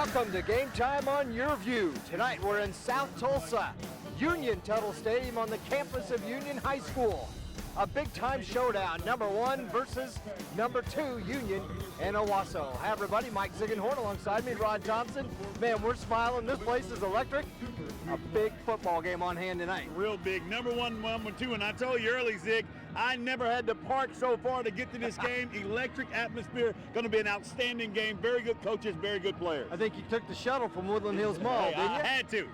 Welcome to Game Time on YurView. Tonight we're in South Tulsa, Union Tuttle Stadium on the campus of Union High School. A big-time showdown, number 1 versus number 2, Union and Owasso. Hi everybody, Mike Ziegenhorn alongside me, Rod Thompson. Man, we're smiling, this place is electric. A big football game on hand tonight. Real big, number 1, number 2, and I told you early, Zig, I never had to park so far to get to this game. Electric atmosphere, going to be an outstanding game. Very good coaches, very good players. I think you took the shuttle from Woodland Hills Mall, didn't you? I had to.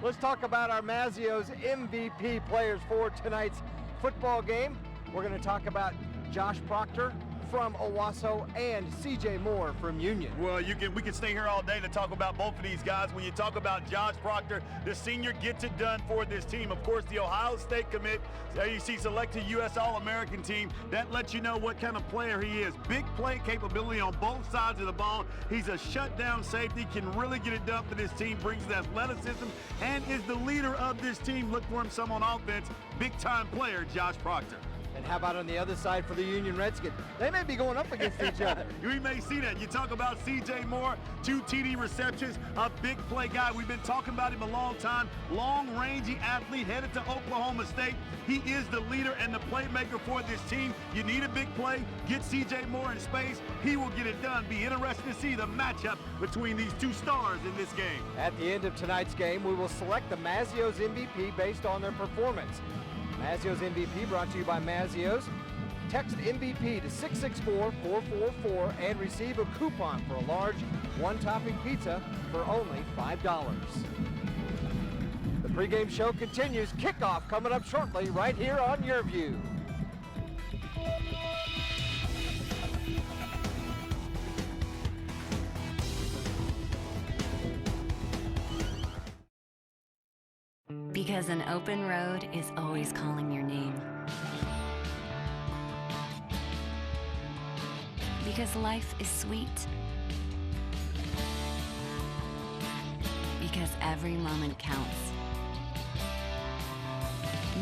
Let's talk about our Mazzio's MVP players for tonight's football game. We're going to talk about Josh Proctor from Owasso and CJ Moore from Union. Well, we can stay here all day to talk about both of these guys. When you talk about Josh Proctor, the senior gets it done for this team. Of course, the Ohio State commit, you see selected U.S. All-American team. That lets you know what kind of player he is. Big play capability on both sides of the ball. He's a shutdown safety, can really get it done for this team, brings the athleticism, and is the leader of this team. Look for him some on offense. Big-time player, Josh Proctor. And how about on the other side for the Union Redskins? They may be going up against each other. We may see that. You talk about CJ Moore, 2 TD receptions, a big play guy. We've been talking about him a long time. Long-rangey athlete headed to Oklahoma State. He is the leader and the playmaker for this team. You need a big play. Get CJ Moore in space. He will get it done. Be interested to see the matchup between these 2 stars in this game. At the end of tonight's game, we will select the Mazzio's MVP based on their performance. Mazzio's MVP brought to you by Mazzio's. Text MVP to 664-444 and receive a coupon for a large one-topping pizza for only $5. The pregame show continues. Kickoff coming up shortly right here on YurView. Because an open road is always calling your name. Because life is sweet. Because every moment counts.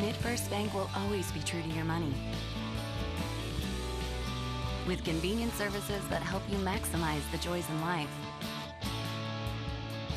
MidFirst Bank will always be true to your money. With convenient services that help you maximize the joys in life.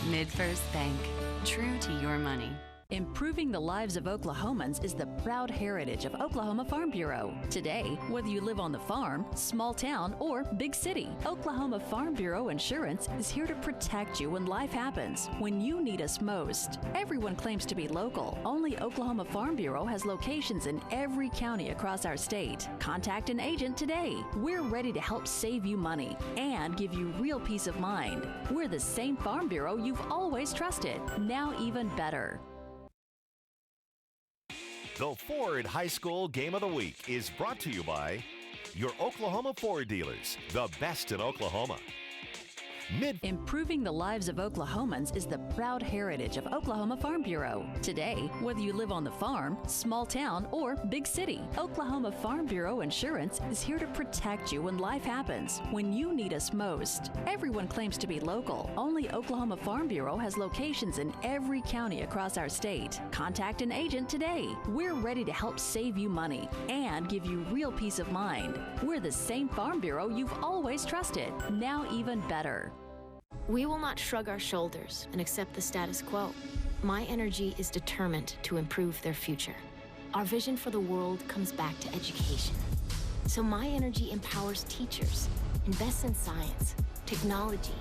MidFirst Bank, true to your money. Improving the lives of Oklahomans is the proud heritage of Oklahoma Farm Bureau. Today, whether you live on the farm, small town, or big city, Oklahoma Farm Bureau Insurance is here to protect you when life happens, when you need us most. Everyone claims to be local. Only Oklahoma Farm Bureau has locations in every county across our state. Contact an agent today. We're ready to help save you money and give you real peace of mind. We're the same Farm Bureau you've always trusted, now even better. The Ford High School Game of the Week is brought to you by your Oklahoma Ford dealers, the best in Oklahoma. Improving the lives of Oklahomans is the proud heritage of Oklahoma Farm Bureau. Today, whether you live on the farm, small town, or big city, Oklahoma Farm Bureau Insurance is here to protect you when life happens, when you need us most. Everyone claims to be local. Only Oklahoma Farm Bureau has locations in every county across our state. Contact an agent today. We're ready to help save you money and give you real peace of mind. We're the same Farm Bureau you've always trusted, now even better. We will not shrug our shoulders and accept the status quo. My Energy is determined to improve their future. Our vision for the world comes back to education. So My Energy empowers teachers, invests in science, technology,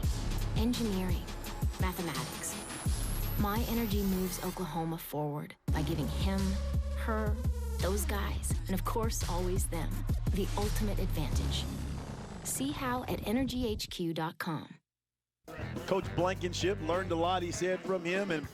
engineering, mathematics. My Energy moves Oklahoma forward by giving him, her, those guys, and of course always them, the ultimate advantage. See how at energyhq.com. Coach Blankenship learned a lot, he said, from him, and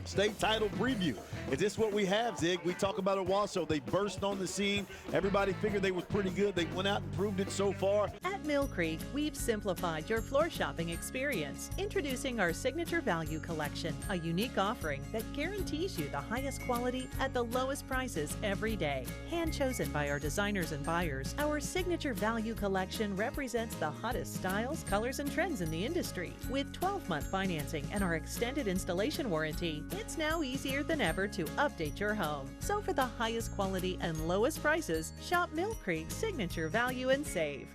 state title preview. Is this what we have, Zig? We talk about Owasso. They burst on the scene. Everybody figured they was pretty good. They went out and proved it so far. At Mill Creek, we've simplified your floor shopping experience. Introducing our Signature Value Collection, a unique offering that guarantees you the highest quality at the lowest prices every day. Hand-chosen by our designers and buyers, our Signature Value Collection represents the hottest styles, colors, and trends in the industry. With 12-month financing and our extended installation warranty, it's now easier than ever to update your home. So for the highest quality and lowest prices, shop Mill Creek Signature Value and Save.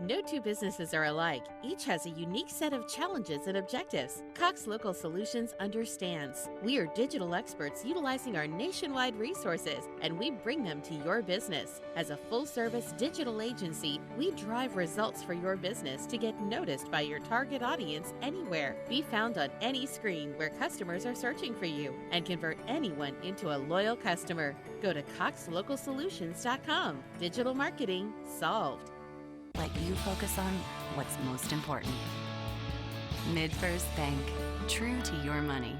No two businesses are alike. Each has a unique set of challenges and objectives. Cox Local Solutions understands. We are digital experts utilizing our nationwide resources, and we bring them to your business. As a full-service digital agency, we drive results for your business to get noticed by your target audience anywhere. Be found on any screen where customers are searching for you, and convert anyone into a loyal customer. Go to coxlocalsolutions.com. Digital marketing solved. Let you focus on what's most important. MidFirst Bank, true to your money.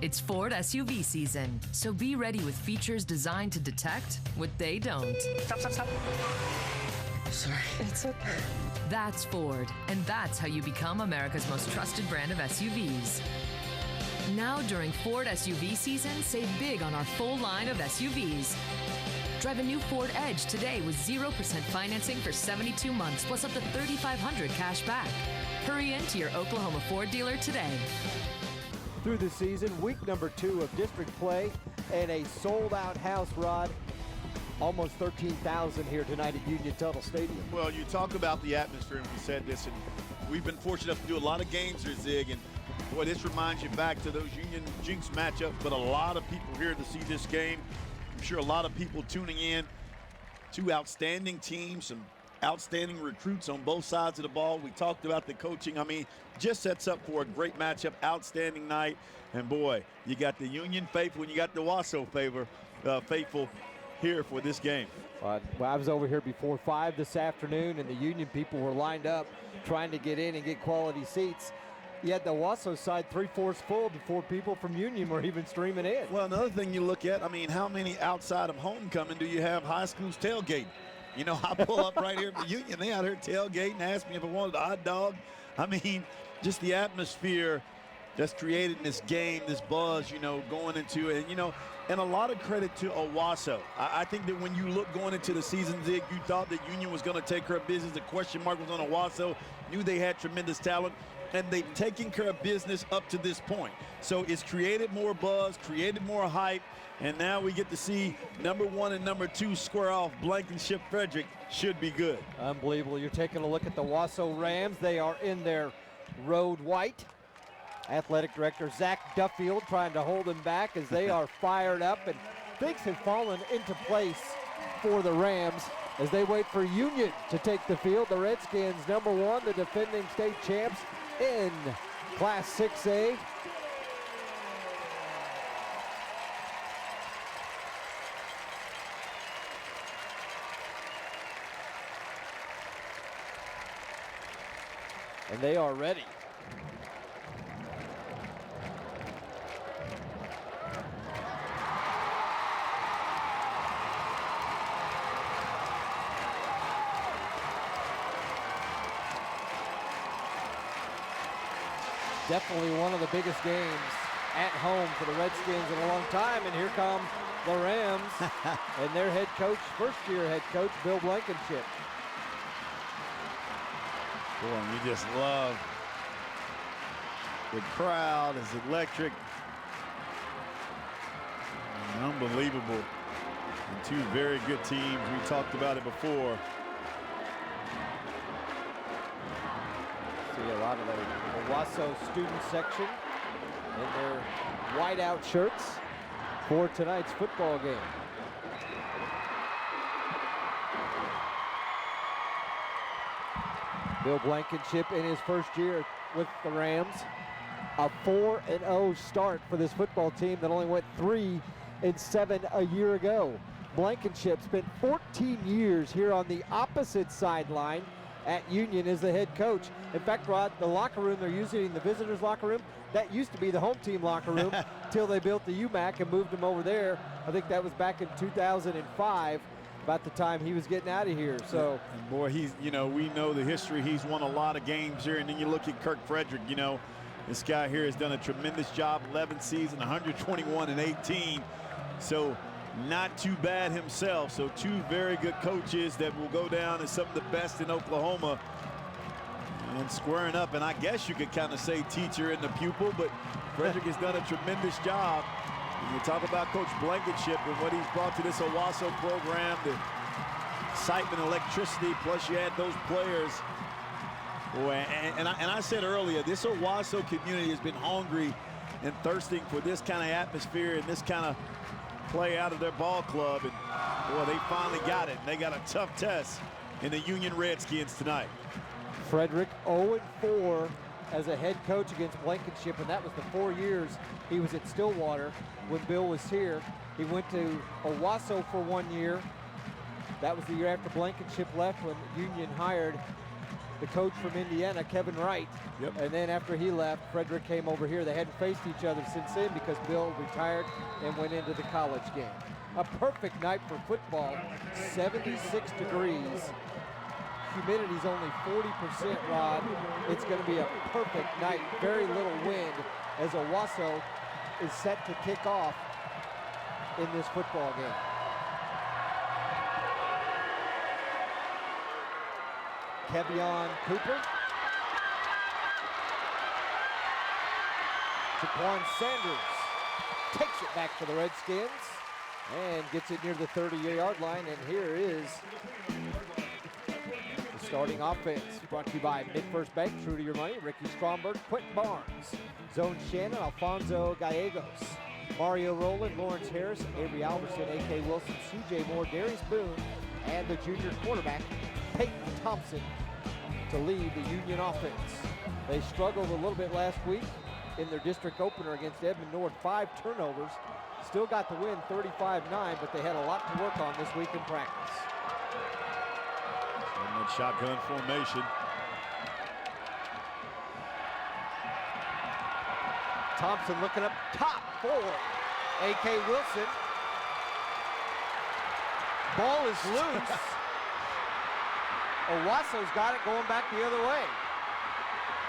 It's Ford SUV season, so be ready with features designed to detect what they don't. Stop. Sorry. It's okay. That's Ford, and that's how you become America's most trusted brand of SUVs. Now during Ford SUV season, save big on our full line of SUVs. Drive a new Ford Edge today with 0% financing for 72 months, plus up to $3,500 cash back. Hurry into your Oklahoma Ford dealer today. Through the season, week number 2 of district play, and a sold-out house, Rod. Almost 13,000 here tonight at Union Tunnel Stadium. Well, you talk about the atmosphere, and we said this, and we've been fortunate enough to do a lot of games here, Zig, and boy, this reminds you back to those Union Jinx matchups, but a lot of people here to see this game. I'm sure a lot of people tuning in. 2 outstanding teams, some outstanding recruits on both sides of the ball. We talked about the coaching. I mean, just sets up for a great matchup, outstanding night. And boy, you got the Union faithful and you got the Owasso faithful here for this game. Well, I was over here before 5 this afternoon, and the Union people were lined up trying to get in and get quality seats. You had the Owasso side 3/4 full before people from Union were even streaming in. Well, another thing you look at, I mean, how many outside of homecoming do you have high schools tailgating? You know, I pull up right here for Union. They out here tailgating, asked me if I wanted a hot dog. I mean, just the atmosphere that's created in this game, this buzz, you know, going into it. And, you know, and a lot of credit to Owasso. I think that when you look going into the season, Zig, you thought that Union was going to take care of business. The question mark was on Owasso. Knew they had tremendous talent. And they've taken care of business up to this point. So it's created more buzz, created more hype, and now we get to see number 1 and number 2 square off. Blankenship Frederick should be good. Unbelievable. You're taking a look at the Owasso Rams. They are in their road white. Athletic director Zach Duffield trying to hold them back as they are fired up, and things have fallen into place for the Rams as they wait for Union to take the field. The Redskins, number 1, the defending state champs in Class 6A. And they are ready. Definitely one of the biggest games at home for the Redskins in a long time. And here come the Rams and their head coach, first-year head coach, Bill Blankenship. Boy, you just love the crowd is electric. And unbelievable. And 2 very good teams. We talked about it before. See a lot of the Owasso student section in their whiteout shirts for tonight's football game. Bill Blankenship in his first year with the Rams. A 4-0 start for this football team that only went 3-7 a year ago. Blankenship spent 14 years here on the opposite sideline at Union as the head coach. In fact, Rod, the locker room they're using, the visitors' locker room, that used to be the home team locker room till they built the UMAC and moved them over there. I think that was back in 2005, about the time he was getting out of here. So, and boy, he's, you know, we know the history. He's won a lot of games here. And then you look at Kirk Frederick, you know, this guy here has done a tremendous job. 11 seasons, 121-18. So not too bad himself. So 2 very good coaches that will go down as some of the best in Oklahoma and squaring up. And I guess you could kind of say teacher and the pupil, but Frederick has done a tremendous job. And you talk about Coach Blankenship and what he's brought to this Owasso program, the excitement, electricity, plus you add those players. Boy, and I said earlier, this Owasso community has been hungry and thirsting for this kind of atmosphere and this kind of play out of their ball club. And boy, they finally got it. And they got a tough test in the Union Redskins tonight. Frederick 0-4 as a head coach against Blankenship, and that was the 4 years he was at Stillwater when Bill was here. He went to Owasso for 1 year. That was the year after Blankenship left when Union hired the coach from Indiana, Kevin Wright. Yep. And then after he left, Frederick came over here. They hadn't faced each other since then because Bill retired and went into the college game. A perfect night for football, 76 degrees. Humidity's only 40%, Rod. It's going to be a perfect night. Very little wind as Owasso is set to kick off in this football game. Kevion Cooper. Jaquan Sanders takes it back for the Redskins and gets it near the 30-yard line. And here is the starting offense, brought to you by Mid-First Bank, true to your money. Ricky Stromberg, Quentin Barnes, Zone Shannon, Alfonso Gallegos, Mario Rowland, Lawrence Harris, Avery Alverson, A.K. Wilson, C.J. Moore, Darius Boone, and the junior quarterback, Peyton Thompson, to lead the Union offense. They struggled a little bit last week in their district opener against Edmond North. 5 turnovers, still got the win 35-9, but they had a lot to work on this week in practice. Shotgun formation. Thompson looking up top for A.K. Wilson. Ball is loose. Owasso's got it going back the other way.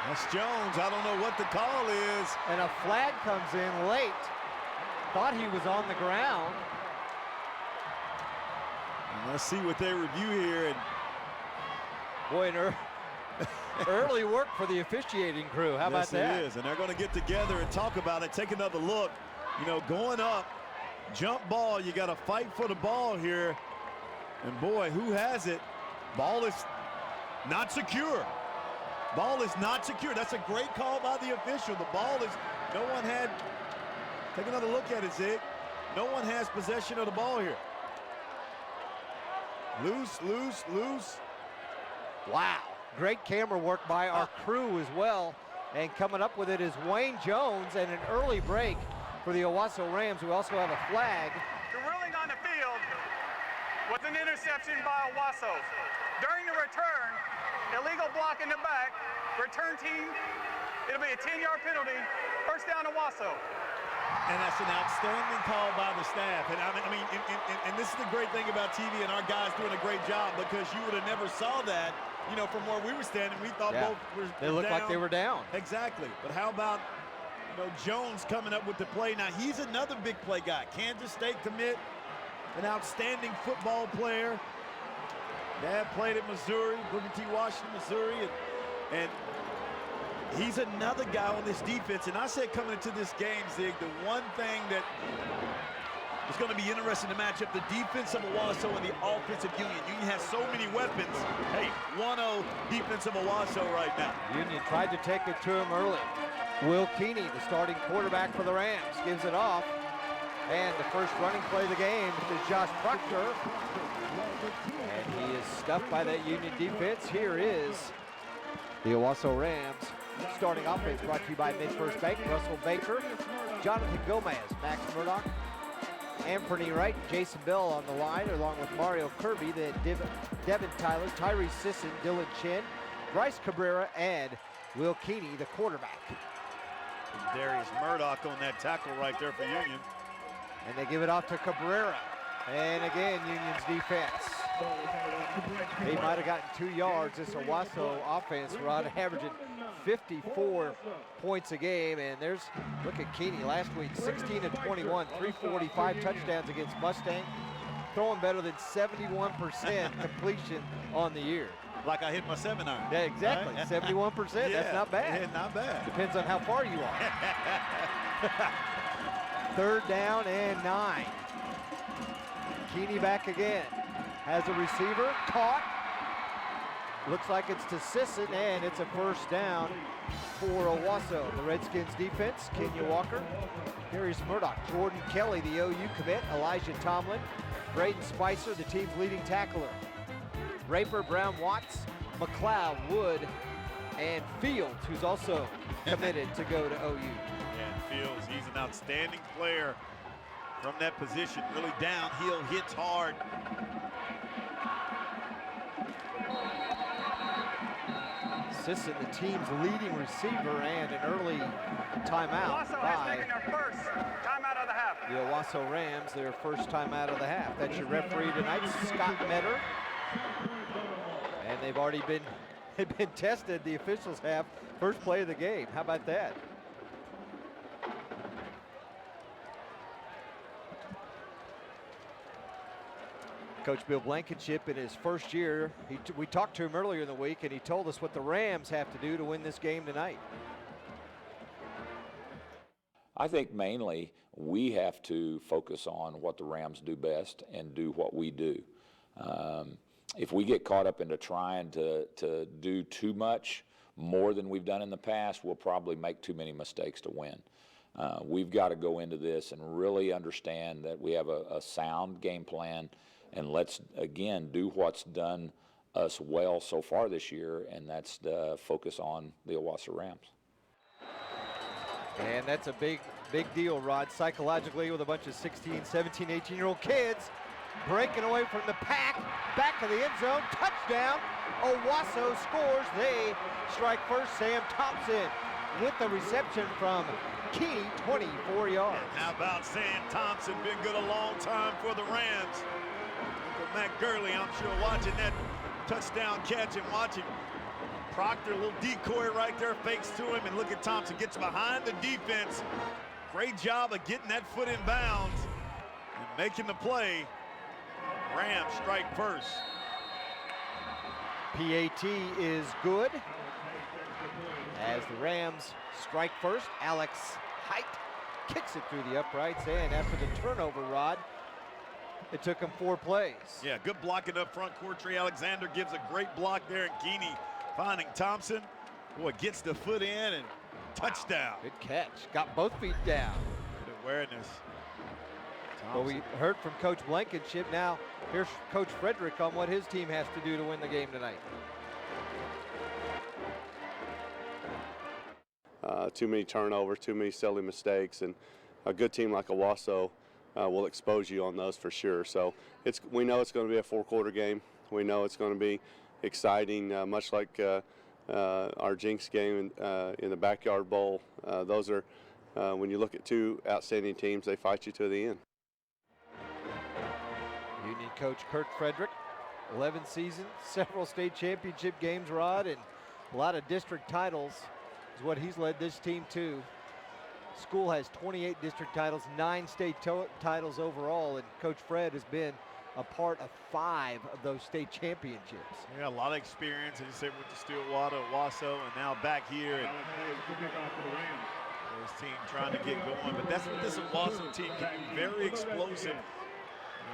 That's Jones. I don't know what the call is. And a flag comes in late. Thought he was on the ground. And let's see what they review here. And boy, early work for the officiating crew. How about that? Yes, it is. And they're going to get together and talk about it. Take another look. You know, going up, jump ball. You got to fight for the ball here. And boy, who has it? Ball is not secure. Ball is not secure. That's a great call by the official. The ball is, no one had, take another look at it, Zig. No one has possession of the ball here. Loose, loose, loose. Wow, great camera work by our crew as well. And coming up with it is Wayne Jones, and an early break for the Owasso Rams, who also have a flag. The ruling on the field was an interception by Owasso. During the return, illegal block in the back, return team, it'll be a 10-yard penalty, first down Owasso. And that's an outstanding call by the staff. And I mean, and this is the great thing about TV, and our guys doing a great job, because you would have never saw that, you know, from where we were standing. We thought both were down. They looked like they were down. Exactly. But how about, you know, Jones coming up with the play? Now, he's another big play guy. Kansas State commit, an outstanding football player. Dad played at Missouri, Booker T. Washington, Missouri, and he's another guy on this defense. And I said coming into this game, Zig, the one thing that is going to be interesting to match up the defense of Owasso and the offensive Union. Union has so many weapons. Hey, 1-0 defense of Owasso right now. Union tried to take it to him early. Will Keeney, the starting quarterback for the Rams, gives it off. And the first running play of the game is Josh Proctor. And he is stuffed by that Union defense. Here is the Owasso Rams starting offense, brought to you by Mid-First Bank. Russell Baker, Jonathan Gomez, Max Murdoch, Anthony Wright, Jason Bell on the line, along with Mario Kirby, then Devin Tyler, Tyree Sisson, Dylan Chen, Bryce Cabrera, and Will Keeney, the quarterback. And Darius Murdoch on that tackle right there for Union. And they give it off to Cabrera. And again, Union's defense. They might have gotten 2 yards. This Owasso offense, Rod, averaging 54 points a game. And there's, look at Keeney last week, 16 and 21, 345 touchdowns against Mustang, throwing better than 71% completion on the year. Like I hit my 7-iron. Yeah, exactly. Right? 71%. Yeah, that's not bad. Yeah, not bad. Depends on how far you are. 3rd down and 9. Keeney back again. has a receiver, caught. Looks like it's to Sisson, and it's a first down for Owasso. The Redskins defense, Kenya Walker, Darius Murdoch, Jordan Kelly, the OU commit, Elijah Tomlin, Braden Spicer, the team's leading tackler, Raper, Brown, Watts, McLeod, Wood, and Fields, who's also committed to go to OU. And Fields, he's an outstanding player from that position, really downhill, hits hard. Sisson, the team's leading receiver, and an early timeout Owasso by has taken their first timeout of the half. the Owasso Rams, their first timeout of the half. That's your referee tonight, Scott Metter. And they've already been tested. The officials have. First play of the game. How about that? Coach Bill Blankenship in his first year, we talked to him earlier in the week, and he told us what the Rams have to do to win this game tonight. I think mainly we have to focus on what the Rams do best and do what we do. If we get caught up into trying to do too much, more than we've done in the past, we'll probably make too many mistakes to win. We've got to go into this and really understand that we have a sound game plan, and let's, again, do what's done us well so far this year, and that's the focus on the Owasso Rams. And that's a big deal, Rod, psychologically, with a bunch of 16, 17, 18-year-old kids breaking away from the pack, back of the end zone, touchdown. Owasso scores. They strike first. Sam Thompson with the reception from Key, 24 yards. And how about Sam Thompson? Been good a long time for the Rams. Uncle Matt Gurley, I'm sure, watching that touchdown catch and watching Proctor, a little decoy right there, fakes to him, and look at Thompson, gets behind the defense. Great job of getting that foot in bounds and making the play. Rams strike first. PAT is good as the Rams strike first. Alex Height kicks it through the uprights, and after the turnover, Rod, it took him 4 plays. Yeah, good blocking up front. Cortrey Alexander gives a great block there, and Keeney finding Thompson. Boy, gets the foot in and touchdown. Good catch. Got both feet down. Good awareness. Well, we heard from Coach Blankenship. Now here's Coach Frederick on what his team has to do to win the game tonight. Too many turnovers, too many silly mistakes, and a good team like Owasso will expose you on those for sure. So we know it's going to be a 4-quarter game. We know it's going to be exciting, much like our Jinx game in the Backyard Bowl. Those are, when you look at 2 outstanding teams, they fight you to the end. Union coach Kurt Frederick, 11 seasons, several state championship games, Rod, and a lot of district titles is what he's led this team to. School has 28 district titles, 9 state titles overall, and Coach Fred has been a part of 5 of those state championships. Yeah, a lot of experience, as you said, with the Stillwater, Owasso, and now back here. And his team trying to get going, but that's what this Owasso team can be, very explosive.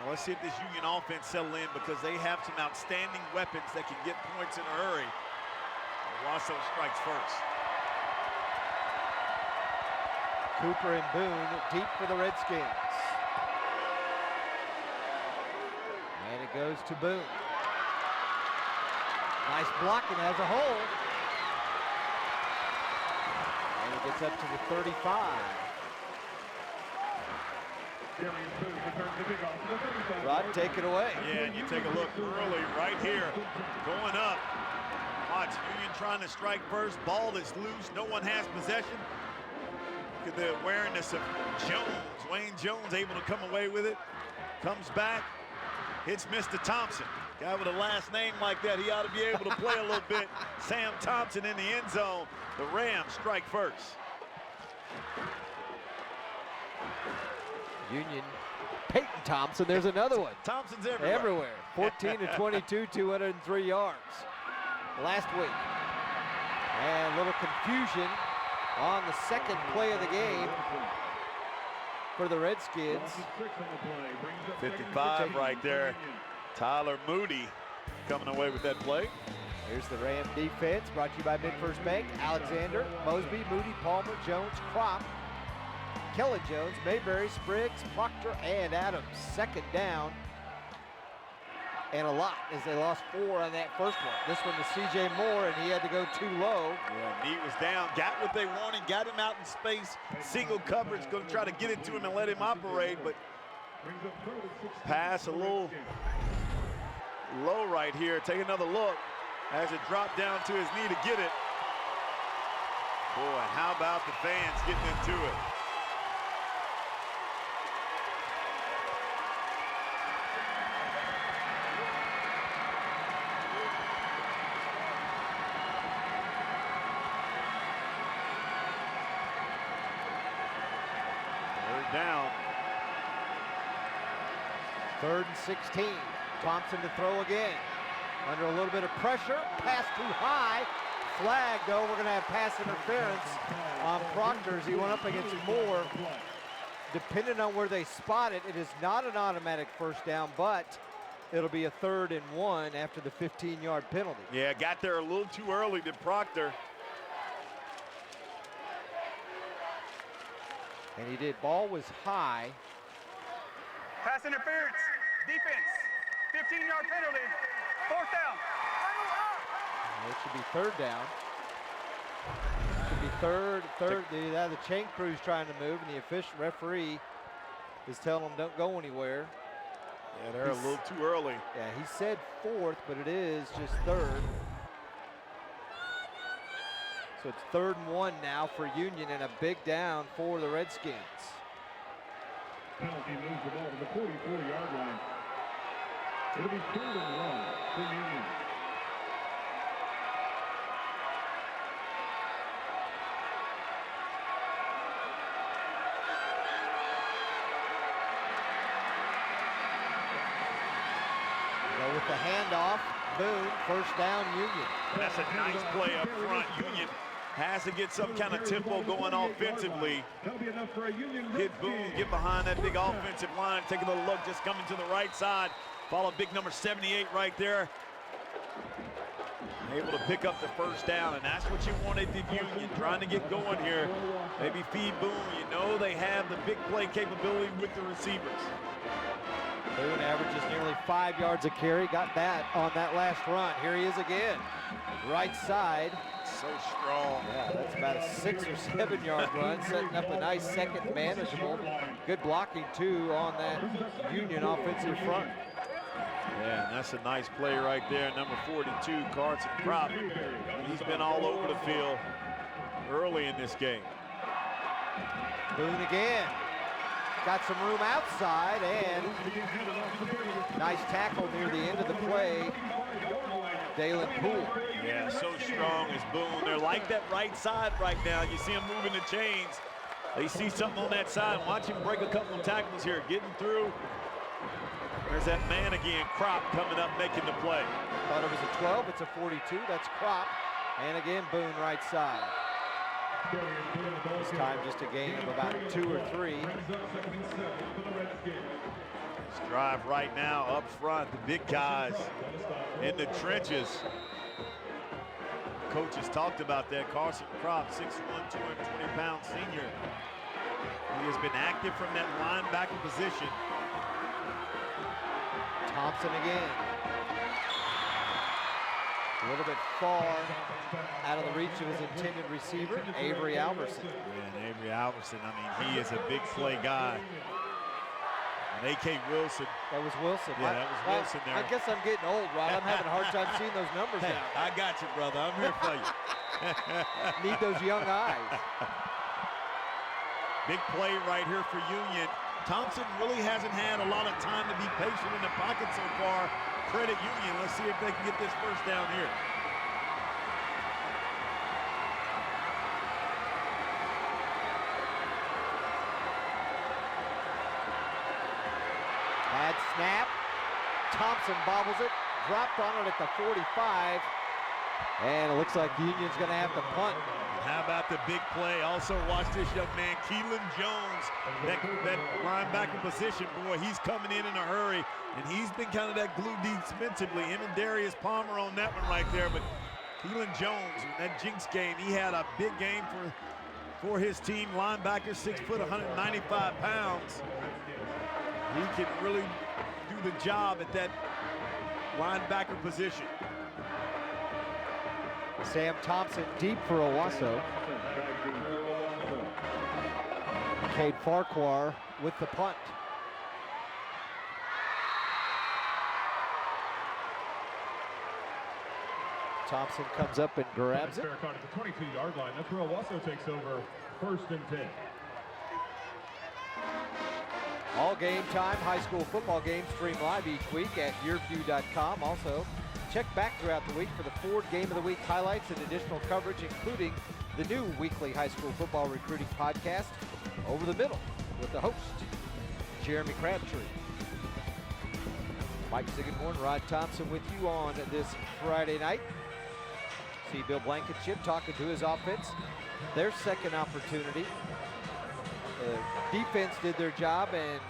Now let's see if this Union offense settle in, because they have some outstanding weapons that can get points in a hurry. Owasso strikes first. Cooper and Boone deep for the Redskins. And it goes to Boone. Nice blocking as a hole. And it gets up to the 35. Rod, take it away. Yeah, and you take a look early right here, going up. Watch, Union trying to strike first. Ball is loose. No one has possession. Look at the awareness of Jones. Wayne Jones able to come away with it. Comes back, hits Mr. Thompson. Guy with a last name like that, he ought to be able to play a little bit. Sam Thompson in the end zone. The Rams strike first. Union, Peyton Thompson, there's another one. Thompson's everywhere. Everywhere. 14 to 22, 203 yards last week. And a little confusion on the second play of the game for the Redskins. 55 right there. Tyler Moody coming away with that play. Here's the Ram defense, brought to you by MidFirst Bank. Alexander, Mosby, Moody, Palmer, Jones, Crop, Kellen Jones, Mayberry, Spriggs, Proctor, and Adams. Second down and a lot as they lost 4 on that first one. This one to C.J. Moore, and he had to go too low. Yeah, Neat was down, got what they wanted, got him out in space. Single coverage, going to try to get it to him and let him operate, but pass a little low right here. Take another look as it dropped down to his knee to get it. Boy, how about the fans getting into it? Down. 3rd and 16. Thompson to throw again. Under a little bit of pressure. Pass too high. Flag, though. We're going to have pass interference on Proctor as he went up against Moore. Depending on where they spot it, it is not an automatic first down, but it'll be a 3rd and 1 after the 15-yard penalty. Yeah, got there a little too early to Proctor. And he did. Ball was high. Pass interference. Defense. 15-yard penalty. 4th down. It should be 3rd down. It should be third. The chain crew's trying to move, and the official referee is telling them don't go anywhere. Yeah, they're a little too early. Yeah, he said 4th, but it is just 3rd. So it's 3rd and 1 now for Union, and a big down for the Redskins. Penalty moves the ball to the 44-yard line. It'll be 3rd and 1 for Union. With the handoff, Boone, first down, Union. That's a nice play up front. Union has to get some kind of tempo going offensively. Hit Boone, get behind that big offensive line. Take a little look, just coming to the right side. Follow big number 78 right there. Able to pick up the first down, and that's what you wanted the Union, trying to get going here. Maybe feed Boone. You know they have the big play capability with the receivers. Boone averages nearly 5 yards a carry. Got that on that last run. Here he is again. Right side. So strong. Yeah, that's about a 6 or 7 yard run, setting up a nice second manageable. Good blocking, too, on that Union offensive front. Yeah, and that's a nice play right there. Number 42, Carson Crop. He's been all over the field early in this game. Boone again. Got some room outside, and nice tackle near the end of the play. Dalen Poole. Yeah, so strong as Boone. They're like that right side right now. You see him moving the chains. They see something on that side. Watch him break a couple of tackles here, getting through. There's that man again, Crop, coming up, making the play. Thought it was a 12, it's a 42. That's Crop. And again, Boone right side. This time just a gain of about 2 or 3. This drive right now up front, the big guys in the trenches. Coaches talked about that. Carson Crop, 6'1", 220-pound senior. He has been active from that linebacker position. Thompson again. A little bit far out of the reach of his intended receiver, Avery Alverson. Yeah, and Avery Alverson, I mean, he is a big play guy. And A.K. Wilson. That was Wilson. Yeah, that was Wilson there. I guess I'm getting old, Rod. I'm having a hard time seeing those numbers Hey, now. I got you, brother. I'm here for you. Need those young eyes. Big play right here for Union. Thompson really hasn't had a lot of time to be patient in the pocket so far. Credit Union. Let's see if they can get this first down here. Bad snap. Thompson bobbles it. Dropped on it at the 45. And it looks like Union's going to have to punt. How about the big play? Also watch this young man, Keelan Jones, that linebacker position. Boy, he's coming in a hurry, and he's been kind of that glue defensively. Him and Darius Palmer on that one right there, but Keelan Jones, that Jinx game, he had a big game for his team. Linebacker, 6 foot, 195 pounds. He can really do the job at that linebacker position. Sam Thompson deep for Owasso. Cade Farquhar with the punt. Thompson comes up and grabs it. Fair caught at the 22-yard line. That's where Owasso takes over 1st and 10. All Game Time high school football games stream live each week at YurView.com. Also, check back throughout the week for the Ford Game of the Week highlights and additional coverage, including the new weekly high school football recruiting podcast, Over the Middle, with the host, Jeremy Crabtree. Mike Sigenhorn, Rod Thompson with you on this Friday night. See Bill Blankenship talking to his offense. Their second opportunity. The defense did their job and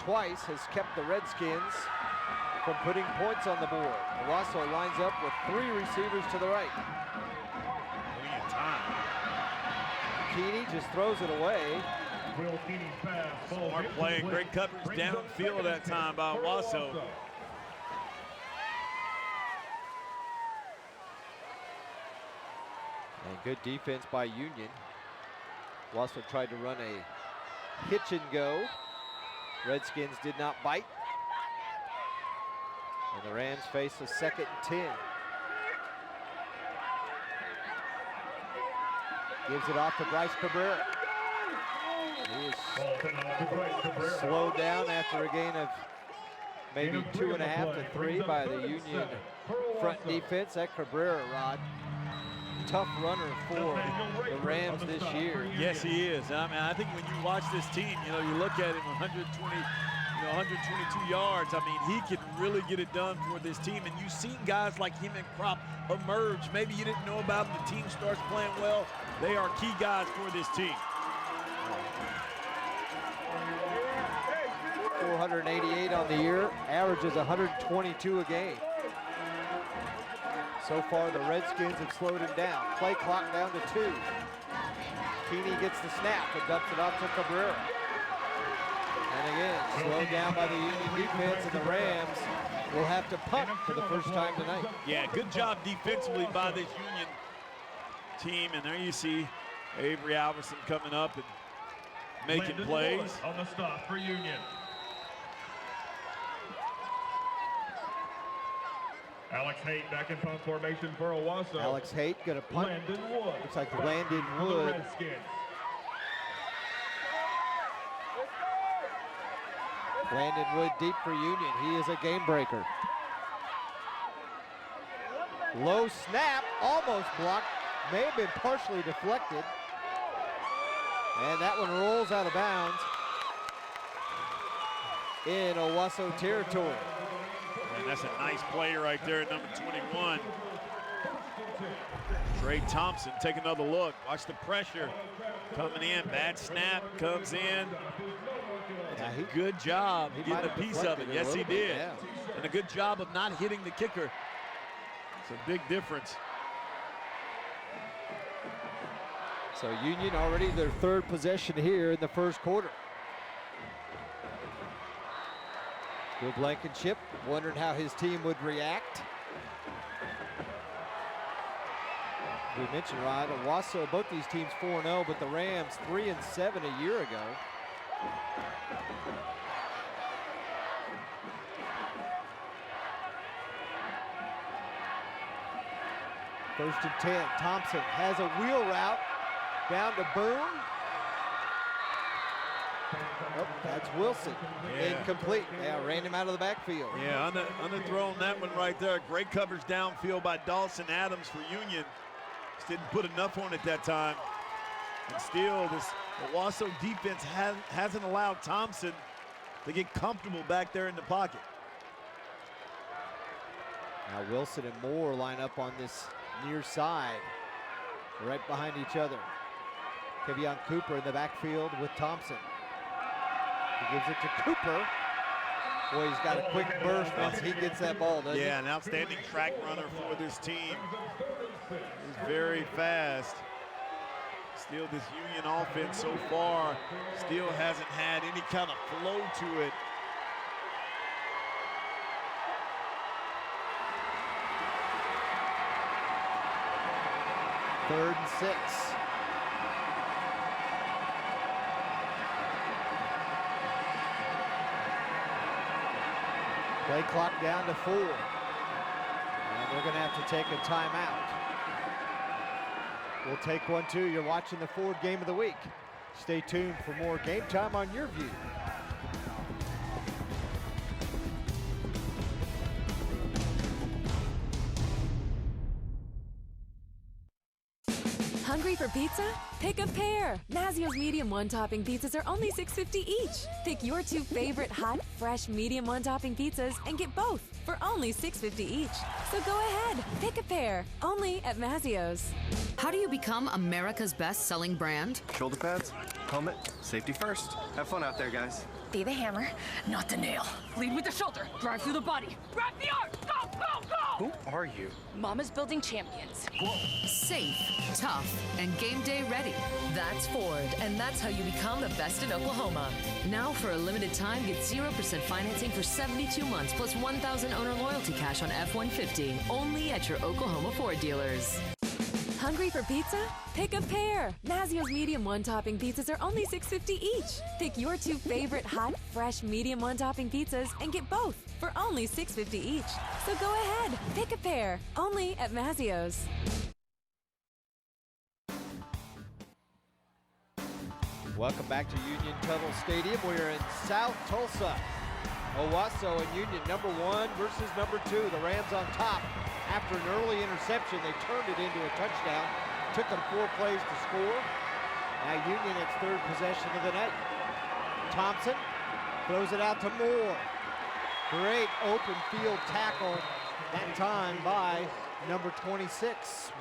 twice has kept the Redskins from putting points on the board. Owasso lines up with 3 receivers to the right. Keeney just throws it away. Smart play, great coverage downfield that time by Owasso. And good defense by Union. Owasso tried to run a hitch and go. Redskins did not bite. And the Rams face a 2nd and 10. Gives it off to Bryce Cabrera. He is slowed down after a gain of maybe 2.5 to 3 by the Union front defense. That Cabrera, Rod, tough runner for the Rams this year. Yes, he is. I mean, I think when you watch this team, you look at him 122 yards. I mean, he can really get it done for this team. And you've seen guys like him and Crop emerge. Maybe you didn't know about them. The team starts playing well. They are key guys for this team. 488 on the year, averages 122 a game. So far, the Redskins have slowed him down. Play clock down to 2. Keeney gets the snap and dumps it off to Cabrera. And again, slowed down by the Union defense, and the Rams will have to punt for the first time tonight. Yeah, good job defensively by this Union team. And there you see Avery Alverson coming up and making plays. On the stop for Union. Alex Haight back in punt formation for Owasso. Alex Haight gonna punt. Landon Wood. Looks like Landon Wood. Landon Wood deep for Union. He is a game breaker. Low snap, almost blocked. May have been partially deflected. And that one rolls out of bounds in Owasso territory. And that's a nice play right there at number 21. Trey Thompson, take another look. Watch the pressure coming in. Bad snap, comes in. Good job getting a piece of it. Yes, he did. Yeah. And a good job of not hitting the kicker. It's a big difference. So Union already their 3rd possession here in the 1st quarter. Bill Blankenship wondering how his team would react. We mentioned, Rod, Owasso, both these teams 4-0, but the Rams 3-7 a year ago. First and 10, Thompson has a wheel route down to Boone. Oh, that's Wilson. Yeah. Incomplete. Yeah, ran him out of the backfield. Yeah, underthrown that one right there. Great coverage downfield by Dawson Adams for Union. Just didn't put enough on it that time. And still, this Owasso defense hasn't allowed Thompson to get comfortable back there in the pocket. Now Wilson and Moore line up on this near side. right behind each other. Kevion Cooper in the backfield with Thompson. He gives it to Cooper. Boy, he's got a quick burst once he gets that ball, doesn't he? Yeah, an outstanding track runner for this team. He's very fast. Still, this Union offense so far still hasn't had any kind of flow to it. Third and 6. Play clock down to 4. And they're going to have to take a timeout. We'll take one too. You're watching the Ford Game of the Week. Stay tuned for more Game Time on YurView. Hungry for pizza? Pick a pair. Mazio's medium one-topping pizzas are only $6.50 each. Pick your 2 favorite hot, fresh medium one-topping pizzas and get both for only $6.50 each. So go ahead, pick a pair. Only at Mazio's. How do you become America's best-selling brand? Shoulder pads, helmet, safety first. Have fun out there, guys. Be the hammer, not the nail. Lead with the shoulder, drive through the body, grab the arm, go, go, go! Who are you? Mama's building champions. Safe, tough, and game day ready. That's Ford, and that's how you become the best in Oklahoma. Now for a limited time, get 0% financing for 72 months plus $1,000 owner loyalty cash on F-150. Only at your Oklahoma Ford dealers. Hungry for pizza? Pick a pair. Mazio's medium one-topping pizzas are only $6.50 each. Pick your 2 favorite hot, fresh medium one-topping pizzas and get both for only $6.50 each. So go ahead, pick a pair. Only at Mazio's. Welcome back to Union Tuttle Stadium. We're in South Tulsa. Owasso and Union, number 1 versus number 2. The Rams on top. After an early interception, they turned it into a touchdown. Took them 4 plays to score. Now Union, its 3rd possession of the night. Thompson throws it out to Moore. Great open field tackle that time by number 26,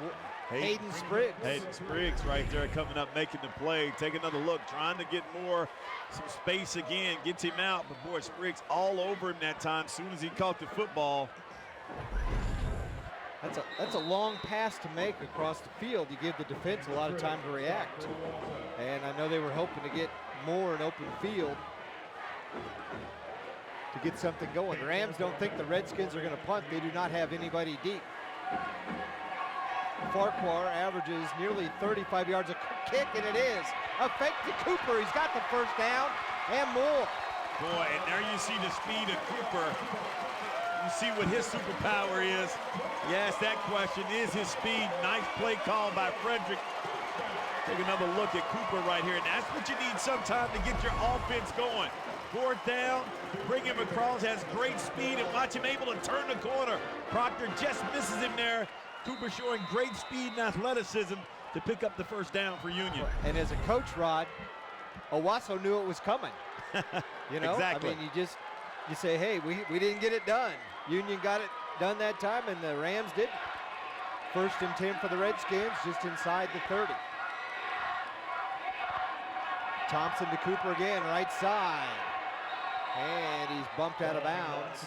Hayden Spriggs. Hayden Spriggs right there coming up, making the play. Take another look, trying to get more, some space again. Gets him out, but boy, Spriggs all over him that time as soon as he caught the football. That's a long pass to make across the field. You give the defense a lot of time to react. And I know they were hoping to get more in open field to get something going. The Rams don't think the Redskins are going to punt. They do not have anybody deep. Farquhar averages nearly 35 yards a kick, and it is a fake to Cooper. He's got the first down and more. Boy, and there you see the speed of Cooper. You see what his superpower is. Yes, that question is his speed. Nice play call by Frederick. Take another look at Cooper right here, and that's what you need sometime to get your offense going. 4th down, bring him across, has great speed, and watch him able to turn the corner. Proctor just misses him there. Cooper showing great speed and athleticism to pick up the first down for Union. And as a coach, Rod, Owasso knew it was coming. You know, exactly. I mean, you say, hey, we didn't get it done. Union got it done that time, and the Rams did. 1st and 10 for the Redskins, just inside the 30. Thompson to Cooper again, right side. And he's bumped out of bounds.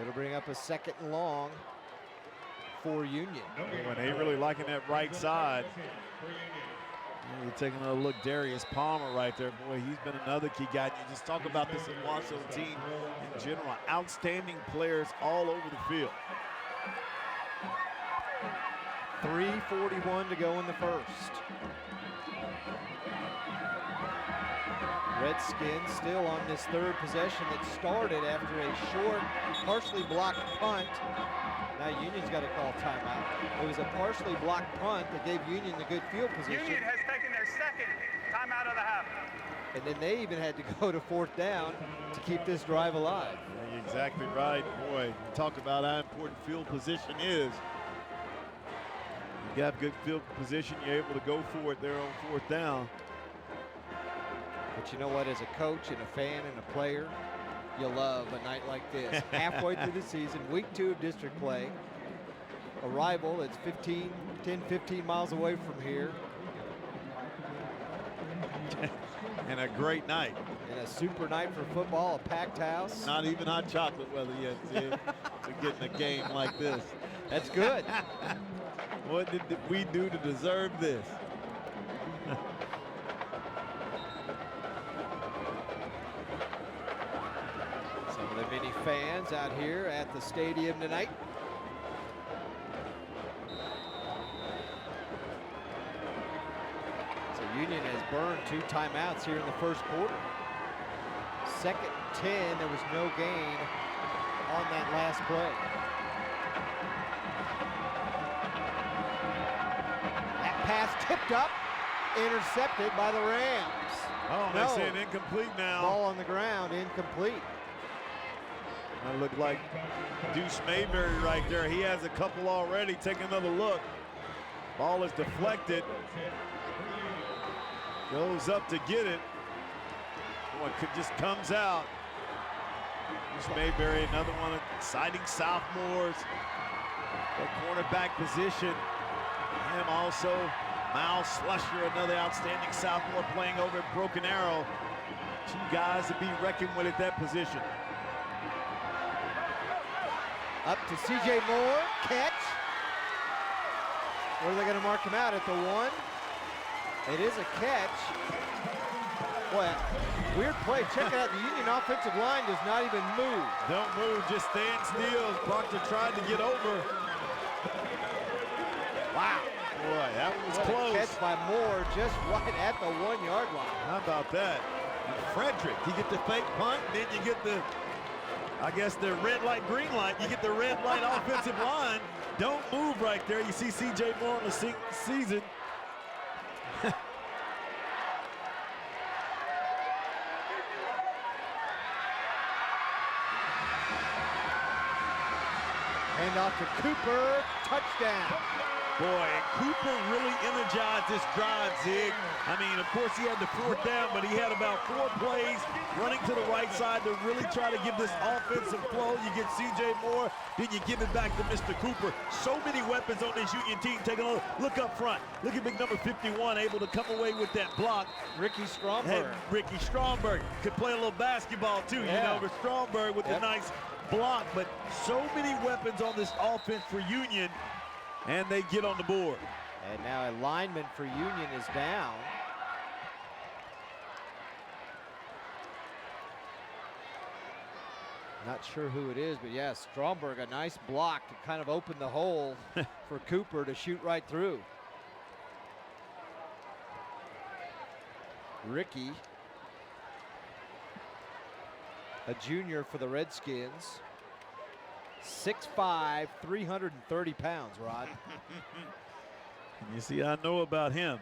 It'll bring up a 2nd and long for Union. When they really liking that right side. You're taking another look, Darius Palmer right there. Boy, he's been another key guy. You just talk about this Owasso team in general. Outstanding players all over the field. 3:41 to go in the 1st. Redskins still on this 3rd possession that started after a short, partially blocked punt. Now Union's got to call timeout. It was a partially blocked punt that gave Union the good field position. Union has taken their 2nd timeout of the half. And then they even had to go to 4th down to keep this drive alive. Yeah, you're exactly right. Boy, you talk about how important field position is. You got good field position, you're able to go for it there on 4th down. But you know what, as a coach and a fan and a player, you love a night like this. Halfway through the season, week 2 of district play. a rival that's 10, 15 miles away from here. And a great night. And a super night for football, a packed house. Not even hot chocolate weather yet, Sid, to get in a game like this. That's good. What did we do to deserve this? Some of the many fans out here at the stadium tonight. So Union has burned 2 timeouts here in the first quarter. Second 10, there was no gain on that last play. That pass tipped up, intercepted by the Rams. Oh, no. They say an incomplete now. Ball on the ground, incomplete. That looked like Deuce Mayberry right there. He has a couple already. Take another look. Ball is deflected. Goes up to get it. Boy, just comes out. Deuce Mayberry, another one of exciting sophomores. The cornerback position. Him also. Miles Slusher, another outstanding sophomore playing over at Broken Arrow. 2 guys to be reckoned with at that position. Up to C.J. Moore, catch. Where are they going to mark him out? At the 1? It is a catch. Boy, weird play. Check it out. The Union offensive line does not even move. Don't move, just stand still. Proctor tried to get over. Wow. Boy, that was close. Catch by Moore just right at the 1-yard line. How about that? And Frederick, you get the fake punt, then you get the, I guess, the red light, green light. You get the red light offensive line. Don't move right there. You see C.J. Moore in the season. Hand off to Cooper, touchdown. Boy, and Cooper really energized this drive, Zig. I mean, of course, he had the 4th down, but he had about 4 plays running to the right side to really try to give this offensive flow. You get C.J. Moore, then you give it back to Mr. Cooper. So many weapons on this Union team. Take a look up front. Look at big number 51, able to come away with that block. Ricky Stromberg. Ricky Stromberg could play a little basketball, too, you know, with Stromberg with the nice block. But so many weapons on this offense for Union. And they get on the board. And now a lineman for Union is down. Not sure who it is, but yeah, Stromberg, a nice block to kind of open the hole for Cooper to shoot right through. Ricky, a junior for the Redskins. 6'5", 330 pounds, Rod. You see, I know about him.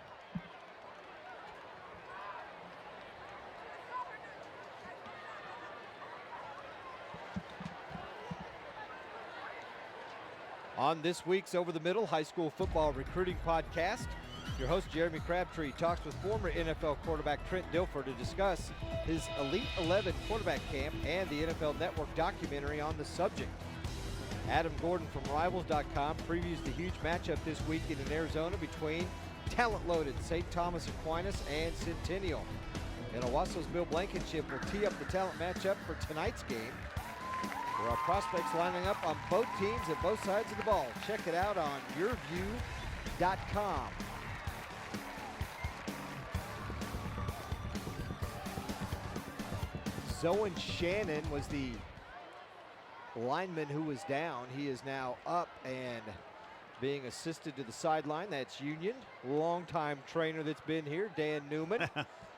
On this week's Over the Middle High School Football Recruiting Podcast, your host Jeremy Crabtree talks with former NFL quarterback Trent Dilfer to discuss his Elite 11 quarterback camp and the NFL Network documentary on the subject. Adam Gordon from Rivals.com previews the huge matchup this weekend in Arizona between talent-loaded St. Thomas Aquinas and Centennial. And Owasso's Bill Blankenship will tee up the talent matchup for tonight's game. There are prospects lining up on both teams at both sides of the ball. Check it out on YurView.com. Zoan Shannon was the lineman who was down. He is now up and being assisted to the sideline. That's Union. Longtime trainer that's been here, Dan Newman,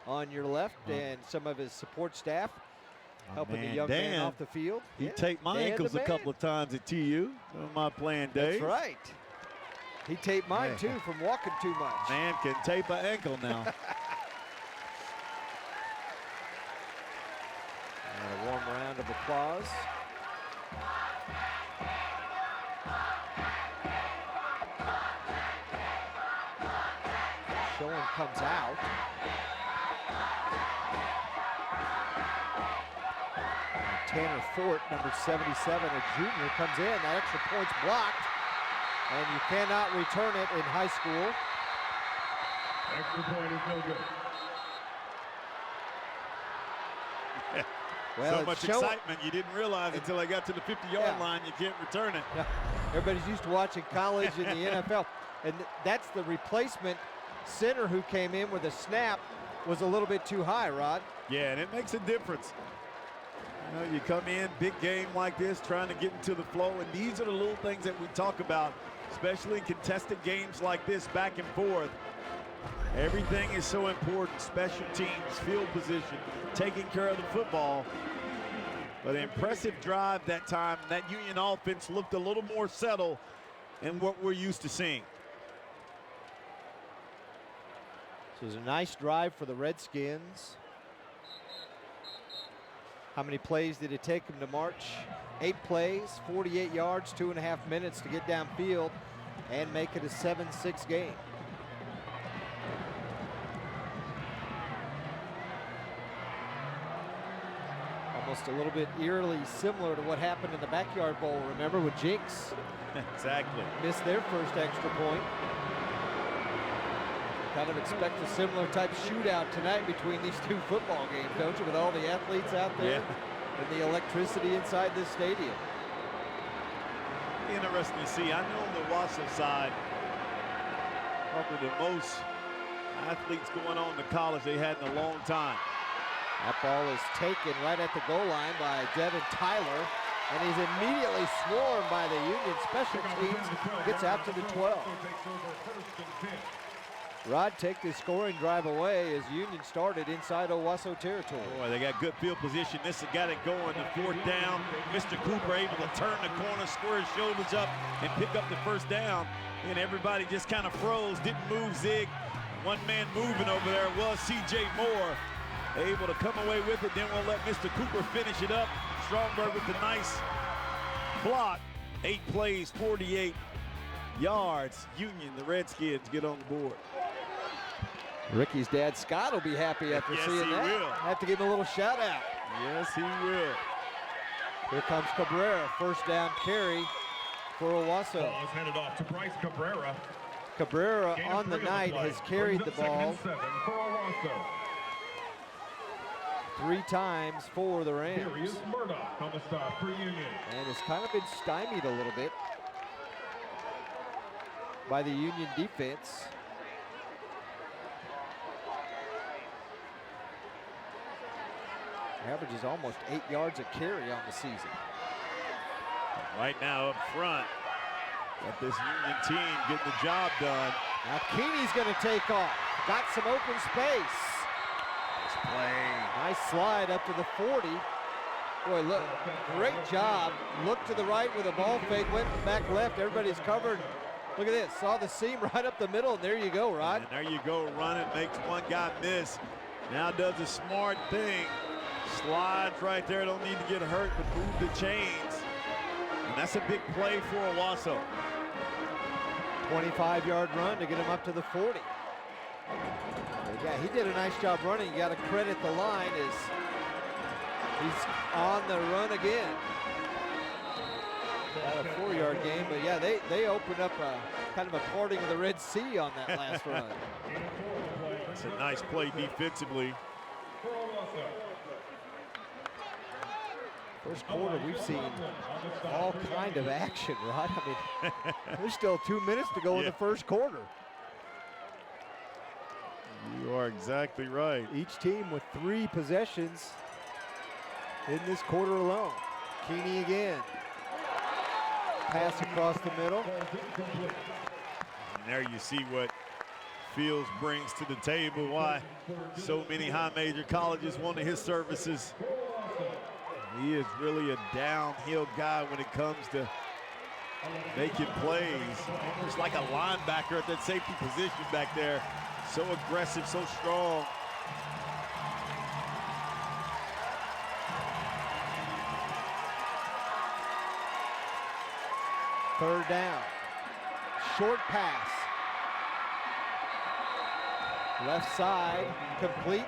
on your left, and some of his support staff helping the young man off the field. He taped my ankles a couple of times at TU on my playing days. That's right. He taped mine too from walking too much. Man can tape an ankle now. And a warm round of applause. Schoen comes out. And Tanner Fort, number 77, a junior, comes in. That extra point's blocked. and you cannot return it in high school. Extra point is no good. Well, so much excitement you didn't realize until I got to the 50-yard line you can't return it. Yeah. Everybody's used to watching college and the NFL, and that's the replacement center who came in with a snap was a little bit too high, Rod. Yeah, and it makes a difference. You know, you come in, big game like this, trying to get into the flow, and these are the little things that we talk about, especially in contested games like this, back and forth. Everything is so important, special teams, field position, taking care of the football. But an impressive drive that time. That Union offense looked a little more settled than what we're used to seeing. So it was a nice drive for the Redskins. How many plays did it take them to march? 8 plays, 48 yards, 2.5 minutes to get downfield and make it a 7-6 game. Almost a little bit eerily similar to what happened in the Backyard Bowl, remember, with Jinx. Exactly. Missed their first extra point. Kind of expect a similar type shootout tonight between these two football games, don't you, with all the athletes out there and the electricity inside this stadium. Interesting to see. I know on the Owasso side, probably the most athletes going on to college they had in a long time. That ball is taken right at the goal line by Devin Tyler, and he's immediately swarmed by the Union special teams. Gets out to the 12. Rod, take the scoring drive away as Union started inside Owasso territory. Boy, they got good field position. This has got it going. The 4th down. Mr. Cooper able to turn the corner, square his shoulders up, and pick up the 1st down. And everybody just kind of froze, didn't move, zig. One man moving over there was C.J. Moore. Able to come away with it. Then we'll let Mr. Cooper finish it up. Stromberg with the nice block. 8 plays, 48 yards. Union, the Redskins, get on the board. Ricky's dad, Scott, will be happy after seeing that. Will. Have to give him a little shout out. Yes, he will. Here comes Cabrera, 1st down carry for Owasso. Ball is handed off to Bryce Cabrera. Cabrera on the night has carried the ball 3 times for the Rams. Here is Murdoch on the stop for Union. And it's kind of been stymied a little bit by the Union defense. Averages almost 8 yards a carry on the season. Right now up front, got this Union team getting the job done. Now Keeney's going to take off. Got some open space. Nice play. Nice slide up to the 40. Boy, look, great job. Look to the right with a ball fake, went back left. Everybody's covered. Look at this, saw the seam right up the middle, and there you go, Rod. And there you go, run it, makes one guy miss. Now does a smart thing. Slides right there, don't need to get hurt, but move the chains. And that's a big play for Owasso. 25-yard run to get him up to the 40. Yeah, he did a nice job running. You got to credit the line as he's on the run again. Not a 4-yard game, but yeah, they opened up a kind of a parting of the Red Sea on that last run. It's a nice play defensively. First quarter, we've seen all kind of action, Rod. I mean, there's still 2 minutes to go in the first quarter. You are exactly right. Each team with 3 possessions in this quarter alone. Keeney again. Pass across the middle. And there you see what Fields brings to the table, why so many high major colleges wanted his services. He is really a downhill guy when it comes to making plays. Almost like a linebacker at that safety position back there. So aggressive, so strong. Third down. Short pass. Left side, complete.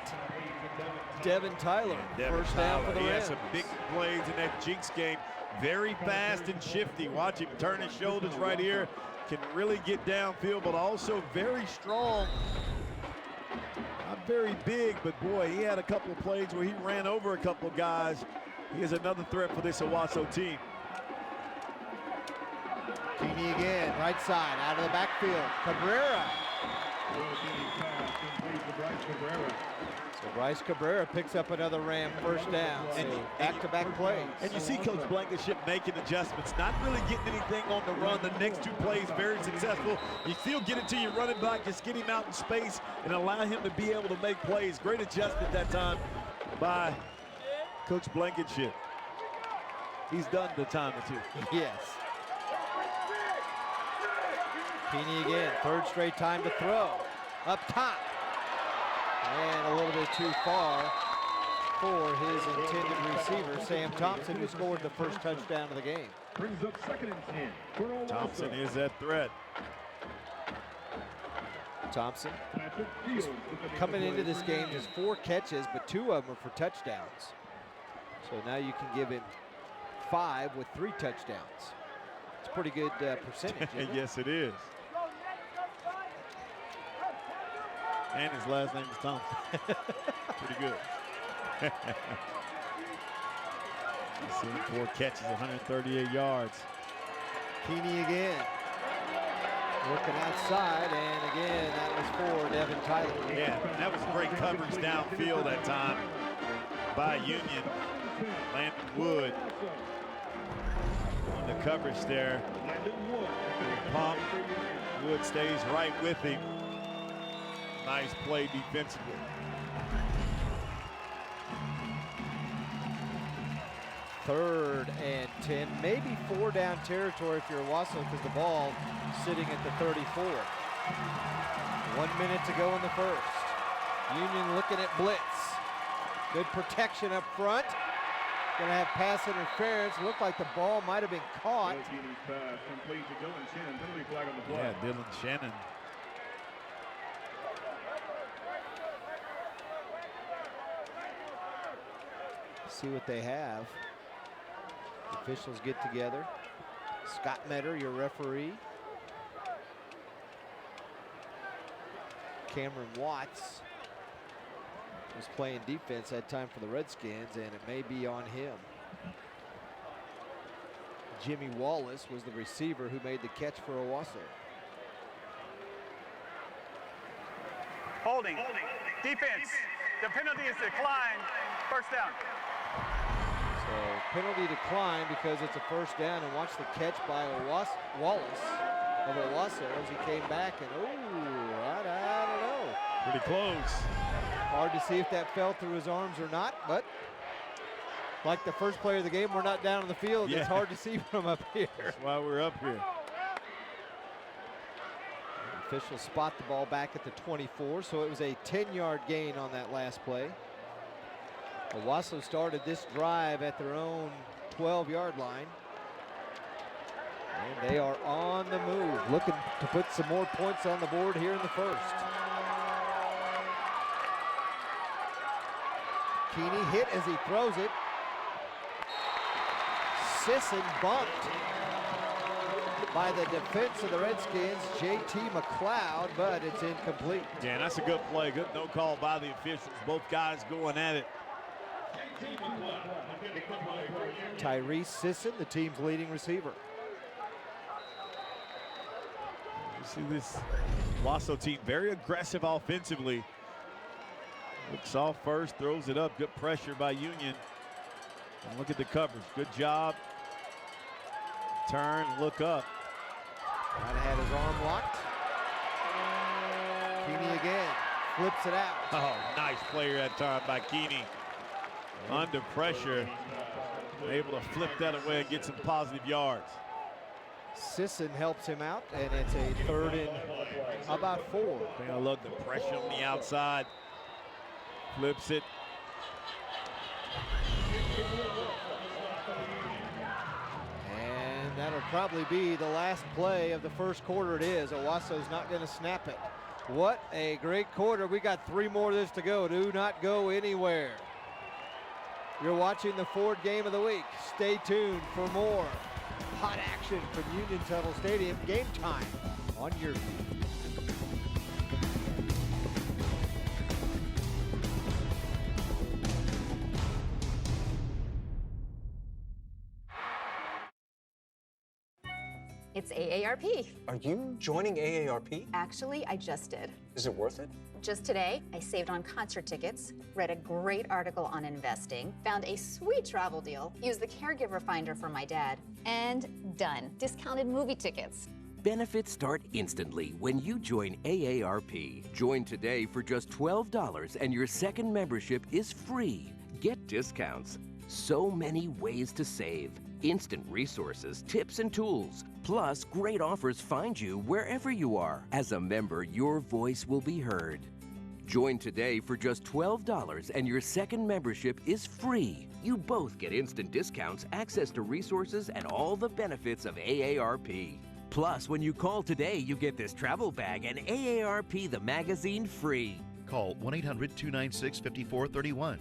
Devin Tyler, first down for the He had Rams. some big plays in that Jinx game. Very fast and shifty. Watch him turn his shoulders right here. Can really get downfield, but also very strong. Not very big, but boy, he had a couple of plays where he ran over a couple of guys. He is another threat for this Owasso team. Keeney again, right side, out of the backfield. Cabrera. So Bryce Cabrera picks up another Ram first down. And back-to-back plays. And you see Coach Blankenship making adjustments, not really getting anything on the run. The next two plays very successful. You still get it to your running back, just get him out in space and allow him to be able to make plays. Great adjustment that time by Coach Blankenship. He's done the time or two. Yes. Keeney again, third straight time to throw. Up top. And a little bit too far for his intended receiver, Sam Thompson, who scored the first touchdown of the game. Brings up 2nd and 10. Thompson is that threat. Thompson coming into this game, just 4 catches, but 2 of them are for touchdowns. So now you can give him 5 with 3 touchdowns. It's a pretty good percentage, isn't it? Yes, it is. And his last name is Thompson. Pretty good. You see 4 catches, 138 yards. Keeney again. Working outside, and again, that was for Devin Tyler. Yeah, that was great coverage downfield that time by Union. Landon Wood on the coverage there. Pump. Wood stays right with him. Nice play defensively. Third and 10, maybe 4 down territory if you're Owasso because the ball sitting at the 34. 1 minute to go in the first. Union looking at blitz. Good protection up front. Gonna have pass interference. Looked like the ball might have been caught. Yeah, Dylan Shannon. See what they have. The officials get together. Scott Metter, your referee. Cameron Watts was playing defense that time for the Redskins, and it may be on him. Jimmy Wallace was the receiver who made the catch for Owasso. Holding. Defense. The penalty is declined. First down. So penalty decline because it's a first down, and watch the catch by Wallace of Owasso as he came back, and I don't know. Pretty close. Hard to see if that fell through his arms or not, but like the first play of the game, we're not down on the field. Yeah. It's hard to see from up here. That's why we're up here. Officials spot the ball back at the 24, so it was a 10-yard gain on that last play. Owasso started this drive at their own 12-yard line. And they are on the move, looking to put some more points on the board here in the first. Keeney hit as he throws it. Sisson bumped by the defense of the Redskins, J.T. McLeod, but it's incomplete. Yeah, and that's a good play. Good no call by the officials. Both guys going at it. Tyrese Sisson, the team's leading receiver. You see this Owasso team very aggressive offensively. Looks off first, throws it up. Good pressure by Union. And look at the coverage. Good job. Turn, look up. Might have had his arm locked. Keeney again, flips it out. Oh, nice player that time by Keeney. Under pressure, able to flip that away and get some positive yards. Sisson helps him out, and it's a 3rd and about 4. Take a look, the pressure on the outside. Flips it. And that'll probably be the last play of the first quarter. It is. Owasso's not going to snap it. What a great quarter. We got 3 more of this to go. Do not go anywhere. You're watching the Ford Game of the Week. Stay tuned for more hot action from Union Tunnel Stadium. Game time on YurView. It's AARP. Are you joining AARP? Actually, I just did. Is it worth it? Just today, I saved on concert tickets, read a great article on investing, found a sweet travel deal, used the caregiver finder for my dad, and done. Discounted movie tickets. Benefits start instantly when you join AARP. Join today for just $12 and your second membership is free. Get discounts. So many ways to save. Instant resources, tips, and tools. Plus, great offers find you wherever you are. As a member, your voice will be heard. Join today for just $12 and your second membership is free. You both get instant discounts, access to resources, and all the benefits of AARP. Plus, when you call today, you get this travel bag and AARP the magazine free. Call 1-800-296-5431.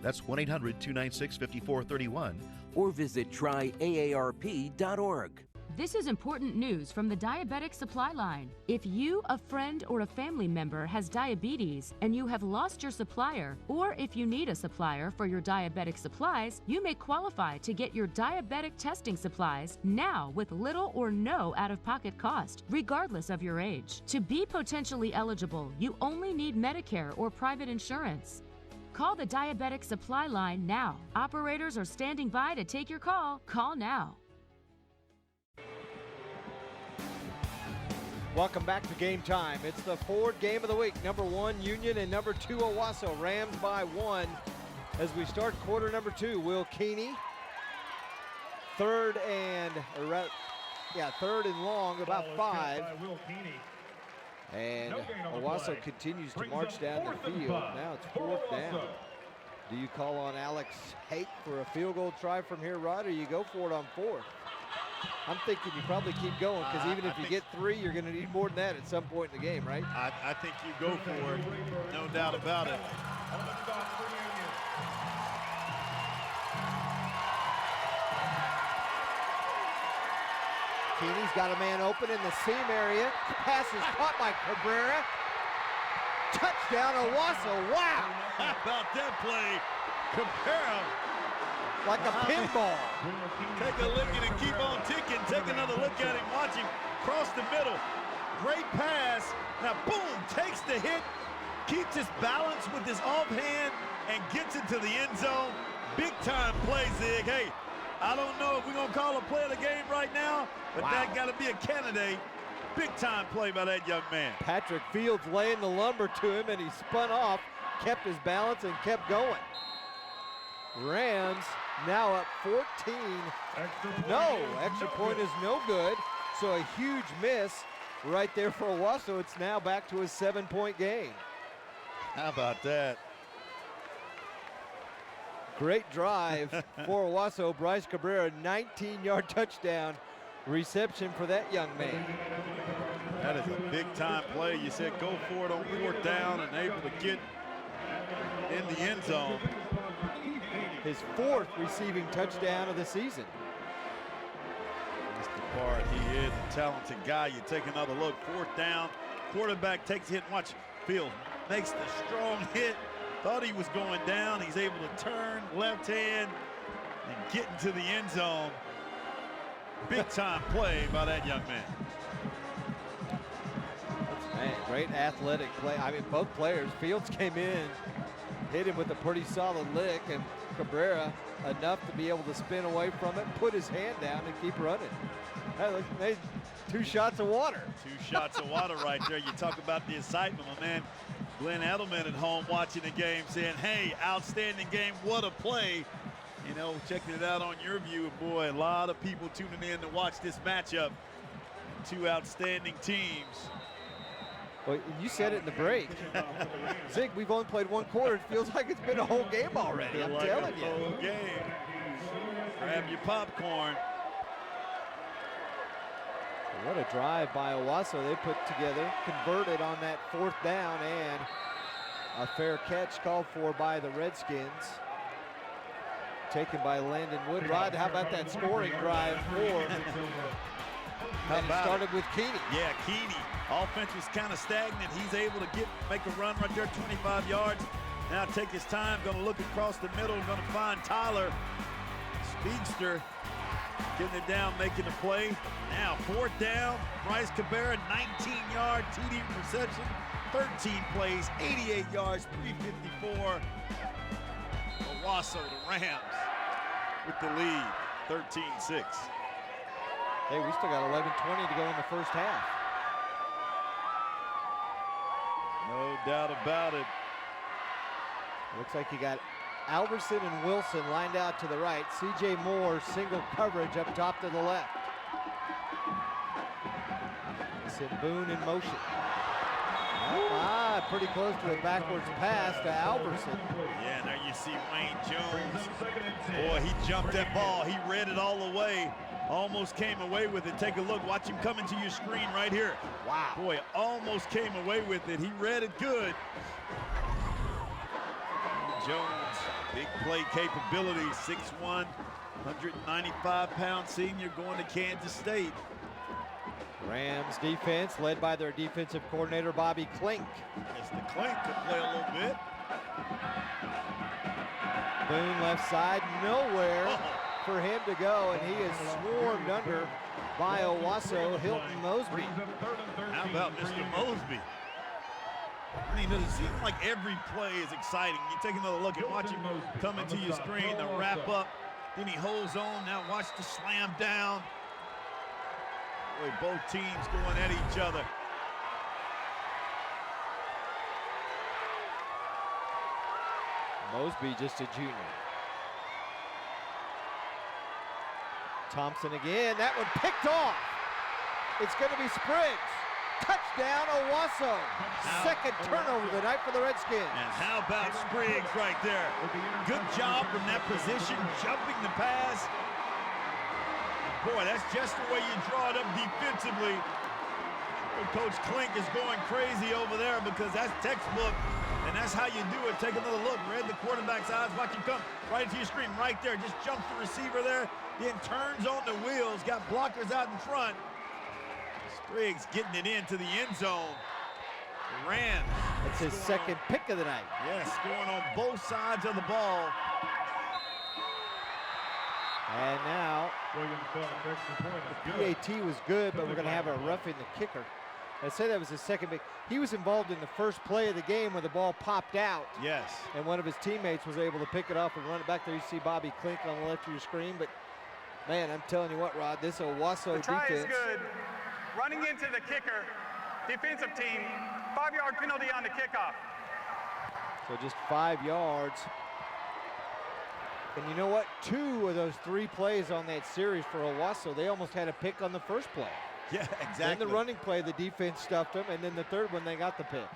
That's 1-800-296-5431. Or visit tryaarp.org. This is important news from the Diabetic Supply Line. If you, a friend, or a family member has diabetes and you have lost your supplier, or if you need a supplier for your diabetic supplies, you may qualify to get your diabetic testing supplies now with little or no out-of-pocket cost, regardless of your age. To be potentially eligible, you only need Medicare or private insurance. Call the Diabetic Supply Line now. Operators are standing by to take your call. Call now. Welcome back to Game Time. It's the Ford Game of the Week. Number 1, Union, and number 2, Owasso. Rams by 1. As we start quarter number 2, Will Keeney. Third and long, about 5. And Owasso continues to march down the field. Now it's 4th down. Do you call on Alex Haight for a field goal try from here, Rod, or you go for it on 4th? I'm thinking you probably keep going, because even if you get 3, you're going to need more than that at some point in the game, right? I think you go for it, no doubt about it. Keeney's got a man open in the seam area. Pass is caught by Cabrera. Touchdown, Owasso. Wow! How about that play? Cabrera. Like a pinball. Take a look at it, keep on ticking. Take another look at him, watch him cross the middle. Great pass. Now, boom, takes the hit, keeps his balance with his offhand, and gets into the end zone. Big time play, Zig. Hey, I don't know if we're going to call a play of the game right now, but that got to be a candidate. Big time play by that young man. Patrick Fields laying the lumber to him, and he spun off, kept his balance, and kept going. Rams now up 14. Extra point is no good. So a huge miss right there for Owasso. It's now back to a 7-point game. How about that? Great drive for Owasso. Bryce Cabrera, 19-yard touchdown reception for that young man. That is a big-time play. You said go for it on 4th down and able to get in the end zone. His 4th receiving touchdown of the season. Mr. Bard, he is a talented guy. You take another look, 4th down. Quarterback takes a hit. Watch, Field makes the strong hit. Thought he was going down. He's able to turn left hand and get into the end zone. Big time play by that young man. Man, great athletic play. I mean, both players. Fields came in, hit him with a pretty solid lick, and Cabrera enough to be able to spin away from it, put his hand down, and keep running. Hey, 2 shots of water. 2 shots of water right there. You talk about the excitement, my man. Glenn Edelman at home watching the game saying, hey, outstanding game, what a play. You know, checking it out on YurView, boy, a lot of people tuning in to watch this matchup. 2 outstanding teams. Well, you said it in the break. Zig, we've only played 1 quarter. It feels like it's been a whole game already. I'm telling you. Whole game. Grab your popcorn. What a drive by Owasso they put together, converted on that 4th down, and a fair catch called for by the Redskins. Taken by Landon Wood. Rod, how about that scoring drive for? And it started with Keeney. Yeah, Keeney. Offense was kind of stagnant. He's able to make a run right there, 25 yards. Now take his time, going to look across the middle, going to find Tyler. Speedster getting it down, making the play. Now 4th down, Bryce Cabrera, 19-yard TD reception, 13 plays, 88 yards, 354. Owasso, the Rams, with the lead, 13-6. Hey, we still got 11:20 to go in the first half. No doubt about it. Looks like you got Alverson and Wilson lined out to the right. C.J. Moore, single coverage up top to the left. Send Boone in motion. Pretty close to a backwards pass to Alverson. Yeah, now you see Wayne Jones. Boy, he jumped that ball. He read it all the way. Almost came away with it. Take a look. Watch him come into your screen right here. Wow. Boy, almost came away with it. He read it good. Jones, big play capability, 6'1", 195-pound senior going to Kansas State. Rams defense led by their defensive coordinator, Bobby Klink. Yes, the Klink could play a little bit. Boone left side, nowhere for him to go, and he is swarmed under by Owasso, Hilton Mosby. How about Mr. Mosby? I mean, it seems like every play is exciting. You take another look and watch him come into your screen, the wrap up, then he holds on. Now watch the slam down. Boy, both teams going at each other. Mosby just a junior. Thompson again, that one picked off. It's going to be Spriggs. Touchdown, Owasso. Second turnover of the night for the Redskins. And how about Spriggs right there? Good job from that position, jumping the pass. Boy, that's just the way you draw it up defensively. Coach Klink is going crazy over there because that's textbook, and that's how you do it. Take another look. Read the quarterback's eyes. Watch him come right into your screen right there. Just jumps the receiver there, then turns on the wheels. Got blockers out in front. Spriggs getting it into the end zone. The Rams. That's his second pick of the night. Yes, scoring on both sides of the ball. And now, PAT was good, but we're going to have a roughing the kicker. I said that was his second pick. He was involved in the first play of the game when the ball popped out. Yes. And one of his teammates was able to pick it off and run it back there. You see Bobby Klink on the left of your screen, but man, I'm telling you what, Rod, this Owasso defense. The try is good. Running into the kicker, defensive team, 5-yard penalty on the kickoff. So just 5 yards. And you know what? 2 of those 3 plays on that series for Owasso, they almost had a pick on the first play. Yeah, exactly. Then the running play, the defense stuffed them, and then the third one, they got the pick.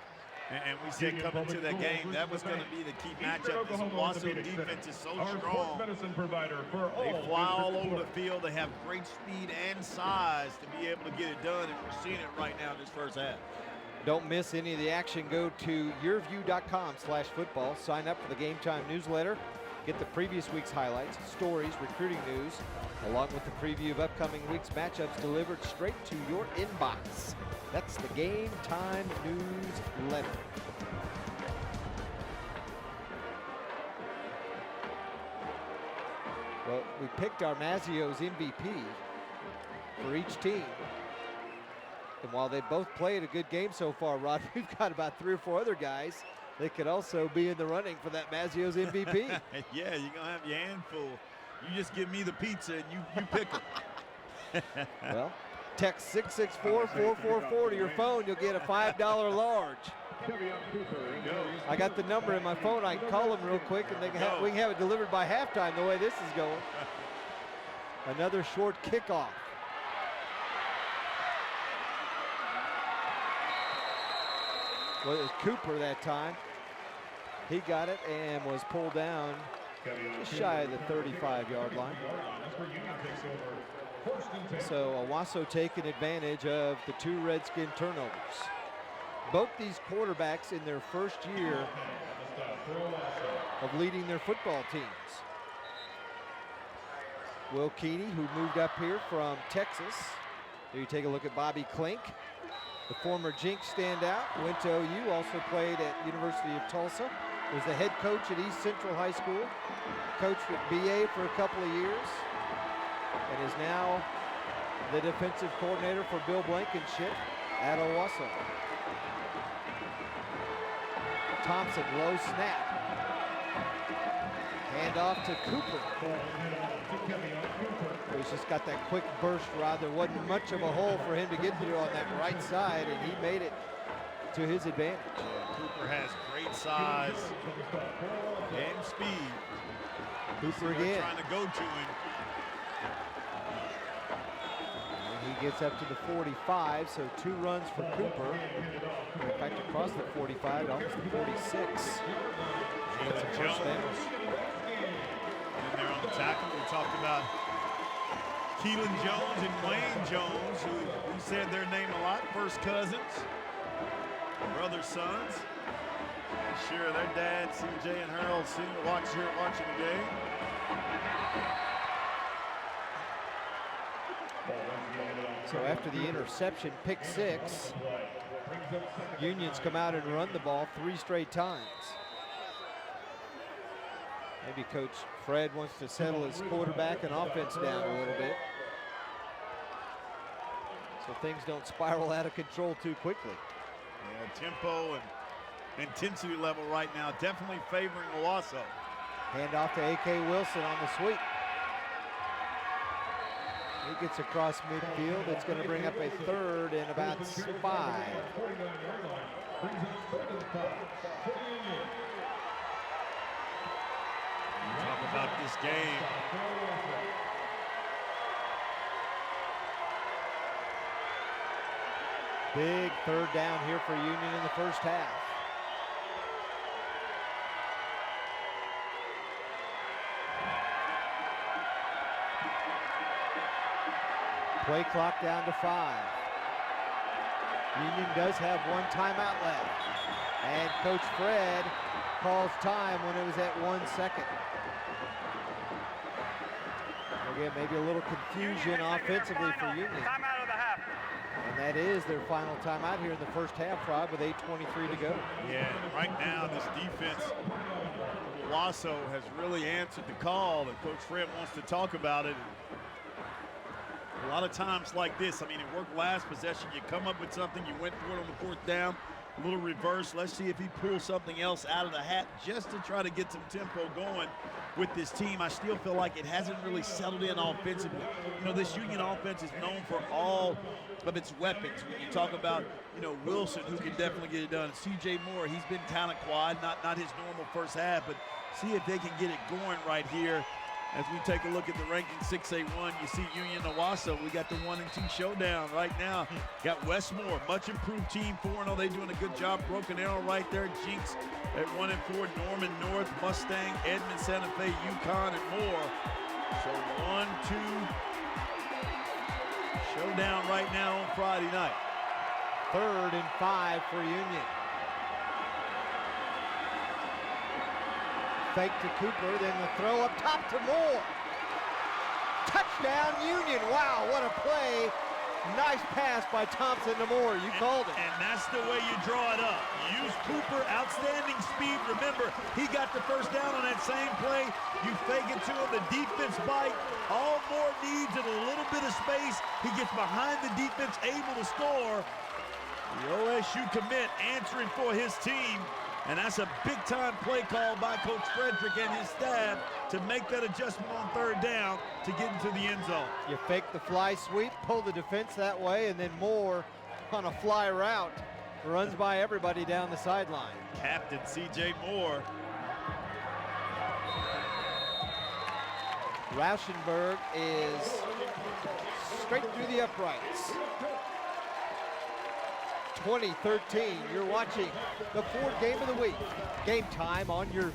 And we said coming to that game, that was going to be the key matchup. This Owasso defense is so strong. They fly all over the field. They have great speed and size to be able to get it done, and we're seeing it right now in this first half. Don't miss any of the action. Go to yourview.com/football. Sign up for the Game Time newsletter. Get the previous week's highlights, stories, recruiting news, along with the preview of upcoming week's matchups delivered straight to your inbox. That's the Game Time newsletter. Well, we picked our Mazio's MVP for each team. And while they both played a good game so far, Rod, we've got about 3 or 4 other guys that could also be in the running for that Mazio's MVP. Yeah, you're going to have your handful. You just give me the pizza and you pick it. Well, text 664-444 to your phone. You'll get a $5 large. I got the number in my phone. I can call them real quick, and we can have it delivered by halftime the way this is going. Another short kickoff. Well, it was Cooper that time. He got it and was pulled down just shy of the 35-yard line. So Owasso taking advantage of the 2 Redskin turnovers. Both these quarterbacks in their first year of leading their football teams. Will Keeney, who moved up here from Texas. Here you take a look at Bobby Klink, the former Jinx standout, went to OU, also played at University of Tulsa, was the head coach at East Central High School, coached at BA for a couple of years, and is now the defensive coordinator for Bill Blankenship at Owasso. Thompson, low snap. Hand off to Cooper. He's just got that quick burst rod. There wasn't much of a hole for him to get through on that right side, and he made it to his advantage. Yeah, Cooper has great size and speed. Cooper again. Trying to go to him. And he gets up to the 45, so 2 runs for Cooper. In fact, across the 45 to almost the 46. That's a first down. And there on the tackle, we talked about Keelan Jones and Wayne Jones, who we said their name a lot, first cousins, brother sons. Sure, their dad, CJ and Harold, watching the game. So after the interception, pick 6, Union's come out and run the ball 3 straight times. Maybe Coach Fred wants to settle his quarterback and offense down a little bit, so things don't spiral out of control too quickly. Yeah, tempo and intensity level right now definitely favoring Owasso. Hand off to A.K. Wilson on the sweep. He gets across midfield. It's going to bring up a 3rd and about 5. Talk about this game. Big 3rd down here for Union in the first half. Play clock down to 5. Union does have 1 timeout left. And Coach Fred calls time when it was at 1 second. Again, maybe a little confusion offensively for Union. Timeout of the half. And that is their final timeout here in the first half, Rob, with 8:23 to go. Yeah, right now this defense, Owasso has really answered the call, and Coach Fred wants to talk about it. A lot of times like this, I mean, it worked last possession. You come up with something, you went for it on the 4th down, a little reverse. Let's see if he pulls something else out of the hat just to try to get some tempo going with this team. I still feel like it hasn't really settled in offensively. You know, this Union offense is known for all of its weapons. When you talk about, you know, Wilson, who can definitely get it done. C.J. Moore, he's been kind of quiet, not his normal first half, but see if they can get it going right here. As we take a look at the ranking 6A1, you see Union Owasso. We got the 1 and 2 showdown right now. Got Westmore, much improved team, 4-0. They doing a good job. Broken Arrow right there. Jinx at 1 and 4. Norman North, Mustang, Edmond, Santa Fe, Yukon, and more. So 1-2 showdown right now on Friday night. 3rd and 5 for Union. Fake to Cooper, then the throw up top to Moore. Touchdown Union. Wow, what a play. Nice pass by Thompson to Moore. You called it. And that's the way you draw it up. Use Cooper, outstanding speed. Remember, he got the first down on that same play. You fake it to him, the defense bite. All Moore needs is a little bit of space. He gets behind the defense, able to score. The OSU commit answering for his team. And that's a big-time play call by Coach Frederick and his staff to make that adjustment on 3rd down to get into the end zone. You fake the fly sweep, pull the defense that way, and then Moore on a fly route runs by everybody down the sideline. Captain C.J. Moore. Rauschenberg is straight through the uprights. 2013, you're watching the Ford Game of the Week. Game time on YurView.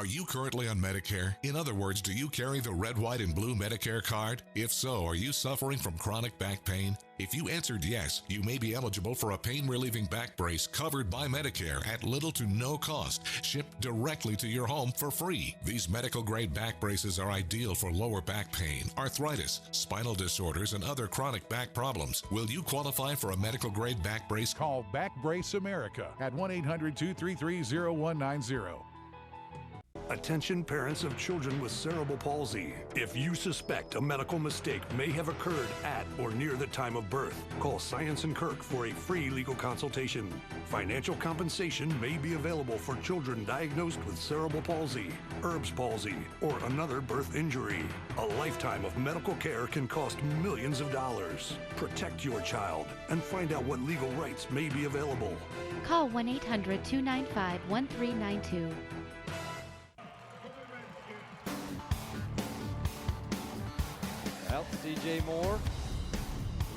Are you currently on Medicare? In other words, do you carry the red, white, and blue Medicare card? If so, are you suffering from chronic back pain? If you answered yes, you may be eligible for a pain-relieving back brace covered by Medicare at little to no cost, shipped directly to your home for free. These medical-grade back braces are ideal for lower back pain, arthritis, spinal disorders, and other chronic back problems. Will you qualify for a medical-grade back brace? Call Back Brace America at 1-800-233-0190. Attention parents of children with cerebral palsy. If you suspect a medical mistake may have occurred at or near the time of birth, call Science and Kirk for a free legal consultation. Financial compensation may be available for children diagnosed with cerebral palsy, Erb's palsy, or another birth injury. A lifetime of medical care can cost millions of dollars. Protect your child and find out what legal rights may be available. Call 1-800-295-1392. Well, C.J. Moore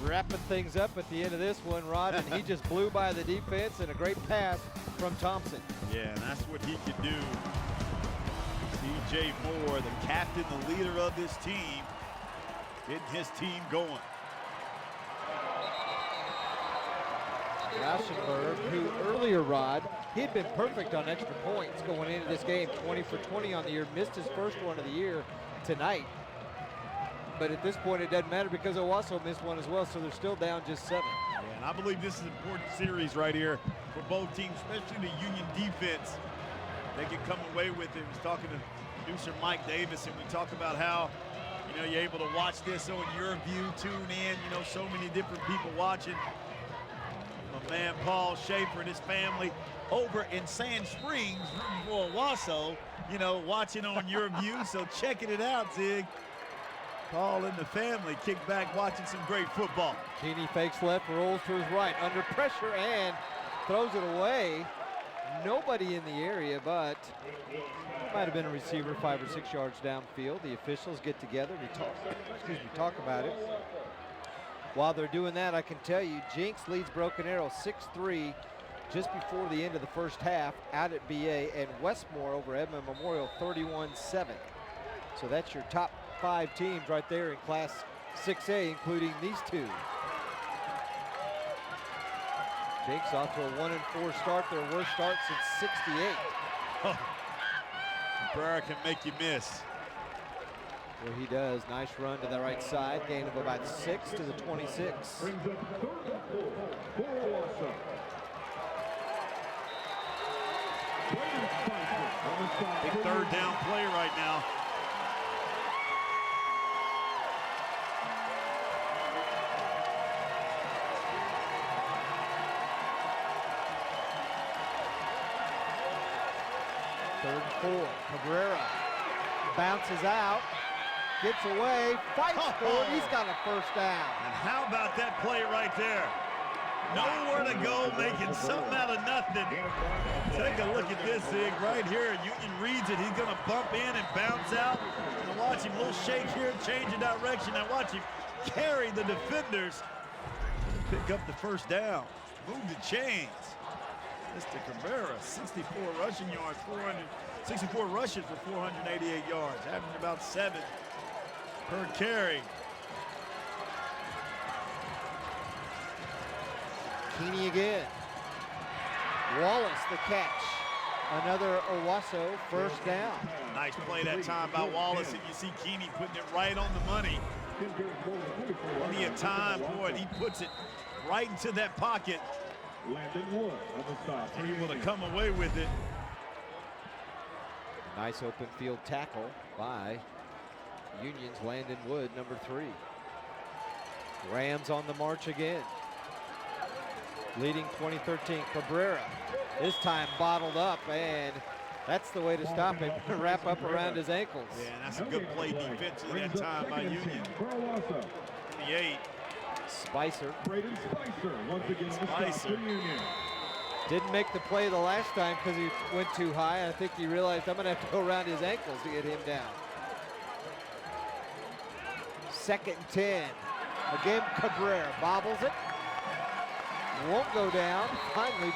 wrapping things up at the end of this one, Rod, and he just blew by the defense and a great pass from Thompson. Yeah, and that's what he could do. C.J. Moore, the captain, the leader of this team, getting his team going. Rauschenberg, who earlier, Rod, he had been perfect on extra points going into this game, 20 for 20 on the year, missed his first one of the year tonight. But at this point, it doesn't matter because Owasso missed one as well, so they're still down just 7. Yeah, and I believe this is an important series right here for both teams, especially the Union defense. They can come away with it. I was talking to producer Mike Davis, and we talk about how, you know, you're able to watch this on YurView, tune in, you know, so many different people watching. My man Paul Schaefer and his family over in Sand Springs, rooting for Owasso, you know, watching on YurView, so checking it out, Zig. Paul and the family kick back watching some great football. Keeney fakes left, rolls to his right, under pressure, and throws it away. Nobody in the area, but it might have been a receiver 5 or 6 yards downfield. The officials get together and talk about it. While they're doing that, I can tell you, Jinx leads Broken Arrow 6-3 just before the end of the first half out at BA, and Westmore over Edmond Memorial 31-7. So that's your top 5 teams right there in Class 6A, including these two. Jinx off to a 1-4 start, their worst start since '68. Oh. Cabrera can make you miss. Well, he does. Nice run to the right side, gain of about 6 to the 26. Big third down play right now. Third and 4. Cabrera bounces out, gets away, fights for it. He's got a first down. And how about that play right there? Nowhere to go, making something out of nothing. Take a look at this, Zig, right here. Union reads it. He's going to bump in and bounce out. And watch him, a little shake here, change of direction. Now watch him carry the defenders. Pick up the first down. Move the chains. Mr. Cabrera, 64 rushing yards, 64 rushes for 488 yards, averaging about 7 per carry. Keeney again. Wallace the catch. Another Owasso first down. Nice play that time by Wallace, and you see Keeney putting it right on the money. Plenty of time, boy, and he puts it right into that pocket. Able to come away with it. Nice open field tackle by Union's Landon Wood, number 3. Rams on the march again. Leading 2013, Cabrera. This time bottled up, and that's the way to stop him. Wrap up around his ankles. Yeah, and that's a good play defensively that time by Union. 28. Spicer. Spicer. Didn't make the play the last time because he went too high. I think he realized I'm going to have to go around his ankles to get him down. 2nd and 10. Again, Cabrera bobbles it. won't go down. Finally,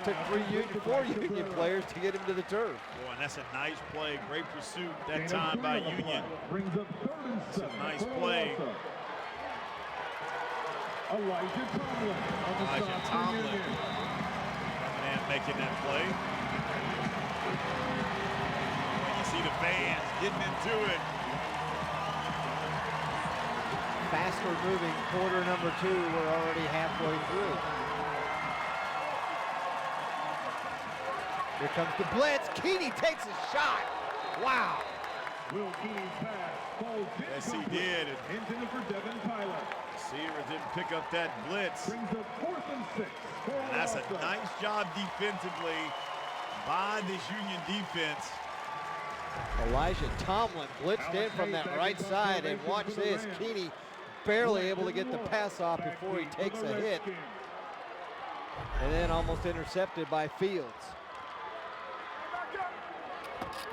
took four Union players to get him to the turf. Boy, and that's a nice play. Great pursuit that time by Union. It's a nice play. Elijah Tomlin. Coming in, making that play. You see the fans getting into it. Faster moving quarter number 2. We're already halfway through. Here comes the blitz. Keeney takes a shot. Wow. Will Keeney's pass falls Yes, he did. intended for Devin Tyler. Receiver didn't pick up that blitz. Brings up 4th and 6. And that's a nice job defensively by this Union defense. Elijah Tomlin blitzed in from that right side, and watch this. Keeney barely able to get the pass off before he takes a hit. And then almost intercepted by Fields.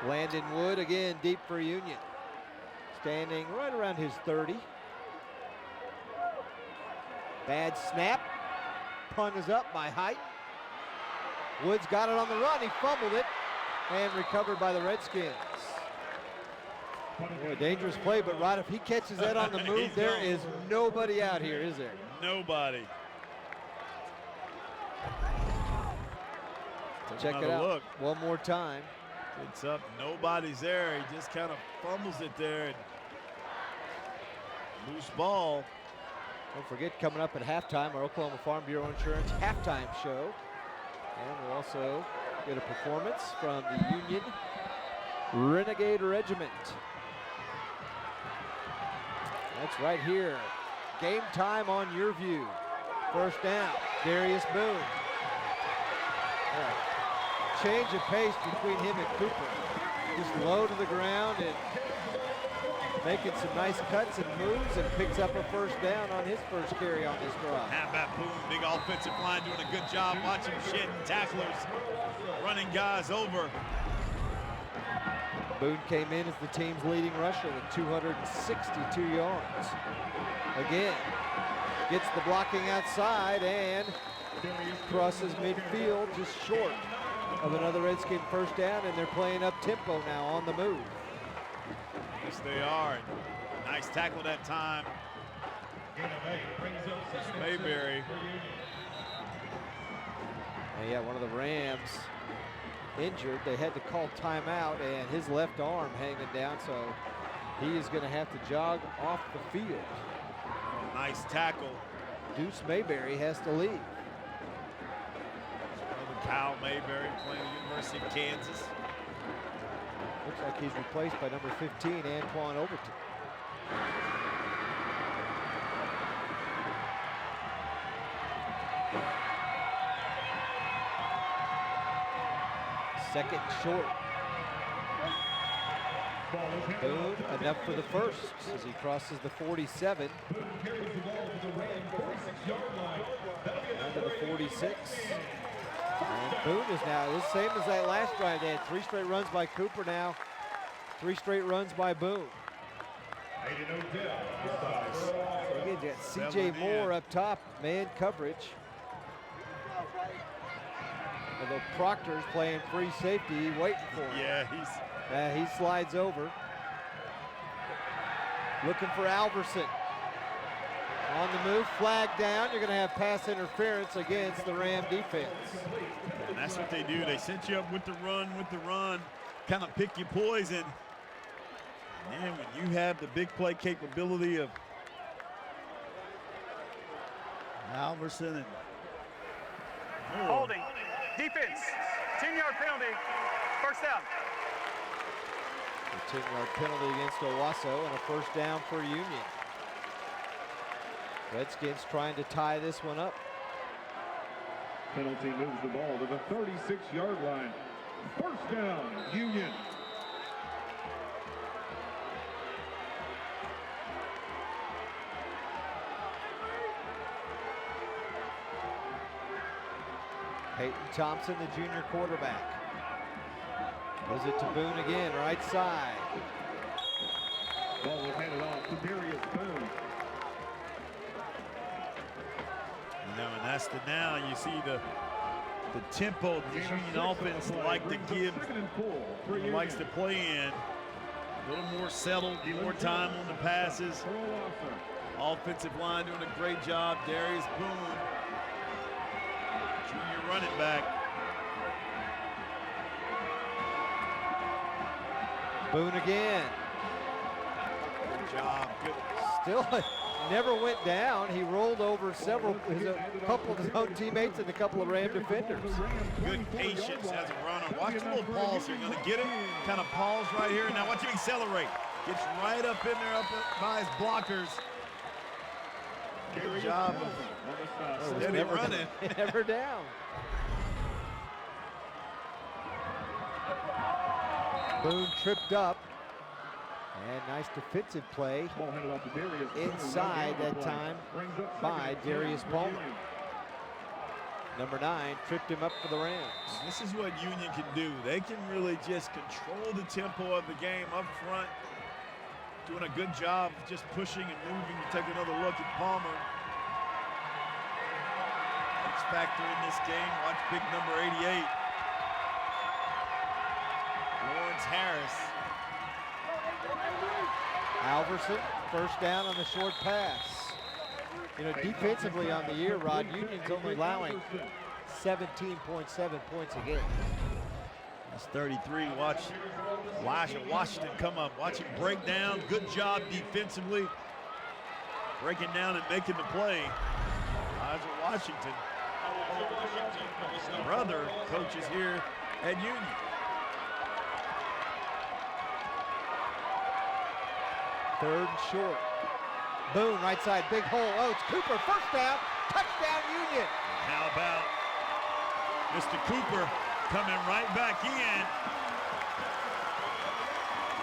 Landon Wood again deep for Union. Standing right around his 30. Bad snap. Punt is up by Height. Woods got it on the run. He fumbled it and recovered by the Redskins. Boy, a dangerous play, but Rod, if he catches that on the move, there is nobody out here, is there? Nobody. Check it out. Look. One more time. It's up. Nobody's there. He just kind of fumbles it there. And loose ball. Don't forget, coming up at halftime, our Oklahoma Farm Bureau Insurance halftime show. And we'll also get a performance from the Union Renegade Regiment. That's right here. Game time on YurView. First down, Darius Boone. Change of pace between him and Cooper. Just low to the ground and making some nice cuts and moves, and picks up a first down on his first carry on this drive. How about Boone? Big offensive line doing a good job watching shedding tacklers, running guys over. Boone came in as the team's leading rusher with 262 yards. Again, gets the blocking outside and crosses midfield just short of another Redskin first down, and they're playing up tempo now on the move. Yes, they are. Nice tackle that time. Mayberry. And yeah, one of the Rams injured. They had to call timeout, and his left arm hanging down, so he is going to have to jog off the field. Nice tackle. Deuce Mayberry has to leave. Kyle Mayberry playing at the University of Kansas. Looks like he's replaced by number 15, Antoine Overton. Second short. Boone, enough for the first as he crosses the 47. Down to the 46. And Boone is now the same as that last drive. They had 3 straight runs by Cooper now. 3 straight runs by Boone. Again, you got C.J. Moore up top, man coverage. Although Proctor's playing free safety, waiting for him. Yeah, he slides over. Looking for Alverson. On the move, flag down. You're going to have pass interference against the Ram defense. And that's what they do. They set you up with the run, kind of pick your poison. And then when you have the big play capability of Alverson and holding, defense, 10-yard penalty, first down. A 10-yard penalty against Owasso and a first down for Union. Redskins trying to tie this one up. Penalty moves the ball to the 36-yard line. First down, Union. Peyton Thompson, the junior quarterback. Gives it to Boone again, right side. Ball was handed off to Darius Boone. You know, and that's the now. You see the tempo the Union offense like to give, likes to play in. A little more settled, more time on the passes. Offensive line doing a great job. Darius Boone, junior running back. Boone again. Good job. Good. Still never went down. He rolled over a couple of his own teammates and a couple of Ram defenders. Good patience as a runner. Watch the little pause here. Going to get it. Kind of pause right here. Now watch him accelerate. Gets right up in there, up by his blockers. Good job of steady running. Never down. Boone tripped up. And nice defensive play inside that time by Darius Palmer. Number 9 tripped him up for the Rams. This is what Union can do. They can really just control the tempo of the game up front. Doing a good job of just pushing and moving. You take another look at Palmer. X factor in this game. Watch big number 88. Lawrence Harris. Alverson, first down on the short pass. You know, defensively on the year, Rod, Union's only allowing 17.7 points a game. That's 33. Watch Elijah Washington come up. Watch him break down. Good job defensively. Breaking down and making the play. Elijah Washington. His brother coaches here at Union. Third and short. Boone, right side, big hole. Oh, it's Cooper, first down, touchdown Union. How about Mr. Cooper coming right back in.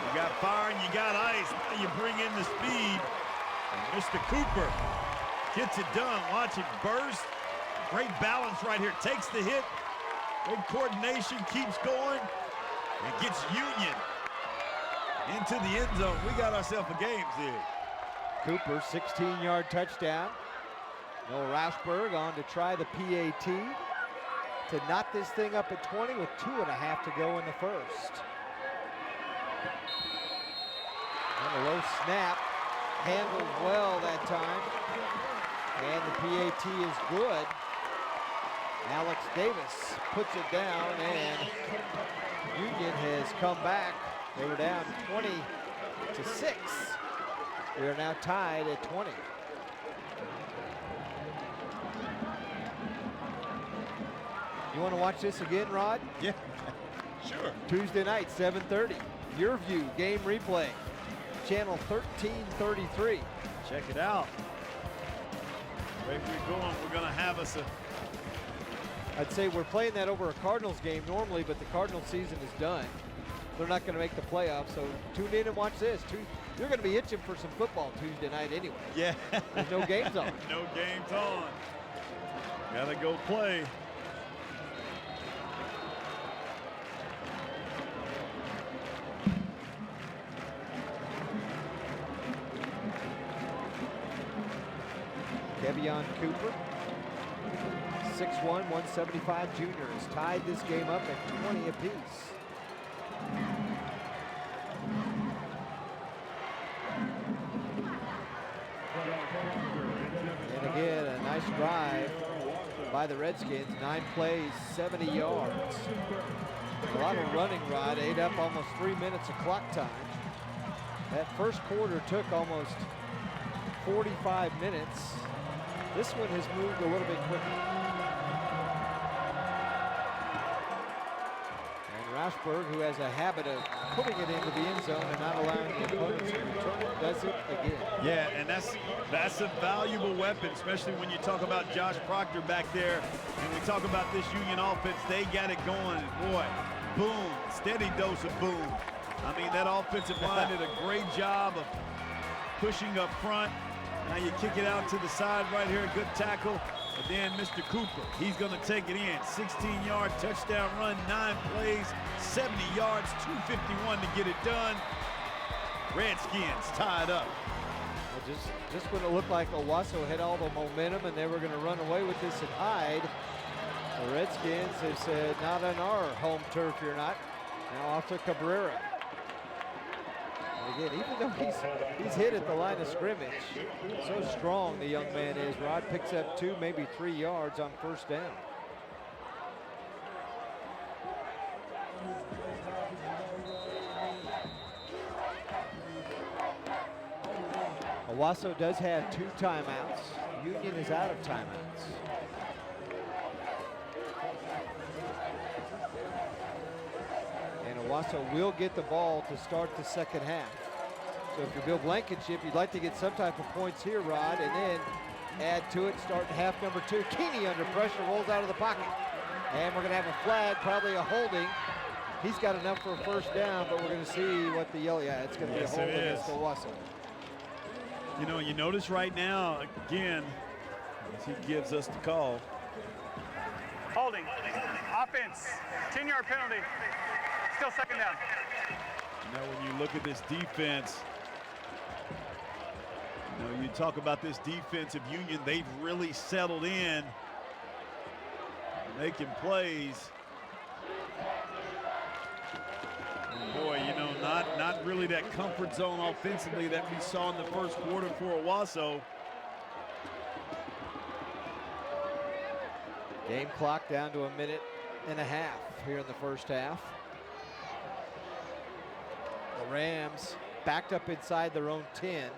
You got fire and you got ice. Now you bring in the speed. And Mr. Cooper gets it done. Watch it burst. Great balance right here. Takes the hit. Great coordination, keeps going, and gets Union into the end zone. We got ourselves a game, Zig. Cooper, 16-yard touchdown. Noah Rauschberg on to try the PAT to knot this thing up at 20 with 2.5 to go in the first. And a low snap, handled well that time. And the PAT is good. Alex Davis puts it down, and Union has come back. They were down 20-6. We are now tied at 20. You want to watch this again, Rod? Yeah, sure. Tuesday night, 7:30. YurView game replay, channel 1333. Check it out. Where we're going, we're going to have us a... I'd say we're playing that over a Cardinals game normally, but the Cardinals season is done. They're not going to make the playoffs, so tune in and watch this. You're going to be itching for some football Tuesday night anyway. Yeah. There's no games on. No games on. Got to go play. Kevion Cooper, 6'1", 175 junior, has tied this game up at 20 apiece. And again, a nice drive by the Redskins. 9 plays, 70 yards. A lot of running, Rod. Ate up almost 3 minutes of clock time. That first quarter took almost 45 minutes. This one has moved a little bit quicker. And Rauschberg, who has a habit of putting it into the end zone and not allowing the opponents to return it, does it again. Yeah, and that's a valuable weapon, especially when you talk about Josh Proctor back there. And we talk about this Union offense, they got it going. Boy, boom, steady dose of boom. I mean, that offensive line did a great job of pushing up front. Now you kick it out to the side right here, good tackle. But then Mr. Cooper, he's gonna take it in. 16-yard touchdown run, 9 plays, 70 yards, 251 to get it done. Redskins tied up. Well, just when it looked like Owasso had all the momentum and they were going to run away with this and hide, the Redskins have said, not on our home turf, you're not. Now off to Cabrera. And again, even though he's hit at the line of scrimmage, so strong the young man is, Rod picks up 2, maybe 3 yards on first down. Owasso does have 2 timeouts. Union is out of timeouts. And Owasso will get the ball to start the second half. So if you're Bill Blankenship, you'd like to get some type of points here, Rod, and then add to it starting half number 2. Keeney under pressure, rolls out of the pocket. And we're going to have a flag, probably a holding. He's got enough for a first down, but we're going to see what the yellow, yeah, it's going to be a hold against Owasso. You know, you notice right now, again, as he gives us the call. Holding. Offense. 10-yard penalty. Still second down. Now, when you look at this defense, you know, you talk about this defensive Union, they've really settled in, making plays. Boy, you know, not really that comfort zone offensively that we saw in the first quarter for Owasso. Game clock down to 1.5 minutes here in the first half. The Rams backed up inside their own 10,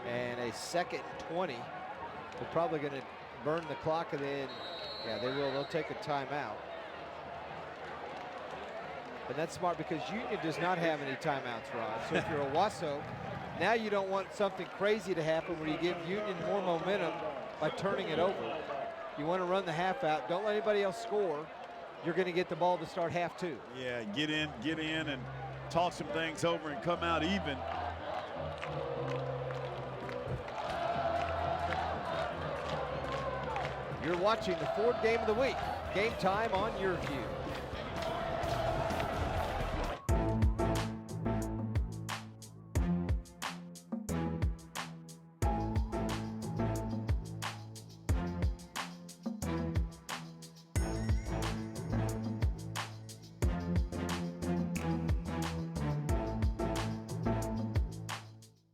and a 2nd and 20. They're probably going to burn the clock, and then, yeah, they will. They'll take a timeout. And that's smart because Union does not have any timeouts, Rod. So if you're Owasso, now you don't want something crazy to happen where you give Union more momentum by turning it over. You want to run the half out. Don't let anybody else score. You're going to get the ball to start half 2. Yeah, get in and talk some things over and come out even. You're watching the Ford Game of the Week. Game time on YurView.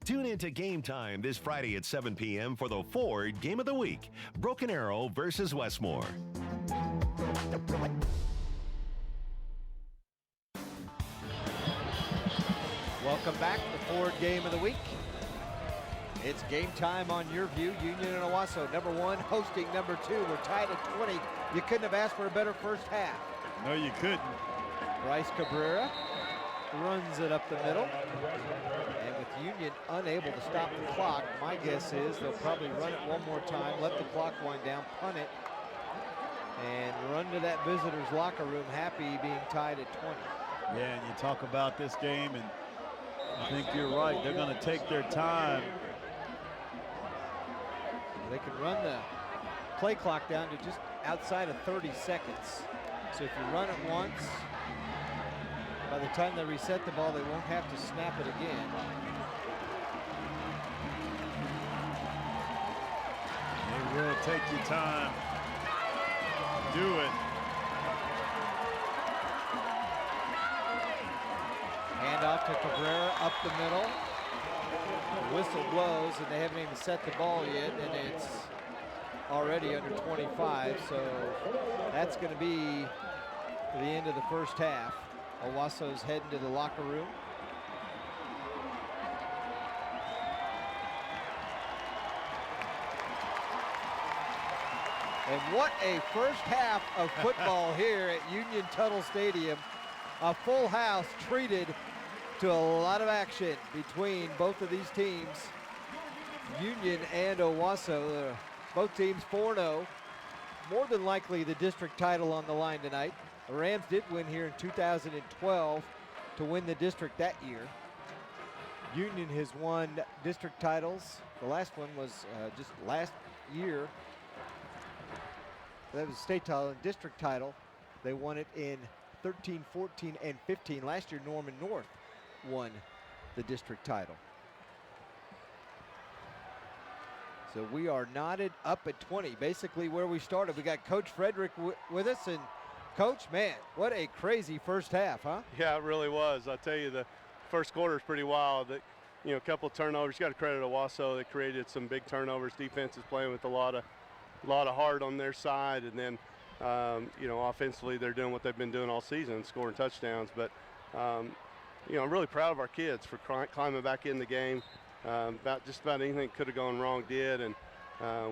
Tune into Game Time this Friday at 7 p.m. for the Ford Game of the Week. Broken Arrow versus Westmore. Welcome back to the Ford Game of the Week. It's game time on YurView. Union and Owasso, number 1 hosting number 2. We're tied at 20. You couldn't have asked for a better first half. No, you couldn't. Bryce Cabrera runs it up the middle. And with Union unable to stop the clock, my guess is they'll probably run it one more time, let the clock wind down, punt it, and run to that visitor's locker room happy being tied at 20. Yeah, and you talk about this game, and I think you're right. They're going to take their time. They can run the play clock down to just outside of 30 seconds. So if you run it once, by the time they reset the ball, they won't have to snap it again. They will take your time. Do it. Hand off to Cabrera up the middle. The whistle blows, and they haven't even set the ball yet, and it's already under 25. So that's going to be the end of the first half. Owasso's heading to the locker room. And what a first half of football here at Union Tuttle Stadium. A full house treated to a lot of action between both of these teams. Union and Owasso, both teams 4-0. More than likely the district title on the line tonight. The Rams did win here in 2012 to win the district that year. Union has won district titles. The last one was just last year. That was a state title and district title. They won it in 13, 14, and 15. Last year, Norman North won the district title. So we are knotted up at 20, basically where we started. We got Coach Frederick with us, and Coach, man, what a crazy first half, huh? Yeah, it really was. I tell you, the first quarter is pretty wild. You know, a couple of turnovers. You got to credit Owasso. They created some big turnovers. Defense is playing with a lot of heart on their side, and then you know, offensively they're doing what they've been doing all season, scoring touchdowns. But you know, I'm really proud of our kids for climbing back in the game. Just about anything that could have gone wrong did, and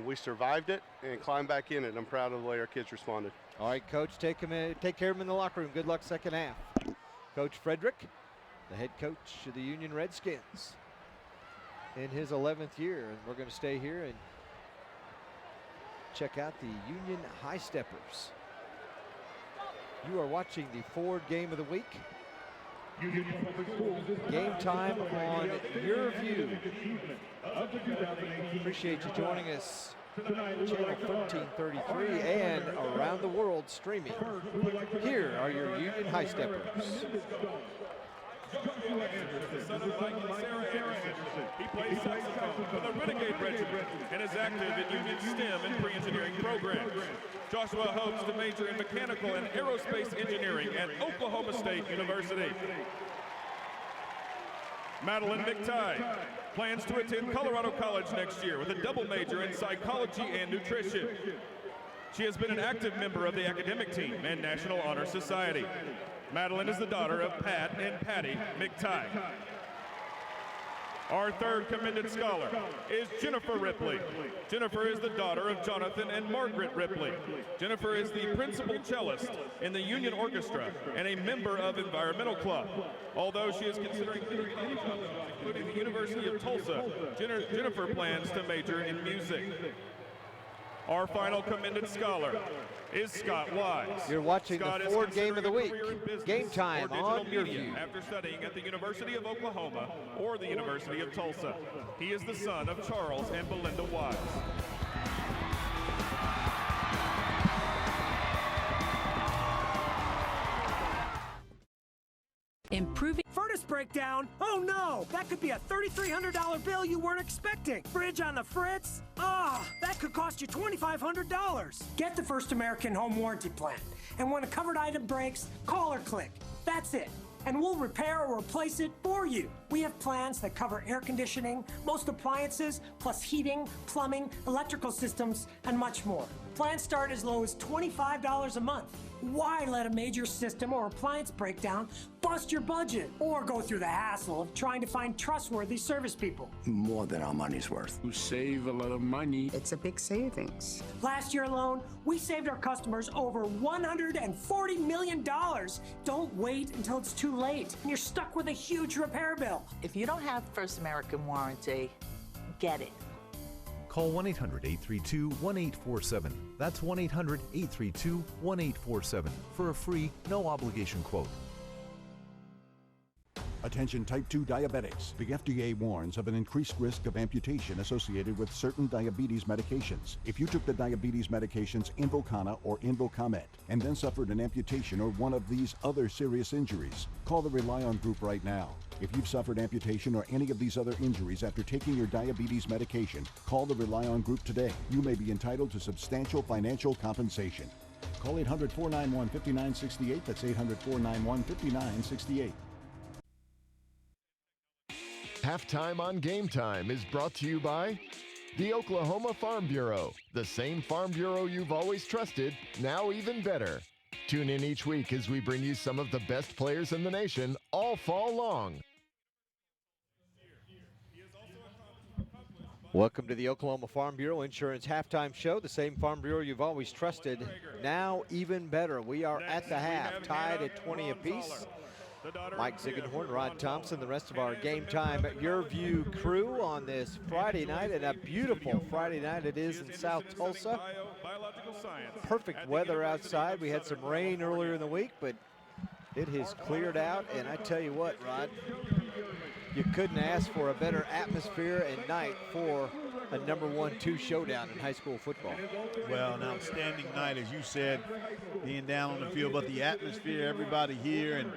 we survived it and climbed back in it. I'm proud of the way our kids responded. All right, Coach, take care of him in the locker room. Good luck second half. Coach Frederick, the head coach of the Union Redskins in his 11th year, and we're going to stay here and check out the Union High Steppers. You are watching the Ford Game of the Week. Game time on YurView. Appreciate you joining us. Channel 1333 and around the world streaming. Here are your Union High Steppers. The son of Mike and Sarah Anderson. He plays saxophone for the Renegade Regiment and is active in Union STEM and pre-engineering programs. Joshua hopes to major in mechanical and aerospace engineering at Oklahoma State University. Madeline McTighe plans to attend Colorado College next year with a double major in psychology and nutrition. She has been an active member of the academic team and National Honor Society. Madeline is the daughter of Pat and Patty McTighe. Our third commended scholar is Jennifer Ripley. Jennifer is the daughter of Jonathan and Margaret Ripley. Jennifer is the principal cellist in the Union Orchestra and a member of Environmental Club. Although she is considering including the University of Tulsa, Jennifer plans to major in music. Our final commended scholar is Scott Wise. You're watching Scott the Ford Game of the Week. Game time on YurView. After studying at the University of Oklahoma or the University of Tulsa. He is the son of Charles and Belinda Wise. Improving furnace breakdown? Oh no, that could be a $3,300 bill you weren't expecting. Fridge on the fritz? That could cost you $2,500. Get the First American Home Warranty Plan. And when a covered item breaks, call or click. That's it. And we'll repair or replace it for you. We have plans that cover air conditioning, most appliances, plus heating, plumbing, electrical systems, and much more. Plans start as low as $25 a month. Why let a major system or appliance breakdown bust your budget or go through the hassle of trying to find trustworthy service people? More than our money's worth. You save a lot of money. It's a big savings. Last year alone, we saved our customers over $140 million. Don't wait until it's too late and you're stuck with a huge repair bill. If you don't have First American Warranty, get it. Call 1-800-832-1847. That's 1-800-832-1847 for a free, no-obligation quote. Attention type 2 diabetics. The FDA warns of an increased risk of amputation associated with certain diabetes medications. If you took the diabetes medications Invokana or Invokamet and then suffered an amputation or one of these other serious injuries, call the Rely On Group right now. If you've suffered amputation or any of these other injuries after taking your diabetes medication, call the Rely On Group today. You may be entitled to substantial financial compensation. Call 800-491-5968. That's 800-491-5968. Halftime on Game Time is brought to you by the Oklahoma Farm Bureau, the same Farm Bureau you've always trusted, now even better. Tune in each week as we bring you some of the best players in the nation all fall long. Welcome to the Oklahoma Farm Bureau Insurance Halftime Show, the same Farm Bureau you've always trusted, now even better. We are at the half, tied at 20 apiece. Mike Ziegenhorn, Rod Thompson, the rest of our Game Time YurView crew on this Friday night, and a beautiful Friday night it is in South Tulsa. Perfect weather outside. We had some rain earlier in the week, but it has cleared out, and I tell you what, Rod, you couldn't ask for a better atmosphere and night for a number 1-2 showdown in high school football. Well, an outstanding night, as you said, being down on the field, but the atmosphere, everybody here, and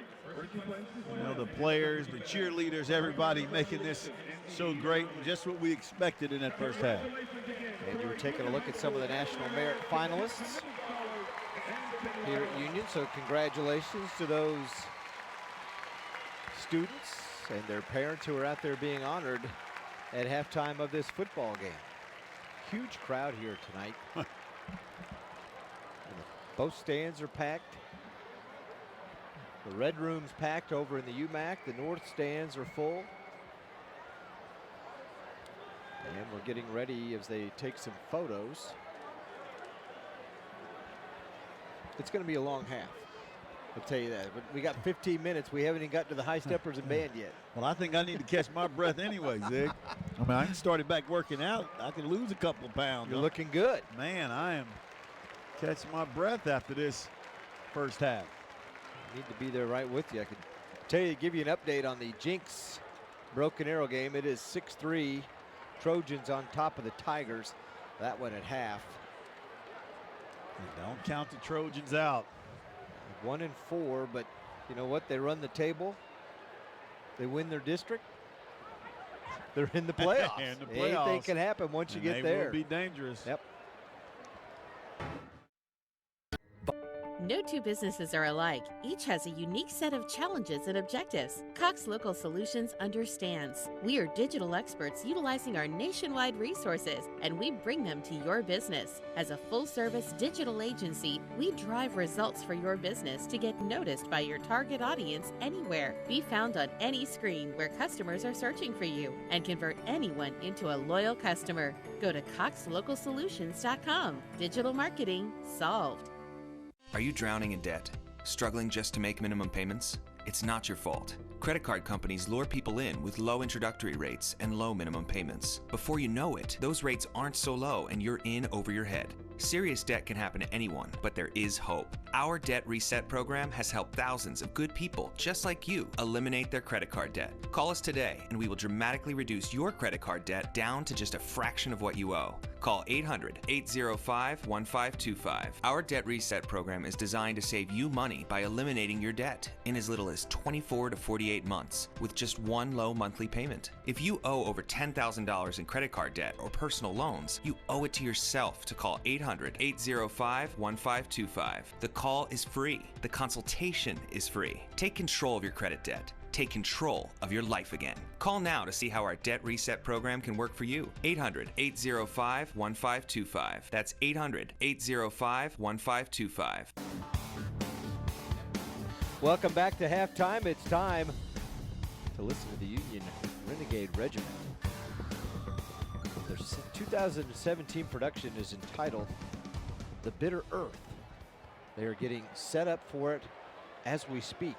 You know, the players, the cheerleaders, everybody making this so great, and just what we expected in that first half. And you were taking a look at some of the National Merit finalists here at Union, so congratulations to those students and their parents who are out there being honored at halftime of this football game. Huge crowd here tonight. Both stands are packed. The red room's packed over in the UMAC. The north stands are full. And we're getting ready as they take some photos. It's going to be a long half. I'll tell you that. But we got 15 minutes. We haven't even got to the high steppers and band yet. Well, I think I need to catch my breath anyway, Zig. I mean, I started back working out. I can lose a couple of pounds. You're looking good. Man, I am catching my breath after this first half. Need to be there right with you. I could tell you, give you an update on the Jinx Broken Arrow game. It is 6-3 Trojans on top of the Tigers. That one at half. And don't count the Trojans out. 1-4, but you know what? They run the table. They win their district. They're in the playoffs. In the playoffs. Anything can happen once you get there. They will be dangerous. Yep. No two businesses are alike. Each has a unique set of challenges and objectives. Cox Local Solutions understands. We are digital experts utilizing our nationwide resources, and we bring them to your business. As a full-service digital agency, we drive results for your business to get noticed by your target audience anywhere. Be found on any screen where customers are searching for you, and convert anyone into a loyal customer. Go to coxlocalsolutions.com. Digital marketing solved. Are you drowning in debt? Struggling just to make minimum payments? It's not your fault. Credit card companies lure people in with low introductory rates and low minimum payments. Before you know it, those rates aren't so low and you're in over your head. Serious debt can happen to anyone, but there is hope. Our Debt Reset program has helped thousands of good people just like you eliminate their credit card debt. Call us today and we will dramatically reduce your credit card debt down to just a fraction of what you owe. Call 800-805-1525. Our Debt Reset program is designed to save you money by eliminating your debt in as little as 24 to 48 months with just one low monthly payment. If you owe over $10,000 in credit card debt or personal loans, you owe it to yourself to call 800-805-1525. The call is free. The consultation is free. Take control of your credit debt. Take control of your life again. Call now to see how our Debt Reset program can work for you. 800-805-1525. That's 800-805-1525. Welcome back to halftime. It's time to listen to the Union Renegade Regiment. Their 2017 production is entitled The Bitter Earth. They are getting set up for it as we speak.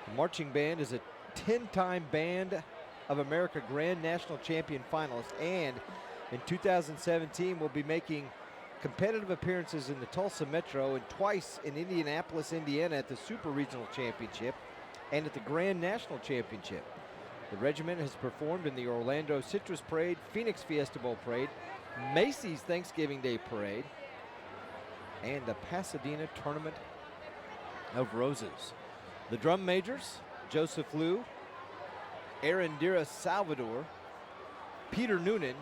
The marching band is a 10-time Band of America Grand National Champion finalist, and in 2017 will be making competitive appearances in the Tulsa Metro and twice in Indianapolis, Indiana at the Super Regional Championship and at the Grand National Championship. The regiment has performed in the Orlando Citrus Parade, Phoenix Fiesta Bowl Parade, Macy's Thanksgiving Day Parade, and the Pasadena Tournament of Roses. The drum majors, Joseph Liu, Arendira Salvador, Peter Noonan,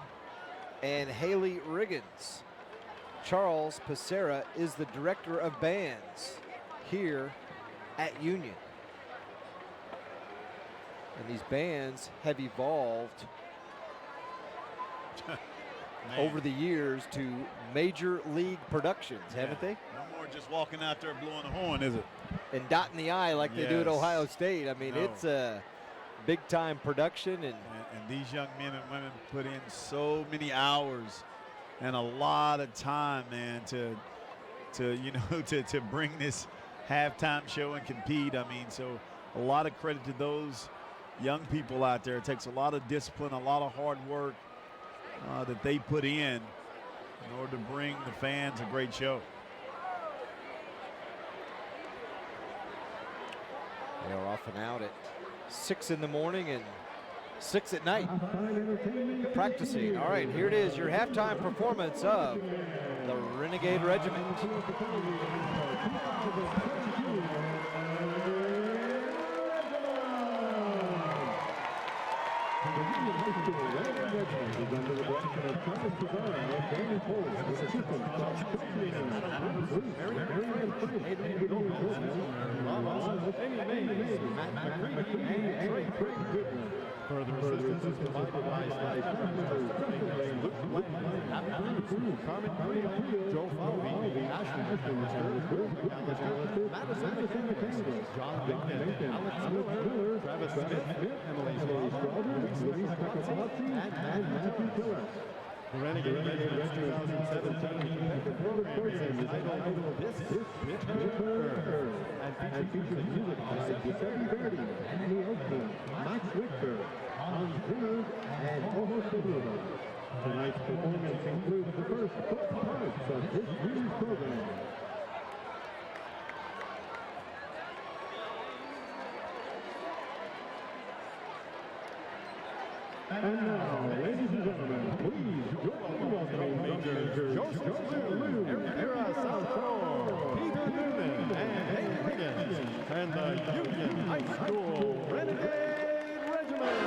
and Haley Riggins. Charles Pacera is the director of bands here at Union. And these bands have evolved over the years to major league productions, haven't they? No more just walking out there blowing a horn, is it? And dotting the I like they do at Ohio State. I mean, it's a big-time production. And these young men and women put in so many hours and a lot of time, man, to bring this halftime show and compete. I mean, so a lot of credit to those young people out there. It takes a lot of discipline, a lot of hard work that they put in order to bring the fans a great show. They are off and out at 6 in the morning and 6 at night practicing. All right, here it is, your halftime performance of the Renegade Regiment. Union High School, Renegade Redskins is under the direction of Thomas Cesaro and Danny Cole, with assistance from coaching Bruce, Marion Free, Indian coaches, Amy Mays, Matt McCready, and Trey Goodwin. Further assistance is provided by staff members Luke Lang, Carmen Carrillo, Joe Falvey, Ashley McAllister, Madison McKinney, John Bacon, Alex Miller, Travis Smith, Emily Strauber, Luis Cacapazzi, and Matthew Tiller. The Renegade Redskins 2017 competitive program is entitled This Bit of Earth and features music by Giuseppe Verdi, Anthony Oakman, Max Richter, Hans Zimmer, and Owasso Rams. Tonight's performance includes the first 4 parts of this year's program. And now, ladies and gentlemen, please join me welcoming Major Joseph Liu, Eric Southpaw, Peter Newman, and Hank Higgins, and the Union High School Renegade Regiment.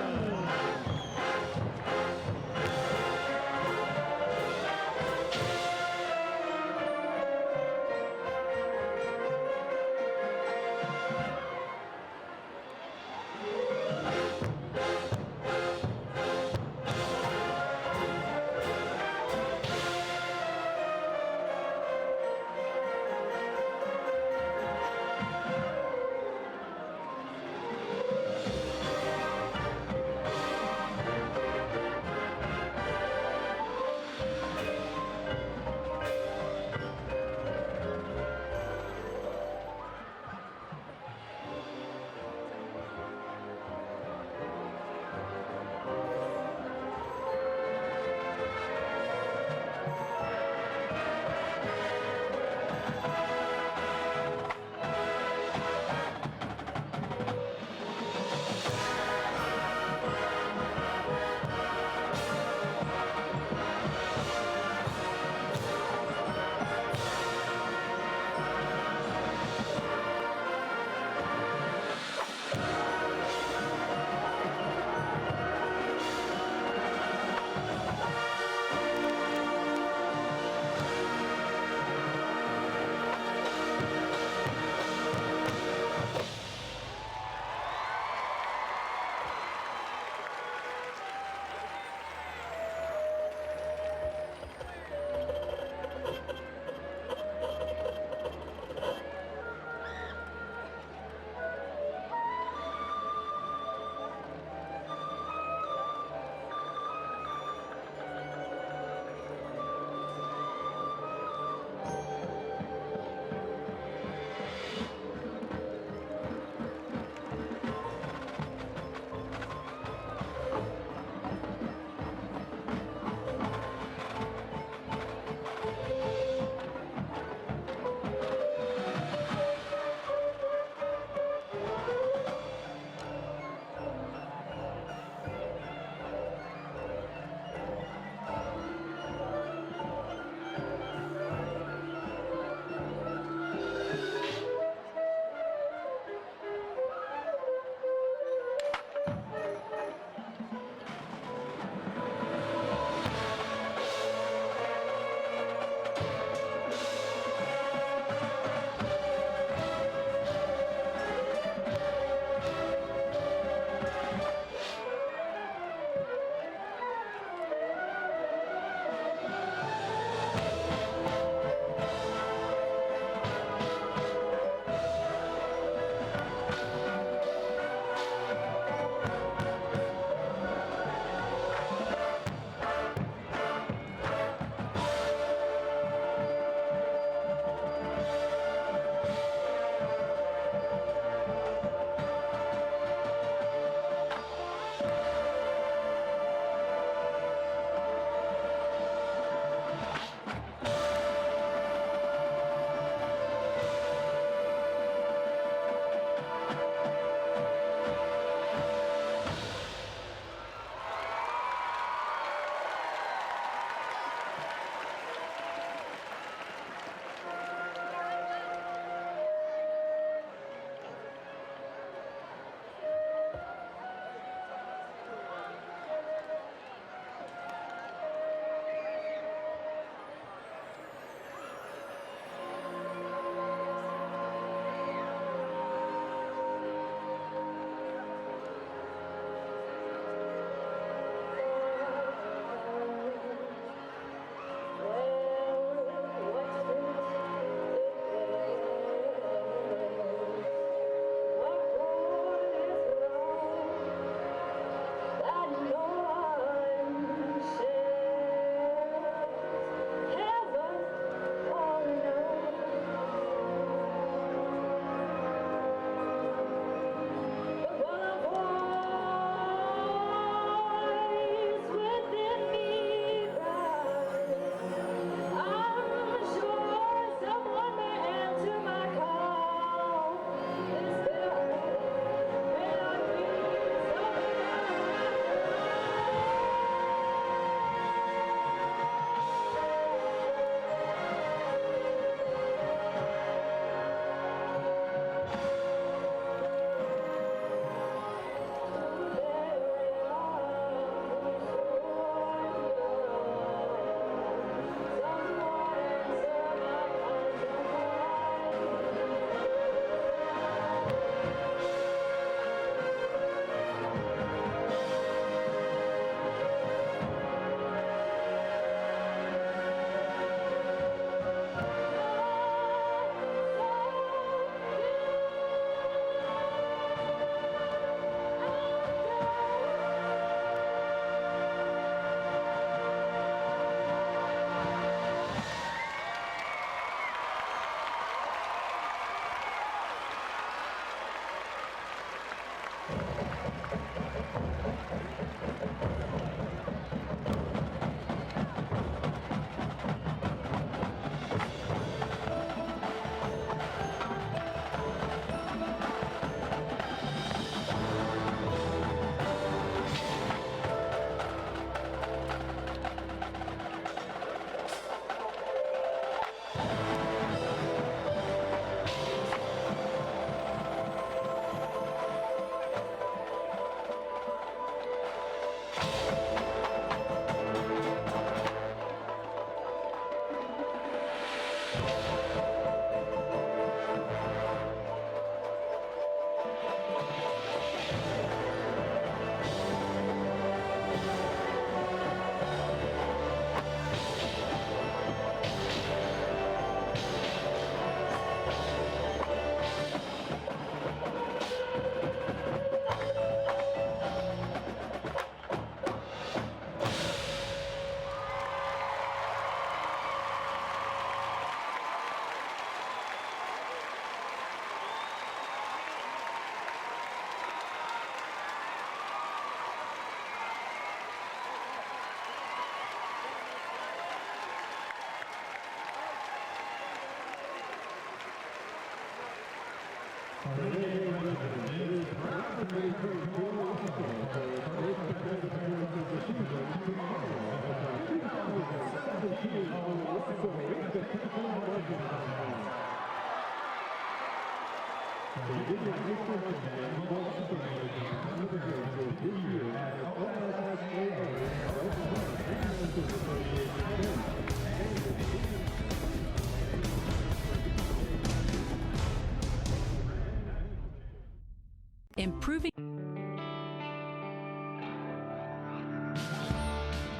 Improving.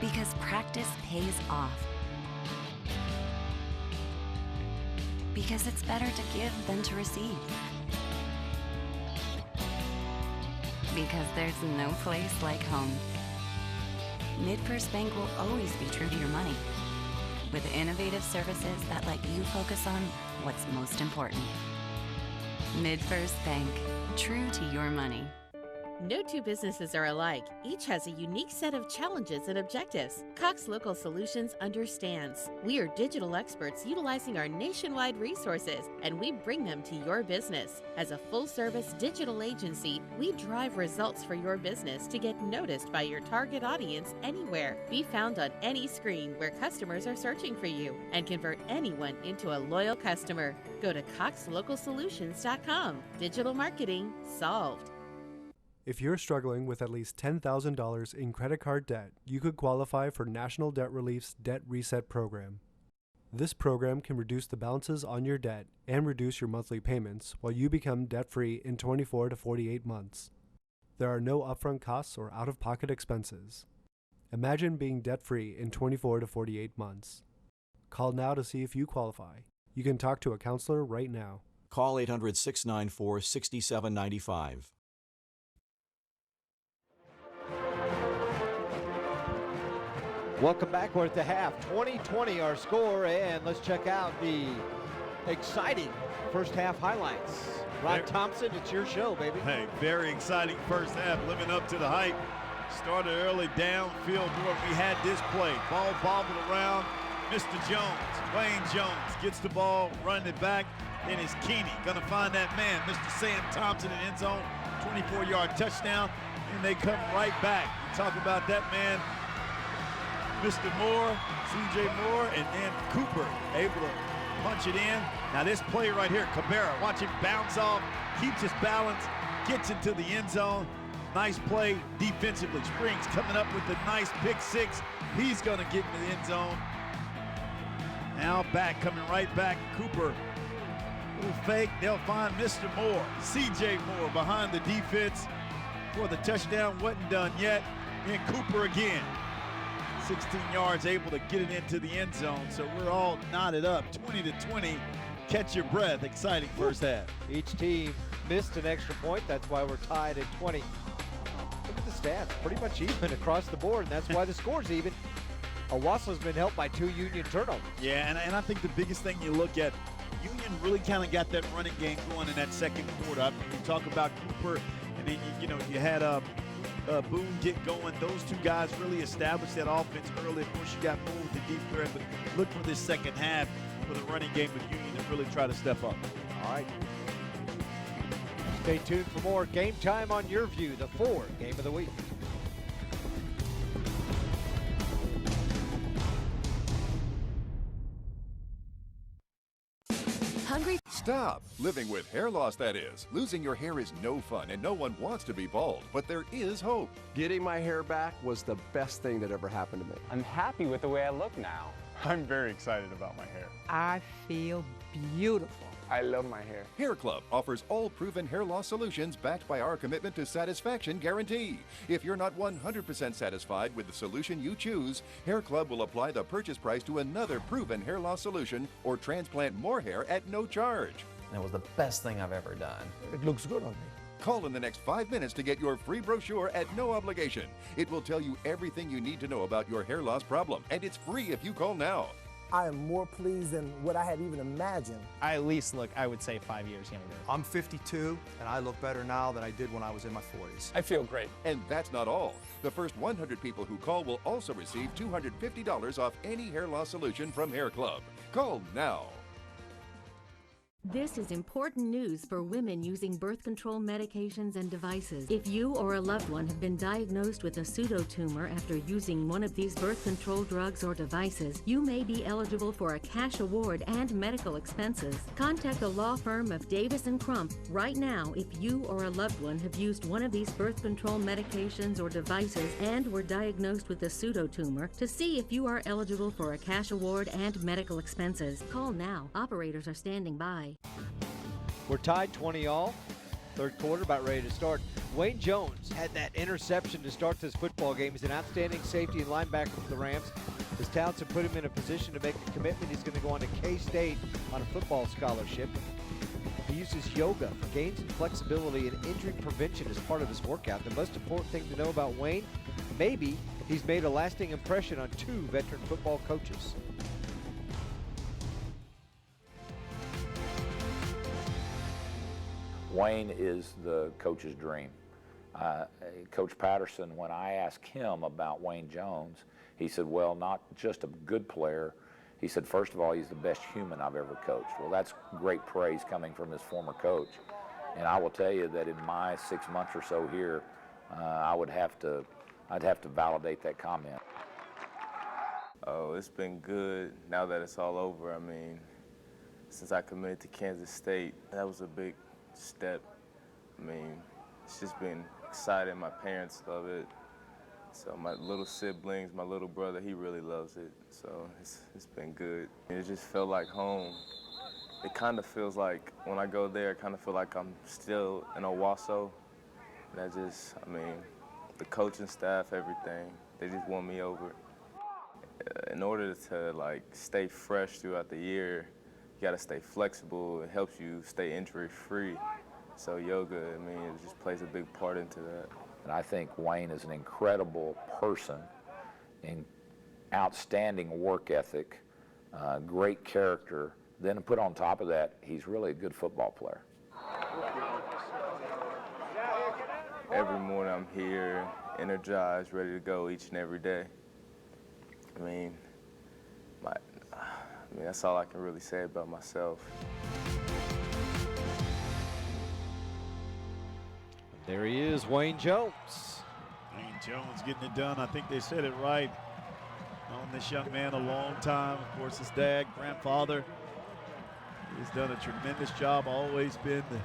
Because practice pays off. Because it's better to give than to receive. Because there's no place like home. MidFirst Bank will always be true to your money, with innovative services that let you focus on what's most important. MidFirst Bank, true to your money. No two businesses are alike. Each has a unique set of challenges and objectives. Cox Local Solutions understands. We are digital experts utilizing our nationwide resources, and we bring them to your business. As a full-service digital agency, we drive results for your business to get noticed by your target audience anywhere. Be found on any screen where customers are searching for you, and convert anyone into a loyal customer. Go to coxlocalsolutions.com. Digital marketing solved. If you're struggling with at least $10,000 in credit card debt, you could qualify for National Debt Relief's Debt Reset Program. This program can reduce the balances on your debt and reduce your monthly payments while you become debt-free in 24 to 48 months. There are no upfront costs or out-of-pocket expenses. Imagine being debt-free in 24 to 48 months. Call now to see if you qualify. You can talk to a counselor right now. Call 800-694-6795. Welcome back. We're at the half. 20-20 our score, and let's check out the exciting first half highlights. Rod Thompson, it's your show, baby. Hey, very exciting first half, living up to the hype. Started early downfield. Boy, we had this play. Ball bobbled around. Mr. Jones, Wayne Jones, gets the ball, running it back. Then it's Keeney, gonna find that man, Mr. Sam Thompson in end zone, 24-yard touchdown, and they come right back. You talk about that man, Mr. Moore, C.J. Moore, and then Cooper able to punch it in. Now this play right here, Cabrera, watch him bounce off, keeps his balance, gets into the end zone. Nice play defensively. Springs coming up with the nice pick six. He's gonna get into the end zone. Now back, coming right back, Cooper. Little fake, they'll find Mr. Moore. C.J. Moore behind the defense for the touchdown, wasn't done yet. And Cooper again. 16 yards, able to get it into the end zone. So we're all knotted up, 20-20. Catch your breath, exciting first half. Each team missed an extra point. That's why we're tied at 20. Look at the stats, pretty much even across the board, and that's why the score's even. Owasso's been helped by 2 Union turnovers. Yeah, and I think the biggest thing you look at, Union really kind of got that running game going in that second quarter. I mean, you talk about Cooper, and then you had Boone get going. Those two guys really established that offense early. Of course, you got Moore with the deep threat, but look for this second half for the running game with Union to really try to step up. All right. Stay tuned for more Game Time on YurView, the Ford Game of the Week. Hungry? Stop. Living with hair loss, that is. Losing your hair is no fun, and no one wants to be bald, but there is hope. Getting my hair back was the best thing that ever happened to me. I'm happy with the way I look now. I'm very excited about my hair. I feel beautiful. I love my hair. Hair Club offers all proven hair loss solutions backed by our commitment to satisfaction guarantee. If you're not 100% satisfied with the solution you choose, Hair Club will apply the purchase price to another proven hair loss solution or transplant more hair at no charge. It was the best thing I've ever done. It looks good on me. Call in the next 5 minutes to get your free brochure at no obligation. It will tell you everything you need to know about your hair loss problem, and it's free if you call now. I am more pleased than what I had even imagined. I at least look, I would say, 5 years younger. I'm 52, and I look better now than I did when I was in my 40s. I feel great. And that's not all. The first 100 people who call will also receive $250 off any hair loss solution from Hair Club. Call now. This is important news for women using birth control medications and devices. If you or a loved one have been diagnosed with a pseudotumor after using one of these birth control drugs or devices, you may be eligible for a cash award and medical expenses. Contact the law firm of Davis & Crump right now if you or a loved one have used one of these birth control medications or devices and were diagnosed with a pseudotumor to see if you are eligible for a cash award and medical expenses. Call now. Operators are standing by. We're tied 20-all. Third quarter about ready to start. Wayne Jones had that interception to start this football game. He's an outstanding safety and linebacker for the Rams. His talents have put him in a position to make a commitment. He's going to go on to K-State on a football scholarship. He uses yoga for gains in flexibility and injury prevention as part of his workout. The most important thing to know about Wayne, maybe he's made a lasting impression on 2 veteran football coaches. Wayne is the coach's dream. Coach Patterson, when I asked him about Wayne Jones, he said, well, not just a good player. He said, first of all, he's the best human I've ever coached. Well, that's great praise coming from his former coach. And I will tell you that in my 6 months or so here, I'd have to validate that comment. Oh, it's been good now that it's all over. I mean, since I committed to Kansas State, that was a big step. I mean, it's just been exciting. My parents love it. So my little siblings, my little brother, he really loves it. So it's been good. It just felt like home. It kind of feels like when I go there, I kind of feel like I'm still in Owasso. That just, I mean, the coaching staff, everything, they just won me over. In order to like stay fresh throughout the year, you got to stay flexible. It helps you stay injury-free. So yoga, I mean, it just plays a big part into that. And I think Wayne is an incredible person, outstanding work ethic, great character. Then to put on top of that, he's really a good football player. Every morning I'm here, energized, ready to go each and every day. I mean, that's all I can really say about myself. There he is, Wayne Jones. Wayne Jones getting it done. I think they said it right. Known this young man a long time. Of course, his dad, grandfather. He's done a tremendous job, always been the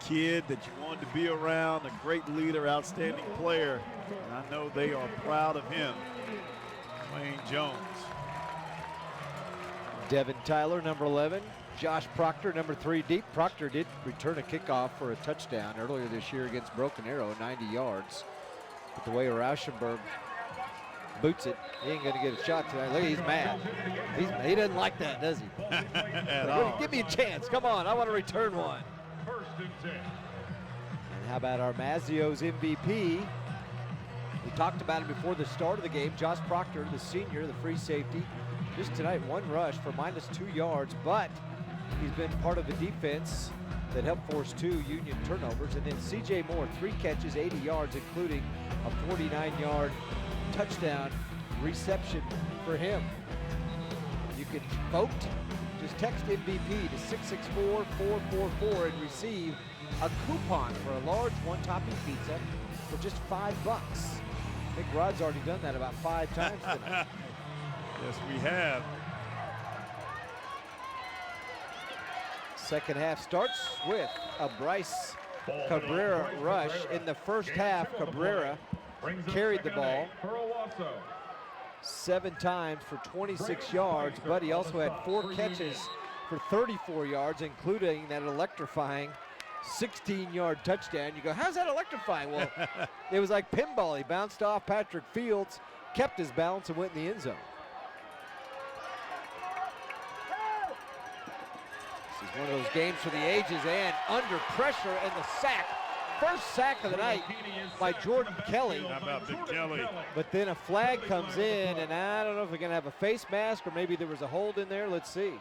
kid that you wanted to be around, a great leader, outstanding player. And I know they are proud of him. Wayne Jones. Devin Tyler, number 11. Josh Proctor, number 3 deep. Proctor did return a kickoff for a touchdown earlier this year against Broken Arrow, 90 yards. But the way Rauschenberg boots it, he ain't gonna get a shot tonight. Look, he's mad. He doesn't like that, does he? At all. Give me a chance, come on, I want to return one. And how about our Mazio's MVP? We talked about it before the start of the game. Josh Proctor, the senior, the free safety. Just tonight, 1 rush for -2 yards, but he's been part of a defense that helped force 2 Union turnovers. And then C.J. Moore, 3 catches, 80 yards, including a 49-yard touchdown reception for him. You can vote. Just text MVP to 664-444 and receive a coupon for a large one-topping pizza for just $5. I think Rod's already done that about 5 times tonight. Yes, we have. Second half starts with a Bryce Cabrera rush. In the first half, Cabrera carried the ball 7 times for 26 yards, but he also had 4 catches for 34 yards, including that electrifying 16-yard touchdown. You go, how's that electrifying? Well, it was like pinball. He bounced off Patrick Fields, kept his balance, and went in the end zone. This is one of those games for the ages, and under pressure, and the sack. First sack of the night by Jordan Kelly. How about Big Kelly? But then a flag comes in, and I don't know if we're going to have a face mask or maybe there was a hold in there. Let's see.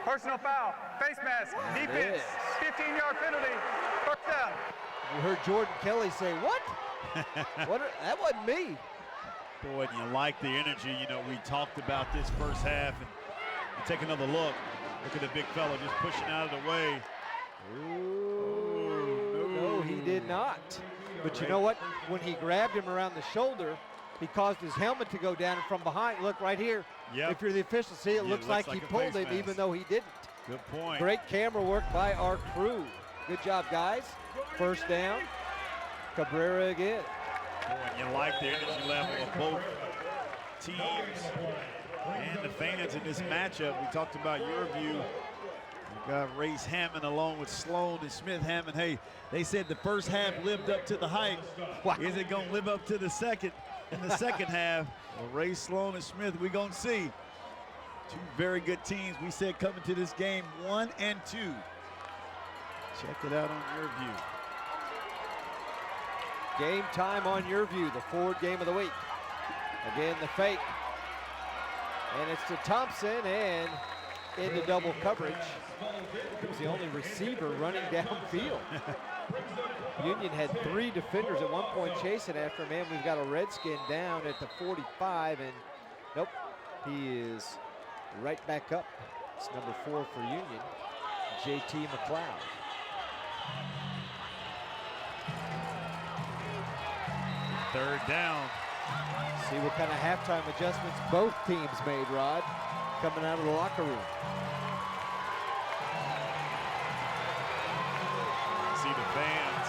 Personal foul, face mask, defense, 15-yard penalty, first down. You heard Jordan Kelly say, what? That wasn't me. Boy, you like the energy. You know, we talked about this first half, and Take another look. Look at the big fella just pushing out of the way. Ooh, no, he did not. But you know what? When he grabbed him around the shoulder, he caused his helmet to go down from behind. Look right here. Yep. If you're the official, see, it looks like he pulled him even though he didn't. Good point. Great camera work by our crew. Good job, guys. First down. Cabrera again. Boy, and you like the energy level of both teams and the fans in this matchup. We talked about YurView. You got Race Hammond along with Sloan and Smith. Hammond, hey, they said the first half lived up to the hype. Wow. Is it going to live up to the second in the second half? Well, Race, Sloan, and Smith, we're going to see. Two very good teams, we said, coming to this game, 1 and 2. Check it out on YurView. Game time on YurView, the forward game of the week. Again, the fake. And it's to Thompson and into double coverage. He was the only receiver running downfield. Union had 3 defenders at one point chasing after him, and we've got a Redskin down at the 45, and nope, he is right back up. It's number 4 for Union, JT McLeod. Third down. See what kind of halftime adjustments both teams made, Rod, coming out of the locker room. See the fans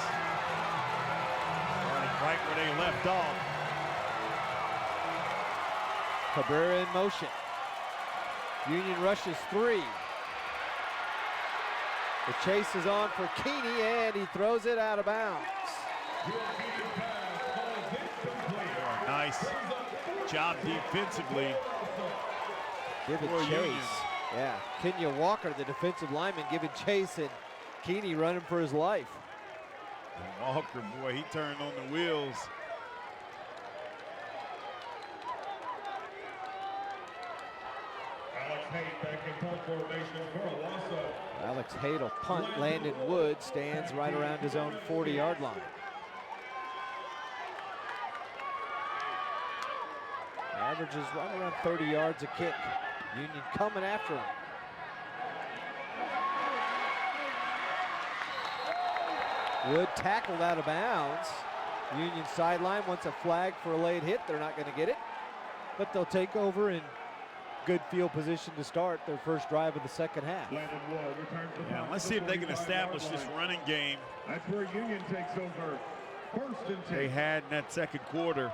right where they left off. Cabrera in motion. Union rushes 3. The chase is on for Keeney, and he throws it out of bounds. Nice job defensively. Giving for chase. Union. Yeah, Kenya Walker, the defensive lineman, giving chase, and Keeney running for his life. And Walker, boy, he turned on the wheels. Alex Hayes back in punt formation for Owasso. Alex Hayes will punt. Landon Wood stands right around his own 40-yard line. Averages right around 30 yards a kick. Union coming after him. Wood tackled out of bounds. Union sideline wants a flag for a late hit. They're not going to get it, but they'll take over in good field position to start their first drive of the second half. Yeah, let's see if they can establish this running game. That's where Union takes over. First and 10. They had in that second quarter.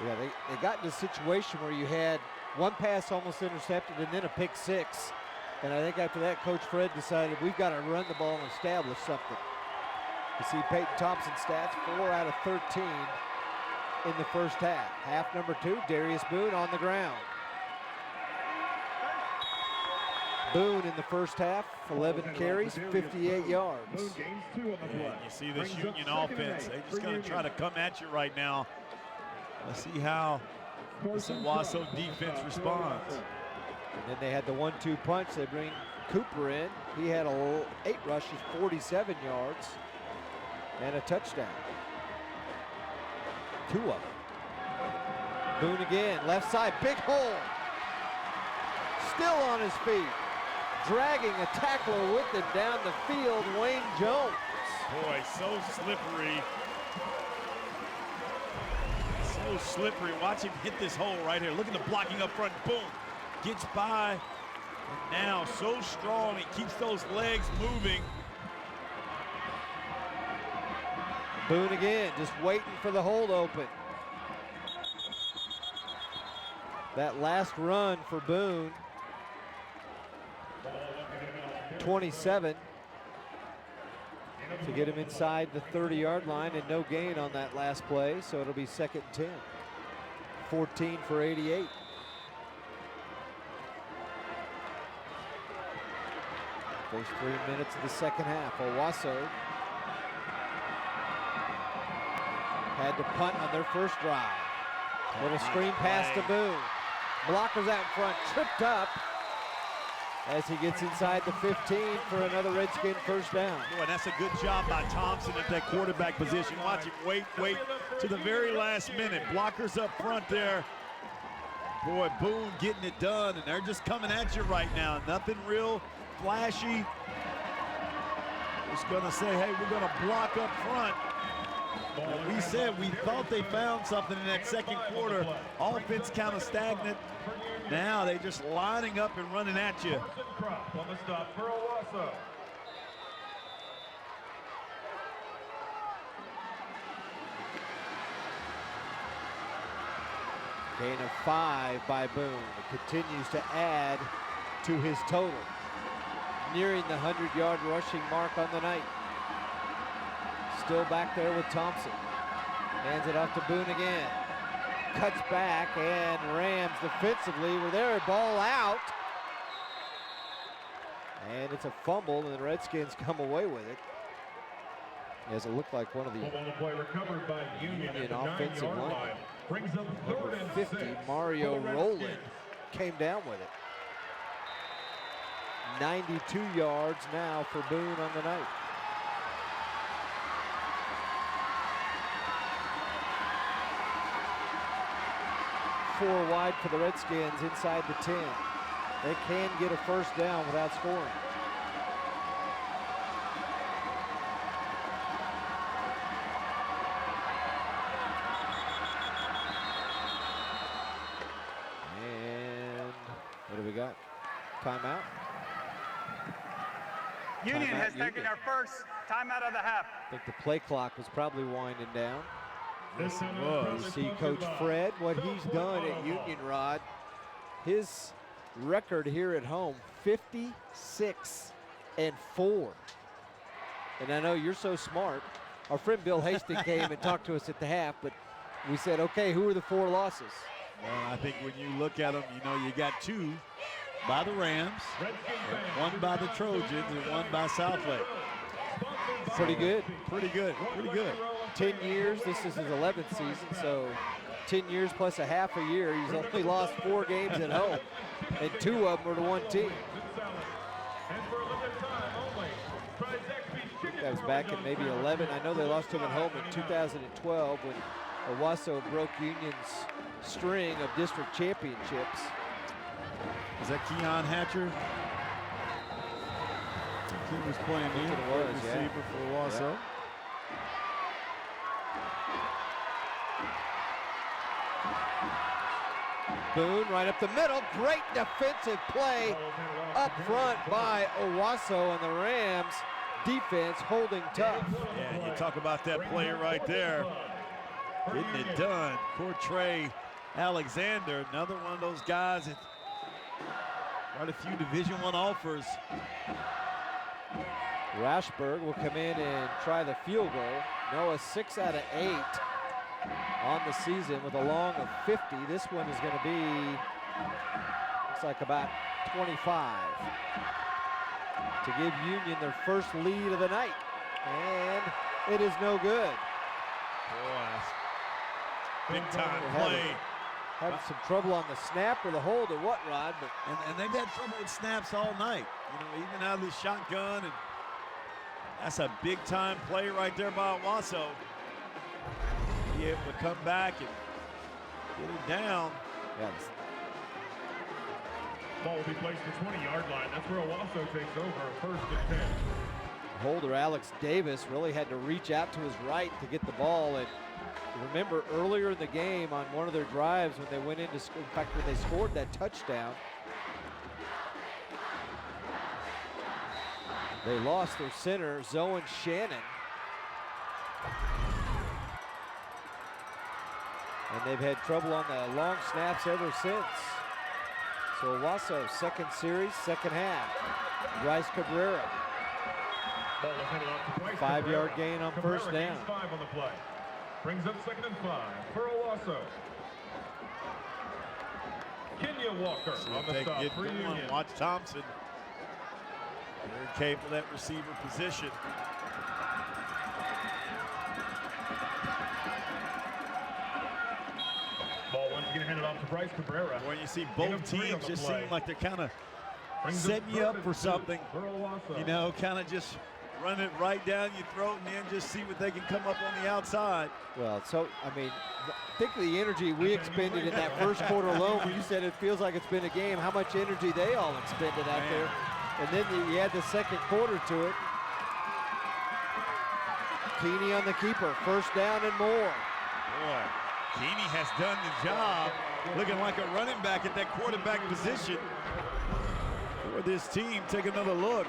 Yeah, they got in a situation where you had one pass almost intercepted and then a pick 6. And I think after that, Coach Fred decided we've got to run the ball and establish something. You see Peyton Thompson's stats, 4 out of 13 in the first half. Half number 2, Darius Boone on the ground. Boone in the first half, 11 carries, 58 yards. And you see this Union offense, they're just going to try to come at you right now. Let's see how this Owasso defense responds. And then they had the 1-2 punch. They bring Cooper in. He had 8 rushes, 47 yards, and a touchdown. 2 of them. Boone again, left side, big hole. Still on his feet. Dragging a tackler with it down the field, Wayne Jones. Boy, so slippery. So slippery. Watch him hit this hole right here. Look at the blocking up front. Boom. Gets by. And now so strong. He keeps those legs moving. Boone again, just waiting for the hold open. That last run for Boone. 27 to get him inside the 30-yard line, and no gain on that last play, so it'll be 2nd and 10. 14 for 88. First 3 minutes of the second half. Owasso had to punt on their first drive. Little screen pass to Boone. Blockers out in front, tripped up. as he gets inside the 15 for another Redskin first down. Boy, and that's a good job by Thompson at that quarterback position. Watch him wait to the very last minute. Blockers up front there. Boy, Boone getting it done, and they're just coming at you right now. Nothing real flashy. Just gonna say, hey, we're gonna block up front. And we said we thought they found something in that second quarter. Offense kind of stagnant. Now they just lining up and running at you. On the stop for Owasso. Gain of 5 by Boone. It continues to add to his total. Nearing the 100-yard rushing mark on the night. Still back there with Thompson. Hands it off to Boone again. Cuts back, and Rams defensively were there, ball out. And it's a fumble, and the Redskins come away with it. As it looked like one of the Union offensive linemen. Number 50, Mario Rowland, came down with it. 92 yards now for Boone on the night. Four wide for the Redskins inside the 10. They can get a first down without scoring. And what do we got? Timeout. Union has taken their first timeout of the half. I think the play clock was probably winding down. Yes, it You see Coach Fred, what he's done at Union, Rod. His record here at home, 56-4. And I know you're so smart. Our friend Bill Hastings came and talked to us at the half, but we said, okay, who are the 4 losses? Well, I think when you look at them, you know, you got 2 by the Rams, 1 by the Trojans, and 1 by Southlake. Pretty good. Pretty good, pretty good. 10 years, this is his 11th season, so 10 years plus a half a year. He's only lost 4 games at home, and 2 of them were to one team. I think that was back in maybe 11. I know they lost to him at home in 2012 when Owasso broke Union's string of district championships. Is that Keon Hatcher? He was playing the receiver for Owasso. Yeah. Boone right up the middle. Great defensive play up front by Owasso, and the Rams defense holding tough. Yeah, you talk about that play right there. Getting it done. Courtray Alexander, another one of those guys that quite a few Division I offers. Rashburg will come in and try the field goal. Noah 6 out of 8 on the season with a long of 50. This one is going to be, looks like about 25 to give Union their first lead of the night. And it is no good. Boy, big time play. Having some trouble on the snap or the hold or what, Rod? But and they've had trouble with snaps all night. You know, even out of the shotgun, and that's a big time play right there by Owasso. Be able to come back and get it down. Yes. Ball will be placed at the 20-yard line. That's where Owasso takes over, first and 10. Holder Alex Davis really had to reach out to his right to get the ball. And remember earlier in the game on one of their drives when they went into, in fact, when they scored that touchdown, they lost their center, Zoe Shannon. And they've had trouble on the long snaps ever since. So Owasso, second series, second half. Bryce Cabrera. 5-yard gain on first down. 5 on the play. Brings up 2nd and 5 for Owasso. Kenya Walker on the stop for Union. Watch Thompson. Very capable of that receiver position. Ball once again handed off to Bryce Cabrera. When you see both teams just seem like they're kind of setting you up for something. You know, kind of just run it right down your throat and then just see what they can come up on the outside. Well, so, I mean, think of the energy we expended in that first quarter alone. When you said it feels like it's been a game, how much energy they all expended out there. And then you add the second quarter to it. Keeney on the keeper, first down and more. Boy, Keeney has done the job, looking like a running back at that quarterback position for this team. Take another look.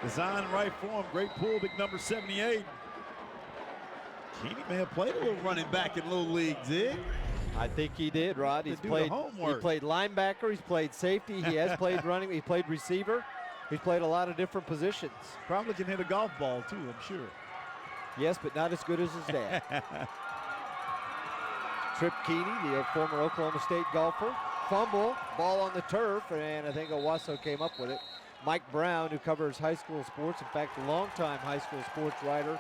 Designed right for him. Great pull to number 78. Keeney may have played a little running back in little leagues, I think he did, Rod. He played linebacker, he's played safety, he has played running, he played receiver. He's played a lot of different positions. Probably can hit a golf ball too, I'm sure. Yes, but not as good as his dad. Trip Keeney, the former Oklahoma State golfer. Fumble, ball on the turf, and I think Owasso came up with it. Mike Brown, who covers high school sports, in fact, a longtime high school sports writer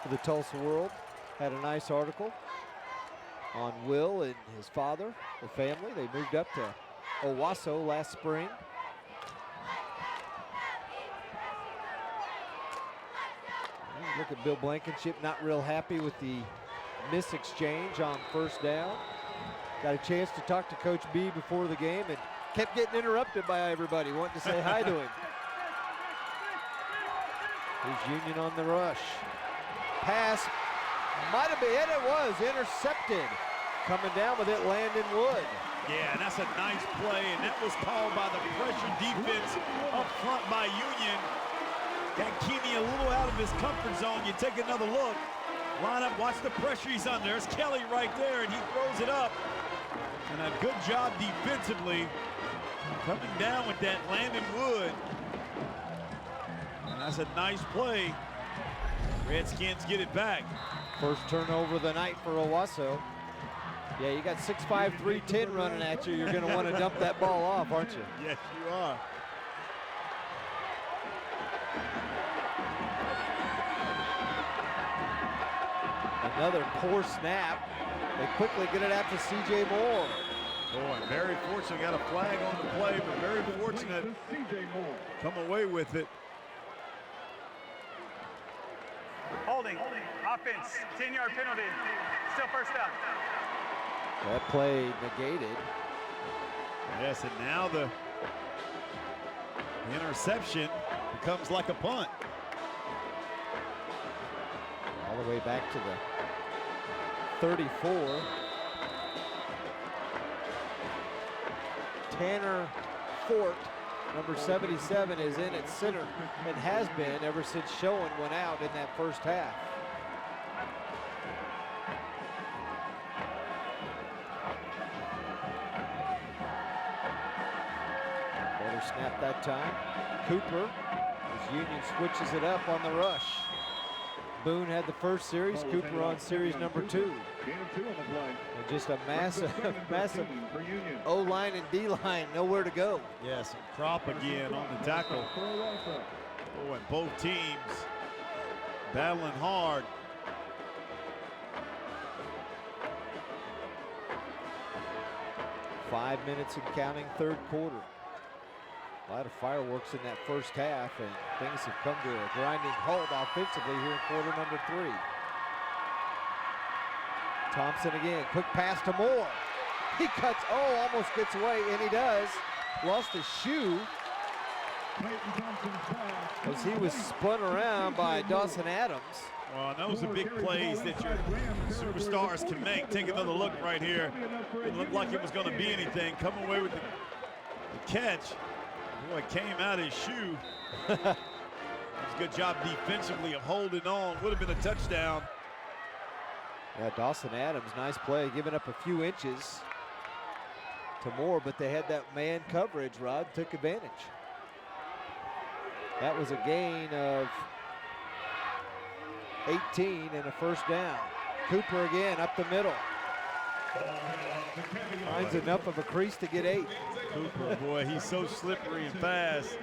for the Tulsa World, had a nice article on Will and his father, the family. They moved up to Owasso last spring. Look at Bill Blankenship, not real happy with the miss exchange on first down. Got a chance to talk to Coach B before the game and kept getting interrupted by everybody wanting to say hi to him. Here's Union on the rush. Pass might have been, it was intercepted. Coming down with it, Landon Wood. Yeah, and that's a nice play, and that was called by the pressure defense up front by Union. Got Keeney a little out of his comfort zone. You take another look. Line up, watch the pressure he's under. There's Kelly right there, and he throws it up. And a good job defensively. Coming down with that Landon Wood. And that's a nice play. Redskins get it back. First turnover of the night for Owasso. Yeah, you got 6'5", 310 running at you. You're going to want to dump that ball off, aren't you? Yes, you are. Another poor snap. They quickly get it out to C.J. Moore. Boy, very fortunate. Got a flag on the play, but very fortunate. Come away with it. Holding. Offense. 10-yard penalty. Still first down. That play negated. Yes, and now the interception becomes like a punt. All the way back to the 34. Tanner Fort, number 77, is in at center and has been ever since Schoen went out in that first half. Better snap that time. Cooper, as Union switches it up on the rush. Boone had the first series, Cooper on series number 2. And just a massive O-line and D-line, nowhere to go. Yes, and Crop again on the tackle. Oh, and both teams battling hard. Five minutes and counting, third quarter. A lot of fireworks in that first half, and things have come to a grinding halt offensively here in quarter number 3. Thompson again, quick pass to Moore. He cuts, almost gets away, and he does. Lost his shoe as he was spun around by Dawson Adams. Well, and those are big plays that your superstars can make. Take another look right here. It looked like it was going to be anything. Come away with the catch. Boy, it came out his shoe. It was a good job defensively of holding on. Would have been a touchdown. Yeah, Dawson Adams, nice play, giving up a few inches to Moore, but they had that man coverage, Rod, took advantage. That was a gain of 18 and a first down. Cooper again up the middle. Finds enough of a crease to get 8. Cooper, boy, he's so slippery and fast.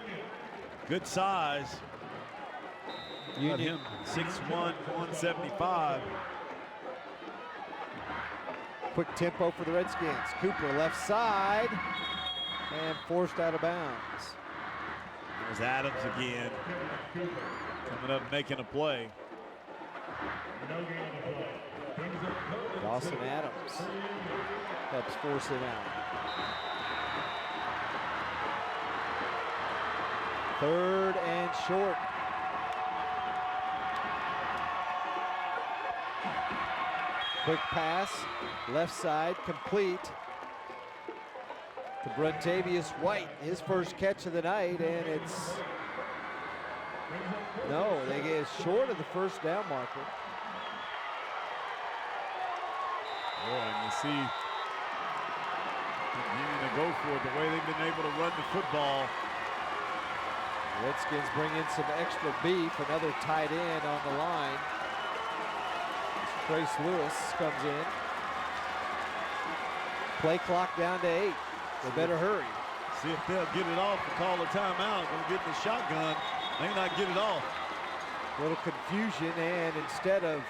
Good size. Union. Him 6'1", 175. Quick tempo for the Redskins. Cooper left side and forced out of bounds. There's Adams again. Coming up, making a play. Dawson Adams helps force it out. 3rd and short. Quick pass, left side, complete to Brentavious White, his first catch of the night, and it's, no, they get short of the first down marker. And you see Union to go for it, the way they've been able to run the football. Redskins bring in some extra beef, another tight end on the line. Trace Lewis comes in. Play clock down to 8. They better hurry. See if they'll get it off and call a timeout. Gonna get in the shotgun, may not get it off. A little confusion, and instead of,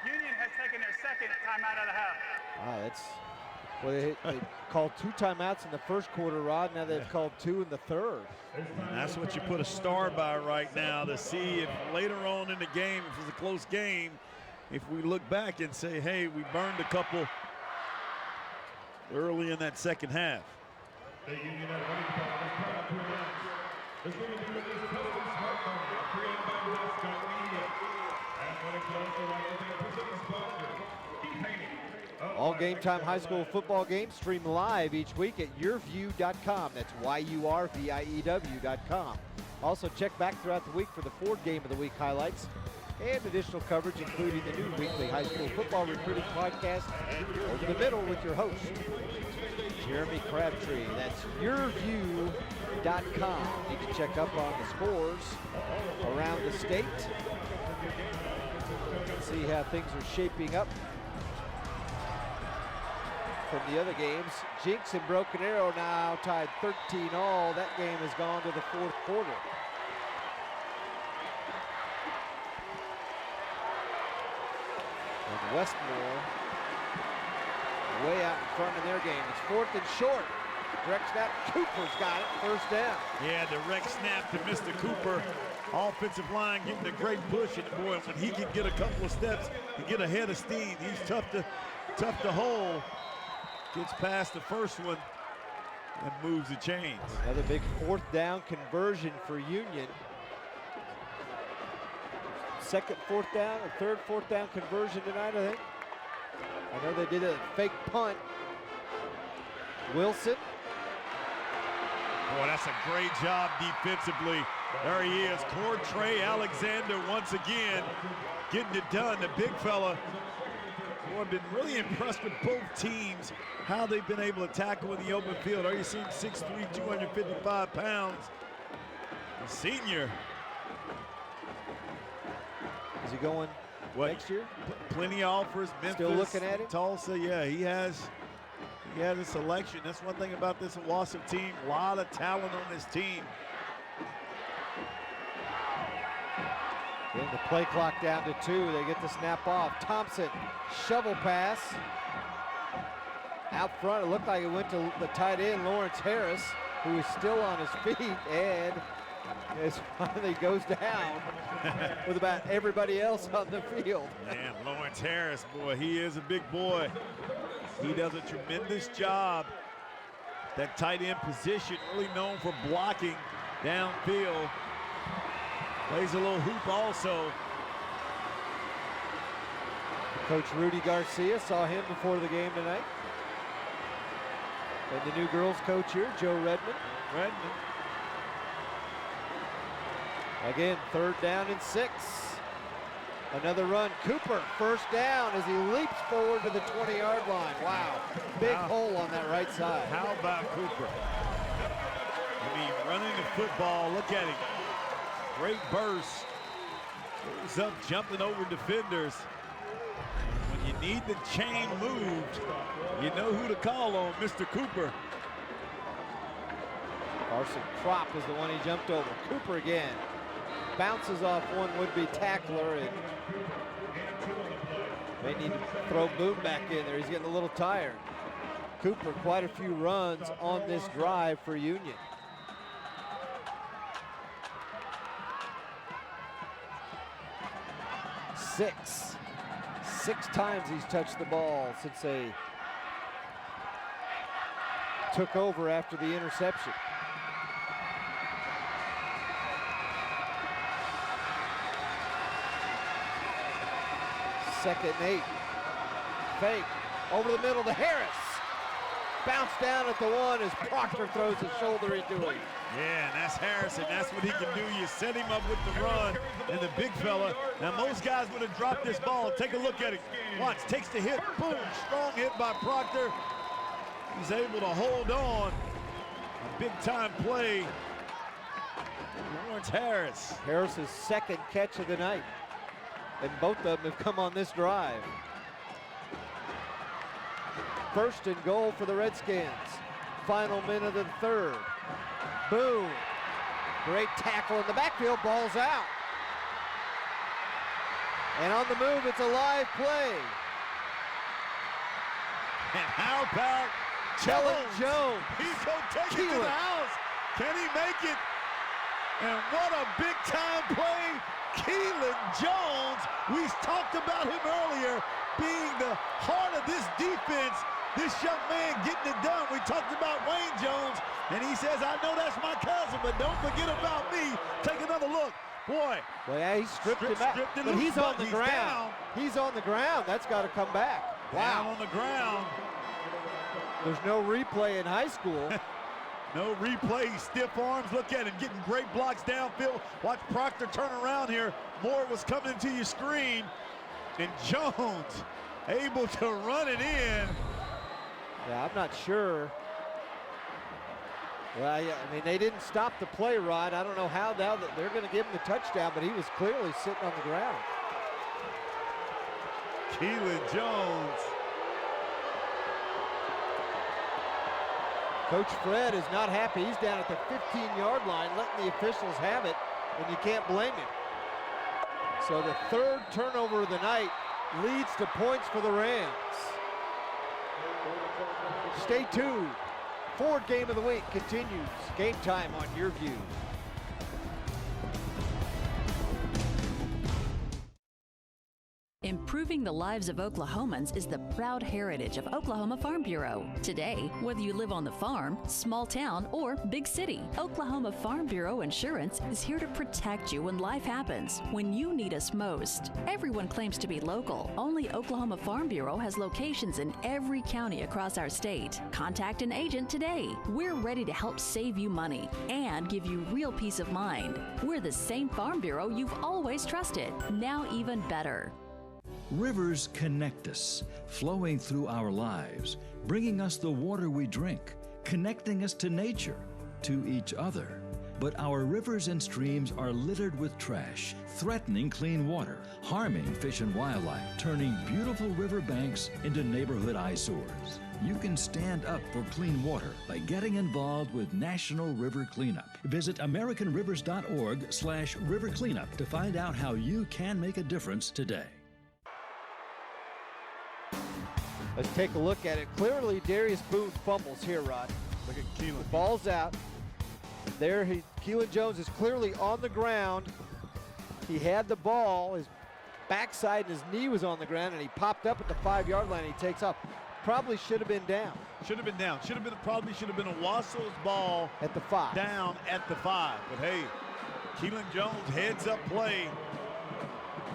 Union has taken their second timeout of the half. wow, that's, well, they called 2 timeouts in the first quarter, Rod. Now they've called 2 in the third. And that's what you put a star by right now, to see if later on in the game, if it's a close game, if we look back and say, hey, we burned a couple early in that second half. All Game Time high school football games stream live each week at YurView.com. That's YurView.com. Also check back throughout the week for the Ford Game of the Week highlights and additional coverage, including the new weekly high school football recruiting podcast, Over the Middle, with your host, Jeremy Crabtree. That's YurView.com. Need to check up on the scores around the state. See how things are shaping up from the other games. Jinx and Broken Arrow now tied 13-all. That game has gone to the 4th quarter. And Westmore way out in front in their game. It's 4th and short. Direct snap, Cooper's got it, first down. Yeah, direct snap to Mr. Cooper. Offensive line getting a great push, and boy, when he can get a couple of steps and get ahead of steam, he's tough to hold. Gets past the first one and moves the chains. Another big 4th down conversion for Union. Second 4th down or third 4th down conversion tonight, I think. I know they did a fake punt. Wilson. Boy, that's a great job defensively. There he is, Cortrey Alexander once again getting it done. The big fella. Boy, I've been really impressed with both teams, how they've been able to tackle in the open field. Are you seeing 6'3", 255 pounds? The senior. Is he going next year? Plenty of offers. Memphis, still looking at him? Tulsa, yeah, he has a selection. That's one thing about this Owasso team. A lot of talent on this team. Getting the play clock down to 2. They get the snap off. Thompson, shovel pass. Out front, it looked like it went to the tight end, Lawrence Harris, who is still on his feet, and it finally goes down with about everybody else on the field. Man, Lawrence Harris, boy, he is a big boy. He does a tremendous job. That tight end position, really known for blocking downfield. Plays a little hoop also. Coach Rudy Garcia saw him before the game tonight. And the new girls coach here, Joe Redmond. Again, 3rd down and 6. Another run, Cooper, first down as he leaps forward to the 20-yard line. Wow, big hole on that right side. How about Cooper? I mean, running the football, look at him. Great burst. Goes up, jumping over defenders. When you need the chain moved, you know who to call on, Mr. Cooper. Carson Kropp is the one he jumped over. Cooper again. Bounces off one would-be tackler, and may need to throw Boone back in there. He's getting a little tired. Cooper, quite a few runs on this drive for Union. 6. 6 times he's touched the ball since they took over after the interception. Second and 8. Fake. Over the middle to Harris. Bounce down at the 1 as Proctor throws his shoulder into him. Yeah, and that's Harrison. That's what he can do. You set him up with the run and the big fella. Now, most guys would have dropped this ball. Take a look at it. Watch, takes the hit. Boom, strong hit by Proctor. He's able to hold on. A big-time play. Lawrence Harris. Harris's second catch of the night. And both of them have come on this drive. First and goal for the Redskins. Final minute of the 3rd. Boom. Great tackle in the backfield, ball's out. And on the move, it's a live play. And how about Jones? He's going to take it to the house. Can he make it? And what a big-time play. Keelan Jones, we talked about him earlier, being the heart of this defense. This young man getting it done. We talked about Wayne Jones, and he says, I know that's my cousin, but don't forget about me. Take another look. Boy. Well, yeah, he stripped him out. But he's on the ground. He's on the ground. That's got to come back. Wow. Down on the ground. There's no replay in high school. No replay, stiff arms. Look at him getting great blocks downfield. Watch Proctor turn around here. More was coming into your screen. And Jones able to run it in. Yeah, I'm not sure. Well, yeah, I mean, they didn't stop the play, Rod. I don't know how now that they're going to give him the touchdown, but he was clearly sitting on the ground. Keelan Jones. Coach Fred is not happy. He's down at the 15-yard line, letting the officials have it, and you can't blame him. So the 3rd turnover of the night leads to points for the Rams. Stay tuned. Ford Game of the Week continues. Game time on YurView. Improving the lives of Oklahomans is the proud heritage of Oklahoma Farm Bureau. Today, whether you live on the farm, small town, or big city, Oklahoma Farm Bureau Insurance is here to protect you when life happens, when you need us most. Everyone claims to be local. Only Oklahoma Farm Bureau has locations in every county across our state. Contact an agent today. We're ready to help save you money and give you real peace of mind. We're the same Farm Bureau you've always trusted, now even better. Rivers connect us, flowing through our lives, bringing us the water we drink, connecting us to nature, to each other. But our rivers and streams are littered with trash, threatening clean water, harming fish and wildlife, turning beautiful river banks into neighborhood eyesores. You can stand up for clean water by getting involved with National River Cleanup. Visit AmericanRivers.org/river cleanup to find out how you can make a difference today. Let's take a look at it. Clearly, Darius Boone fumbles here, Rod. Look at Keelan. Ball's out. There, Keelan Jones is clearly on the ground. He had the ball. His backside and his knee was on the ground, and he popped up at the 5-yard line. And he takes off. Probably should have been down. Should have been down. Probably should have been Owasso's ball at the 5. Down at the 5. But hey, Keelan Jones heads up play.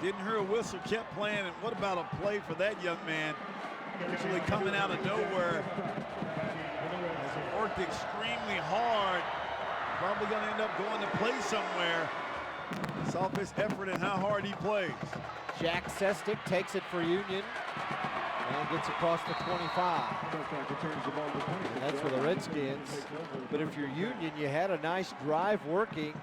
Didn't hear a whistle, kept playing. And what about a play for that young man? Actually coming out of nowhere. Has worked extremely hard. Probably going to end up going to play somewhere. It's off his effort and how hard he plays. Jack Sestick takes it for Union and gets across the 25. And that's for the Redskins. But if you're Union, you had a nice drive working.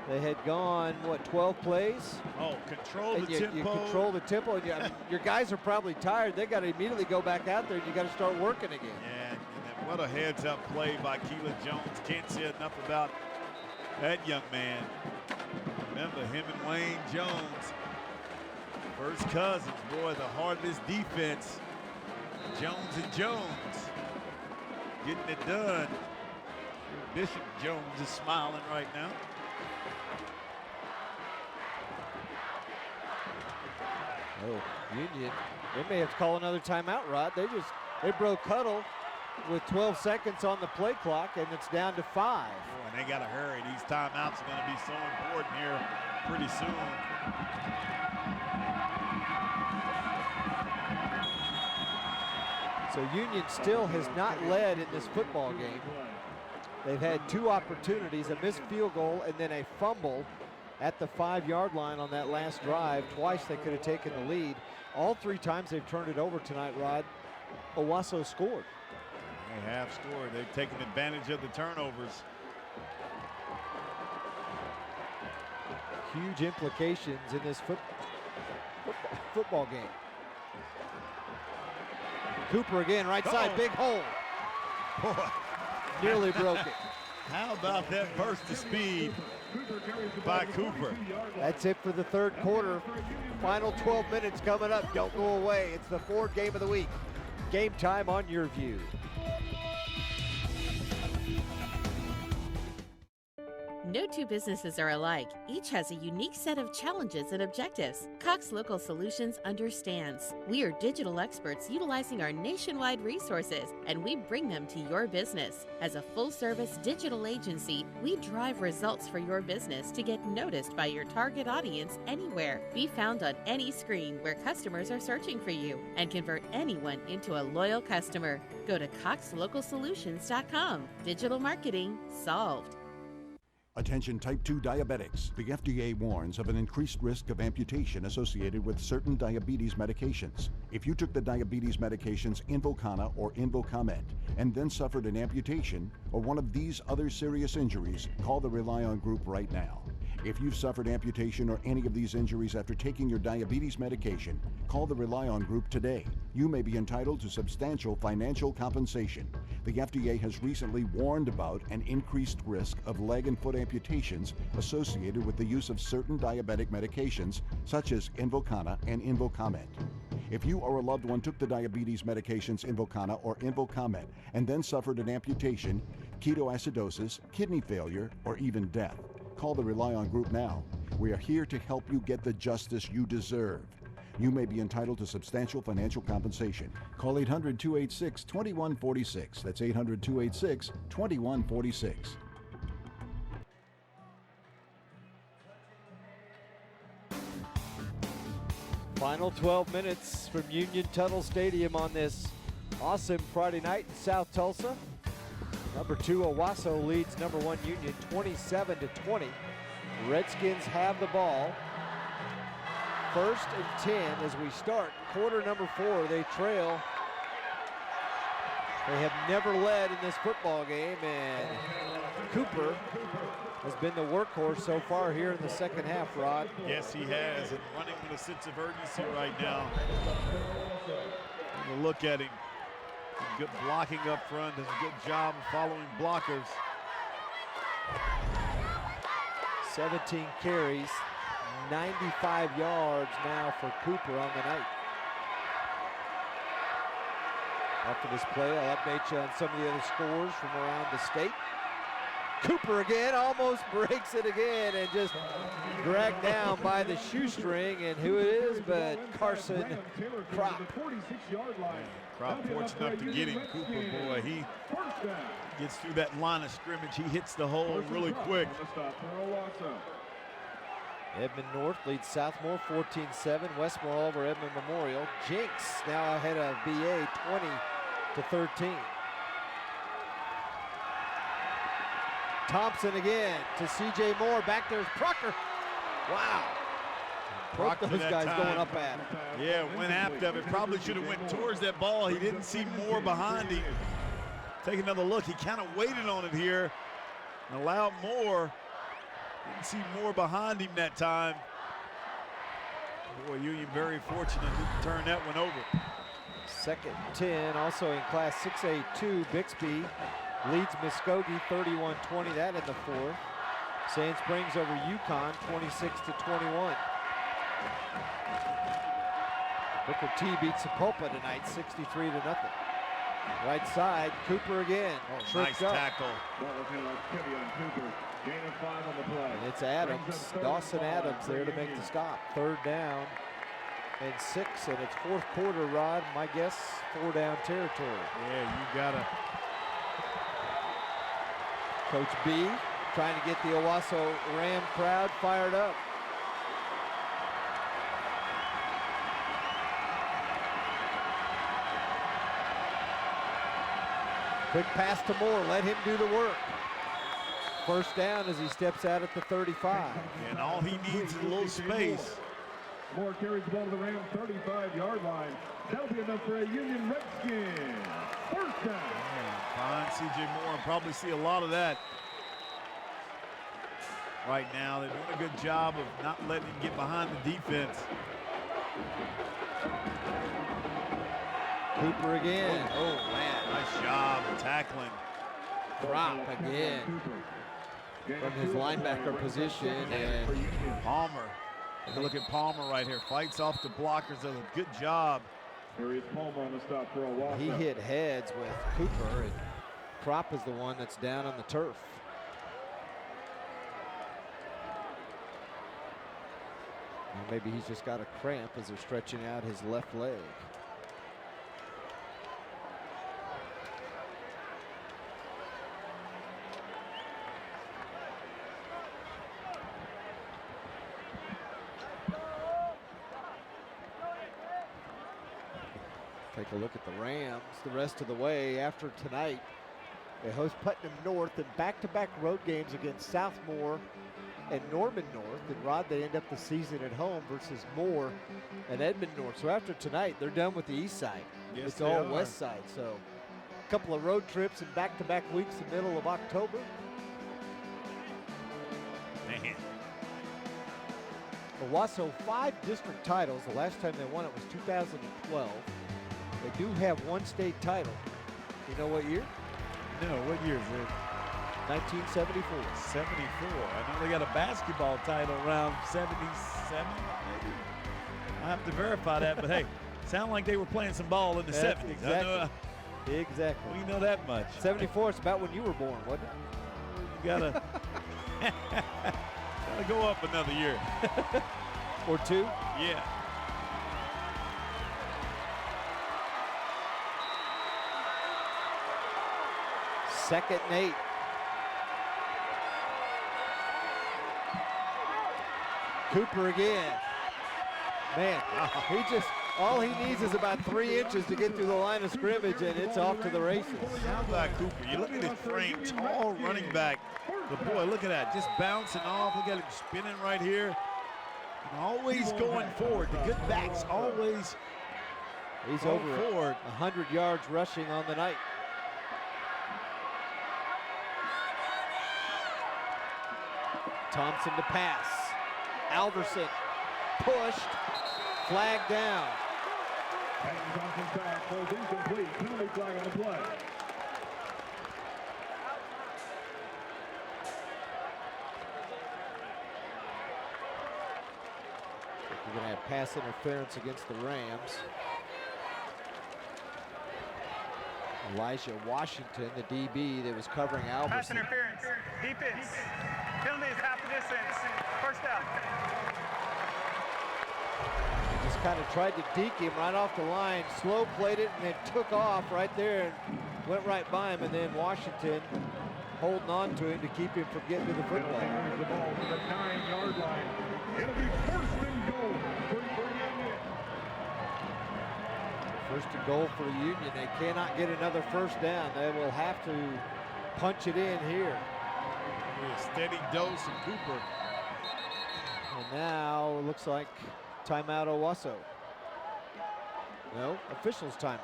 They had gone, what, 12 plays? Oh, control the tempo. You control the tempo. And I mean, your guys are probably tired. They got to immediately go back out there, and you got to start working again. Yeah, and then what a heads-up play by Keelan Jones. Can't say enough about that young man. Remember, him and Wayne Jones, first cousins. Boy, the heart of this defense. Jones and Jones getting it done. Bishop Jones is smiling right now. Oh, Union. They may have to call another timeout, Rod. They broke huddle with 12 seconds on the play clock, and it's down to 5. Oh, and they got to hurry. These timeouts are going to be so important here pretty soon. So Union still has not led in this football game. They've had 2 opportunities, a missed field goal and then a fumble at the 5-yard line on that last drive. Twice they could have taken the lead. All 3 times they've turned it over tonight, Rod. Owasso scored. They have scored. They've taken advantage of the turnovers. Huge implications in this football game. Cooper again, right side, big hole. Boy. Nearly broke it. How about that burst of speed by Cooper? That's it for the third quarter. Final 12 minutes coming up. Don't go away. It's the Ford game of the week. Game time on YurView. No two businesses are alike. Each has a unique set of challenges and objectives. Cox Local Solutions understands. We are digital experts utilizing our nationwide resources, and we bring them to your business. As a full-service digital agency, we drive results for your business to get noticed by your target audience anywhere. Be found on any screen where customers are searching for you, and convert anyone into a loyal customer. Go to coxlocalsolutions.com. Digital marketing solved. Attention type 2 diabetics. The FDA warns of an increased risk of amputation associated with certain diabetes medications. If you took the diabetes medications Invokana or Invokamet and then suffered an amputation or one of these other serious injuries, call the Rely On Group right now. If you've suffered amputation or any of these injuries after taking your diabetes medication, call the Rely On Group today. You may be entitled to substantial financial compensation. The FDA has recently warned about an increased risk of leg and foot amputations associated with the use of certain diabetic medications such as Invokana and Invokamet. If you or a loved one took the diabetes medications Invokana or Invokamet and then suffered an amputation, ketoacidosis, kidney failure, or even death, call the Rely On Group now. We are here to help you get the justice you deserve. You may be entitled to substantial financial compensation. Call 800-286-2146. That's 800-286-2146. Final 12 minutes from Union Tunnel Stadium on this awesome Friday night in South Tulsa. Number 2, Owasso leads number 1 Union 27-20. Redskins have the ball. 1st and 10 as we start. Quarter number 4, they trail. They have never led in this football game, and Cooper has been the workhorse so far here in the second half, Rod. Yes, he has, and running with a sense of urgency right now. And look at him. Good blocking up front, does a good job of following blockers. 17 carries, 95 yards now for Cooper on the night. After this play, I'll update you on some of the other scores from around the state. Cooper again, almost breaks it again and just dragged down by the shoestring, and who it is but Carson Kropp. Kropp fortunate enough to get him. Cooper, boy, he gets through that line of scrimmage. He hits the hole really quick. Edmond North leads Southmore 14-7. Westmore over Edmond Memorial. Jinx now ahead of BA 20-13. Thompson again to C.J. Moore. Back there's Proctor. Wow. Both those guys going up at him. Yeah, went after it. Probably should have went towards that ball. He didn't see Moore behind him. Take another look. He kind of waited on it here and allowed Moore. Didn't see Moore behind him that time. Boy, Union very fortunate to turn that one over. 2nd and 10, also in Class 6A2, Bixby leads Muskogee 31-20, that in the 4th. Sand Springs over Yukon 26-21. Booker T beats Sapulpa tonight 63-0. Right side, Cooper again. Nice tackle. And it's Adams, Dawson Adams there to make the stop. 3rd down. and 6, and it's fourth quarter, Rod. My guess, 4 down territory. Yeah, you gotta. Coach B trying to get the Owasso Ram crowd fired up. Quick pass to Moore, let him do the work. First down as he steps out at the 35. And all he needs is a little space. Moore carries the ball to the Rams 35-yard line. That'll be enough for a Union Redskin. First down. Fine, C.J. Moore, and probably see a lot of that right now. They're doing a good job of not letting him get behind the defense. Cooper again. Oh, man, nice job tackling. Drop again from his linebacker position. And Palmer. Look at Palmer right here. Fights off the blockers. Does a good job. Here is Palmer on the stop for Owasso. He hit heads with Cooper, and Crop is the one that's down on the turf. And maybe he's just got a cramp as they're stretching out his left leg. Take a look at the Rams the rest of the way after tonight. They host Putnam North in back-to-back road games against Southmore and Norman North. And Rod, they end up the season at home versus Moore and Edmond North. So after tonight, they're done with the east side. Yes, it's all west side. So a couple of road trips and back-to-back weeks in the middle of October. Man. Owasso 5 district titles. The last time they won it was 2012. They do have one state title. You know what year? No, what year is it? 1974. 74. I know they got a basketball title around 77, maybe. I have to verify that, but hey, sound like they were playing some ball in the 70s. Exactly. Exactly. We know that much. 74 is about when you were born, wasn't it? You gotta, gotta go up another year. Or two? Yeah. Second and 8. Cooper again. Man, all he needs is about 3 inches to get through the line of scrimmage, and it's off to the races. How about Cooper? You look at his frame, tall running back. But boy, look at that, just bouncing off. Look at him spinning right here. And always going forward. The good backs always He's go over forward. 100 yards rushing on the night. Thompson to pass. Alverson pushed, flag down. Incomplete. Penalty flag on the play. We're going to have pass interference against the Rams. Elijah Washington, the DB that was covering Alverson. Pass interference. Defense. Penalty is half the distance. First down. Just kind of tried to deke him right off the line, slow played it, and then took off right there and went right by him. And then Washington holding on to him to keep him from getting to the football. The ball to the 9-yard line. It'll be first and goal for Union. First and goal for the Union. They cannot get another first down. They will have to punch it in here. A steady dose of Cooper. And now it looks like timeout Owasso. No, officials timeout.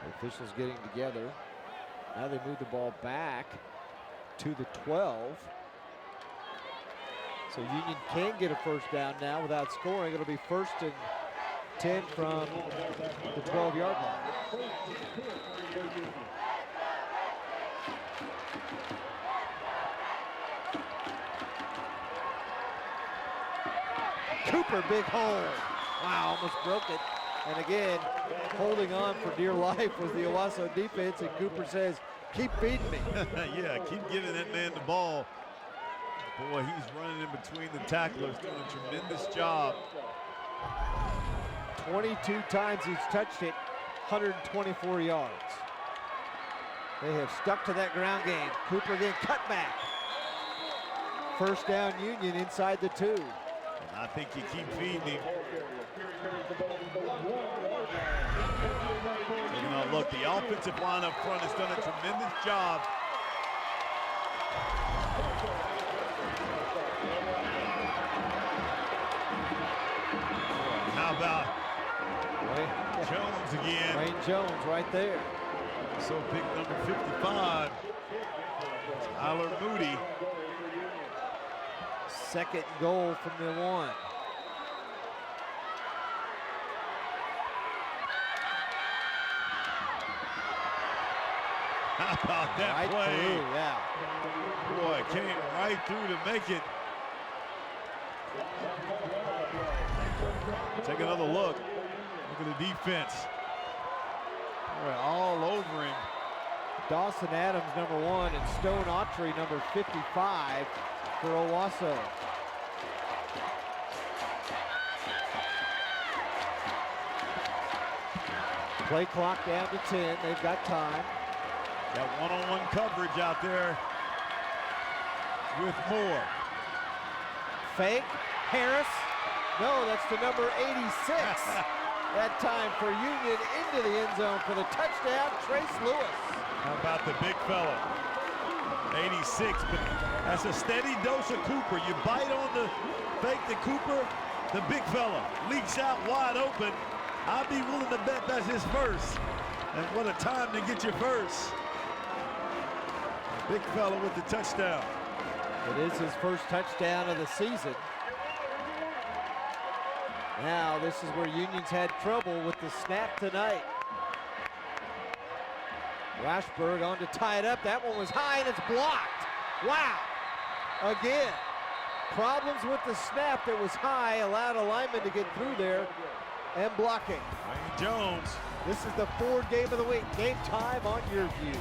The officials getting together. Now they move the ball back to the 12. So Union can get a first down now without scoring. It'll be first and 10 from the 12-yard line. Cooper, big hole. Wow, almost broke it. And again, holding on for dear life was the Owasso defense, and Cooper says, keep feeding me. Yeah, keep giving that man the ball. Boy, he's running in between the tacklers, doing a tremendous job. 22 times he's touched it, 124 yards. They have stuck to that ground game. Cooper then cut back. First down Union inside the 2. And I think you keep feeding him. Taking a look, the offensive line up front has done a tremendous job. How about Jones again? Wayne Jones right there. So pick number 55, Tyler Moody. Second goal from the 1. How about that right play? Through, yeah. Boy, came right through to make it. Take another look. Look at the defense. They're all over him. Dawson Adams, number 1, and Stone Autry, number 55 for Owasso. Play clock down to 10. They've got time. Got one-on-one coverage out there with Moore. Fake. Harris. No, that's the number 86. That time for Union into the end zone for the touchdown, Trace Lewis. How about the big fella? 86, but that's a steady dose of Cooper. You bite on the fake to Cooper, the big fella leaks out wide open. I'd be willing to bet that's his first. And what a time to get your first. Big fella with the touchdown. It is his first touchdown of the season. Now this is where Union's had trouble with the snap tonight. Rashburg on to tie it up. That one was high and it's blocked. Wow. Again, problems with the snap that was high allowed a lineman to get through there and blocking. Wayne Jones. This is the Ford game of the week. Game time on YurView.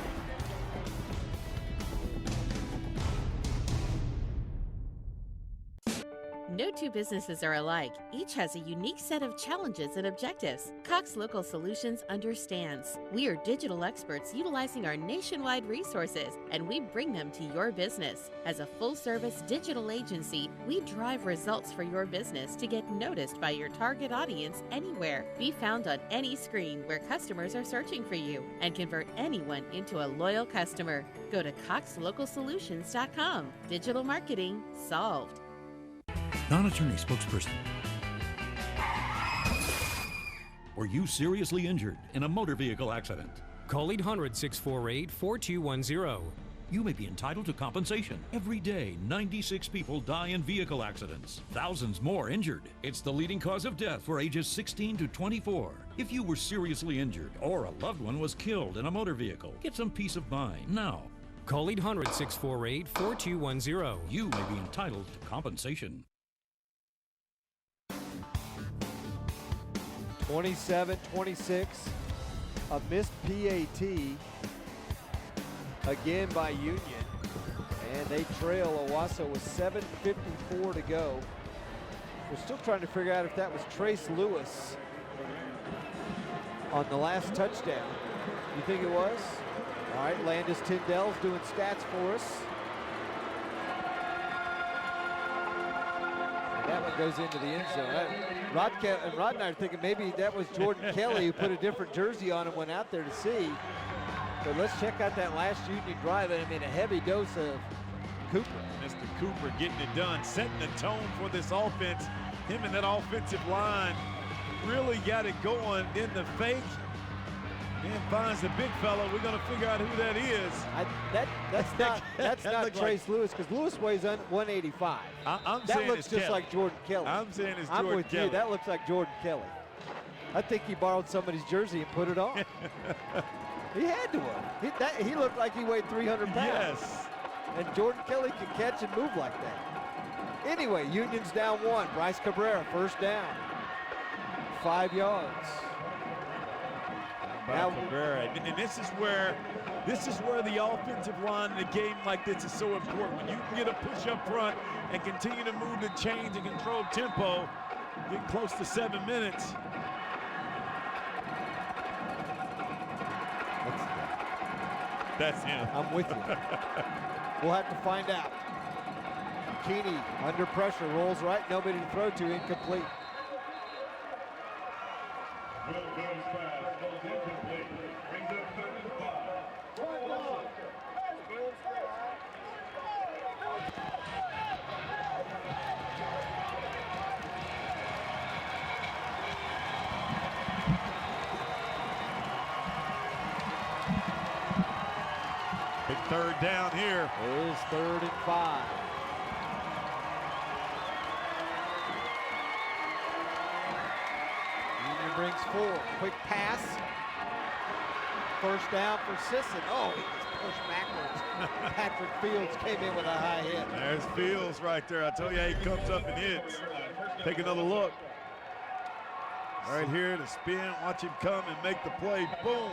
No two businesses are alike. Each has a unique set of challenges and objectives. Cox Local Solutions understands. We are digital experts utilizing our nationwide resources, and we bring them to your business. As a full-service digital agency, we drive results for your business to get noticed by your target audience anywhere. Be found on any screen where customers are searching for you, and convert anyone into a loyal customer. Go to coxlocalsolutions.com. Digital marketing solved. Non-attorney spokesperson. Were you seriously injured in a motor vehicle accident? Call 800-648-4210. You may be entitled to compensation. Every day, 96 people die in vehicle accidents. Thousands more injured. It's the leading cause of death for ages 16 to 24. If you were seriously injured or a loved one was killed in a motor vehicle, get some peace of mind now. Call 800-648-4210. You may be entitled to compensation. 27-26, a missed PAT again by Union, and they trail Owasso with 7:54 to go. We're still trying to figure out if that was Trace Lewis on the last touchdown. You think it was? All right, Landis Tyndall's doing stats for us. That one goes into the end zone. Rod and I are thinking maybe that was Jordan Kelly who put a different jersey on and went out there to see. But let's check out that last Union drive. I mean, a heavy dose of Cooper. Mr. Cooper getting it done, setting the tone for this offense. Him and that offensive line really got it going in the fake. And finds the big fella. We're going to figure out who that is. That's not Trace Lewis, because Lewis weighs 185. That looks just like Jordan Kelly. I'm saying it's Jordan Kelly. I'm with you. That looks like Jordan Kelly. I think he borrowed somebody's jersey and put it on. He had to have. He looked like he weighed 300 pounds. Yes. And Jordan Kelly can catch and move like that. Anyway, Union's down 1. Bryce Cabrera, first down. 5 yards. Now Cabrera, and this is where the offensive line in a game like this is so important. When you can get a push up front and continue to move the chains and control tempo, get close to 7 minutes. That's him. I'm with you. We'll have to find out. Keeney under pressure, rolls right, nobody to throw to, incomplete. Big third down here. It is 3rd and 5. Union brings 4. Quick pass. First down for Sisson. Oh, he just pushed backwards. Patrick Fields came in with a high hit. There's Fields right there. I tell you, he comes up and hits. Take another look. Right here, the spin. Watch him come and make the play. Boom.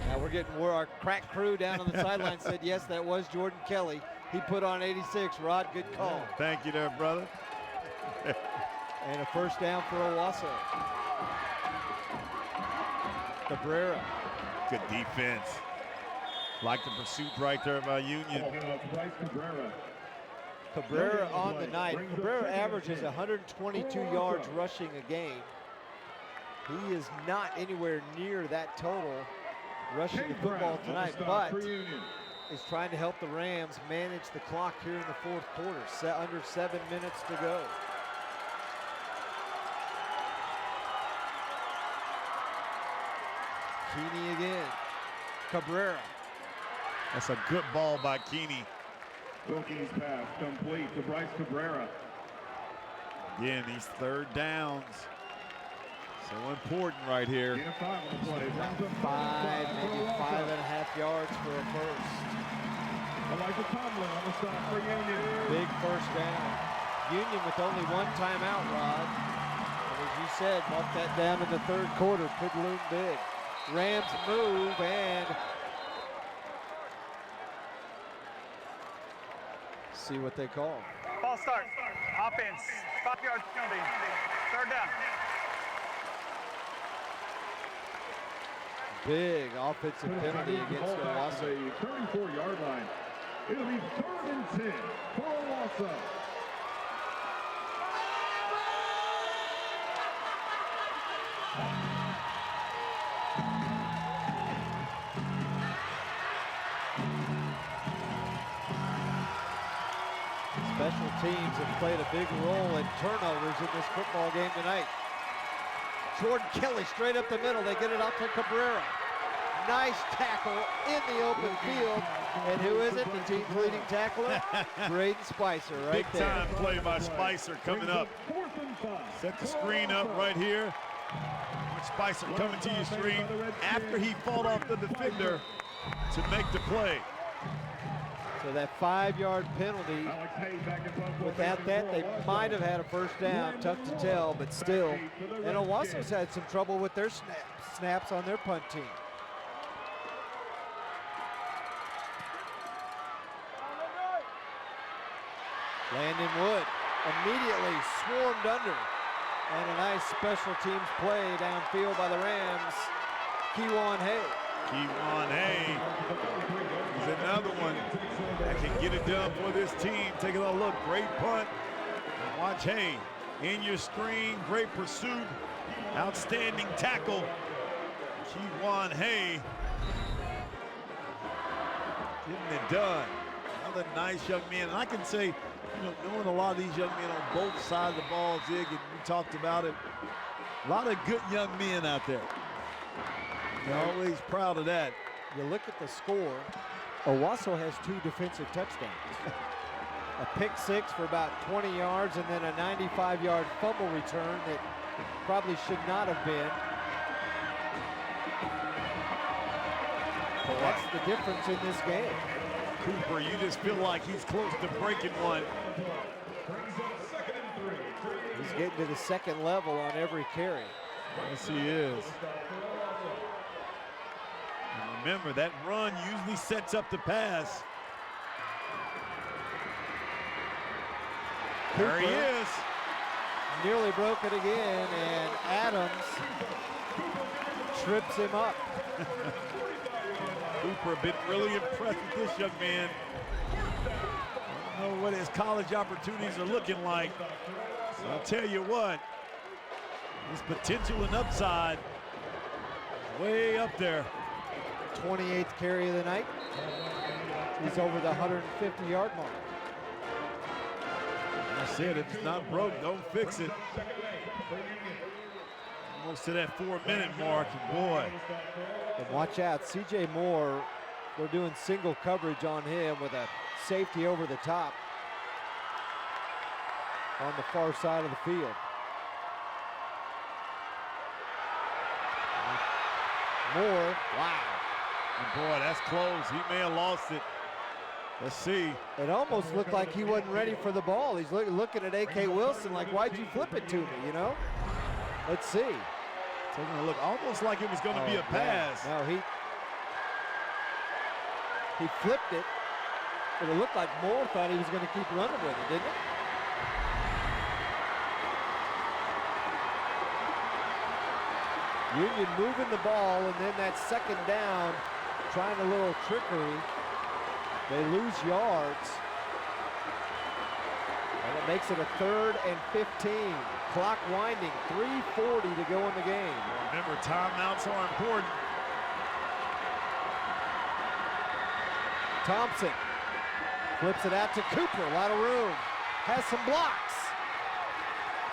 Now we're getting where our crack crew down on the sideline said, yes, that was Jordan Kelly. He put on 86. Rod, good call. Thank you there, brother. And a first down for Owasso. Cabrera. Good defense. Like the pursuit right there by Union. Cabrera on the night. Cabrera averages 122 yards rushing a game. He is not anywhere near that total rushing the football tonight, but is trying to help the Rams manage the clock here in the 4th quarter. Under 7 minutes to go. Keeney again. Cabrera. That's a good ball by Keeney. Wilkins pass complete to Bryce Cabrera. Again, these third downs. So important right here. 5 on the play. 5, maybe 5.5 yards for a first. Elijah Tomlin on the stop for Union. Big first down. Union with only 1 timeout, Rod. And as you said, mark that down in the 3rd quarter. Could loom big. Rams move and see what they call. Ball start. Offense. 5-yard penalty. 3rd down. Big offensive penalty against Owasso. 34-yard line. It'll be 3rd and 10 for Owasso. Special teams have played a big role in turnovers in this football game tonight. Jordan Kelly straight up the middle. They get it out to Cabrera. Nice tackle in the open field. And who is it? The team's leading tackler? Braden Spicer right Big there. time play by Spicer coming up. Set the screen up right here. Spicer coming to your screen after he fought off the defender to make the play. So that 5-yard penalty, without that, they might have had a first down, tough to tell, but still. And Owasso's had some trouble with their snaps on their punt team. Landon Wood immediately swarmed under. And a nice special teams play downfield by the Rams. Kewan Hay. Kewan Hay is another one that can get it done for this team. Take a look, great punt. And watch Hay in your screen, great pursuit, outstanding tackle. Kewan Hay getting it done. Another nice young man. And I can say, knowing a lot of these young men on both sides of the ball, Zig, and we talked about it, a lot of good young men out there. You're always proud of that. You look at the score, Owasso has 2 defensive touchdowns. A pick 6 for about 20 yards and then a 95-yard fumble return that probably should not have been. But that's the difference in this game. Cooper. You just feel like he's close to breaking one. He's getting to the second level on every carry. Yes, he is. And remember, that run usually sets up the pass. There he is. Nearly broke it again, and Adams trips him up. Cooper been really impressed with this young man. I don't know what his college opportunities are looking like. So I'll tell you what, his potential and upside is way up there. 28th carry of the night. He's over the 150-yard mark. I said, if it's not broke, don't fix it. Almost to that 4-minute mark, and boy. And watch out, C.J. Moore, they're doing single coverage on him with a safety over the top on the far side of the field. Moore, wow. And boy, that's close. He may have lost it. Let's see. It almost looked like he wasn't ready for the ball. He's looking at A.K. Wilson like, why'd you flip it to me, you know? Let's see. Taking a look, almost like it was going to be a pass. No, he flipped it, but it looked like Moore thought he was going to keep running with it, didn't it? Union moving the ball, and then that second down, trying a little trickery. They lose yards. And it makes it a 3rd and 15. Clock winding, 3:40 to go in the game. Remember, timeouts are important. Thompson flips it out to Cooper, a lot of room. Has some blocks.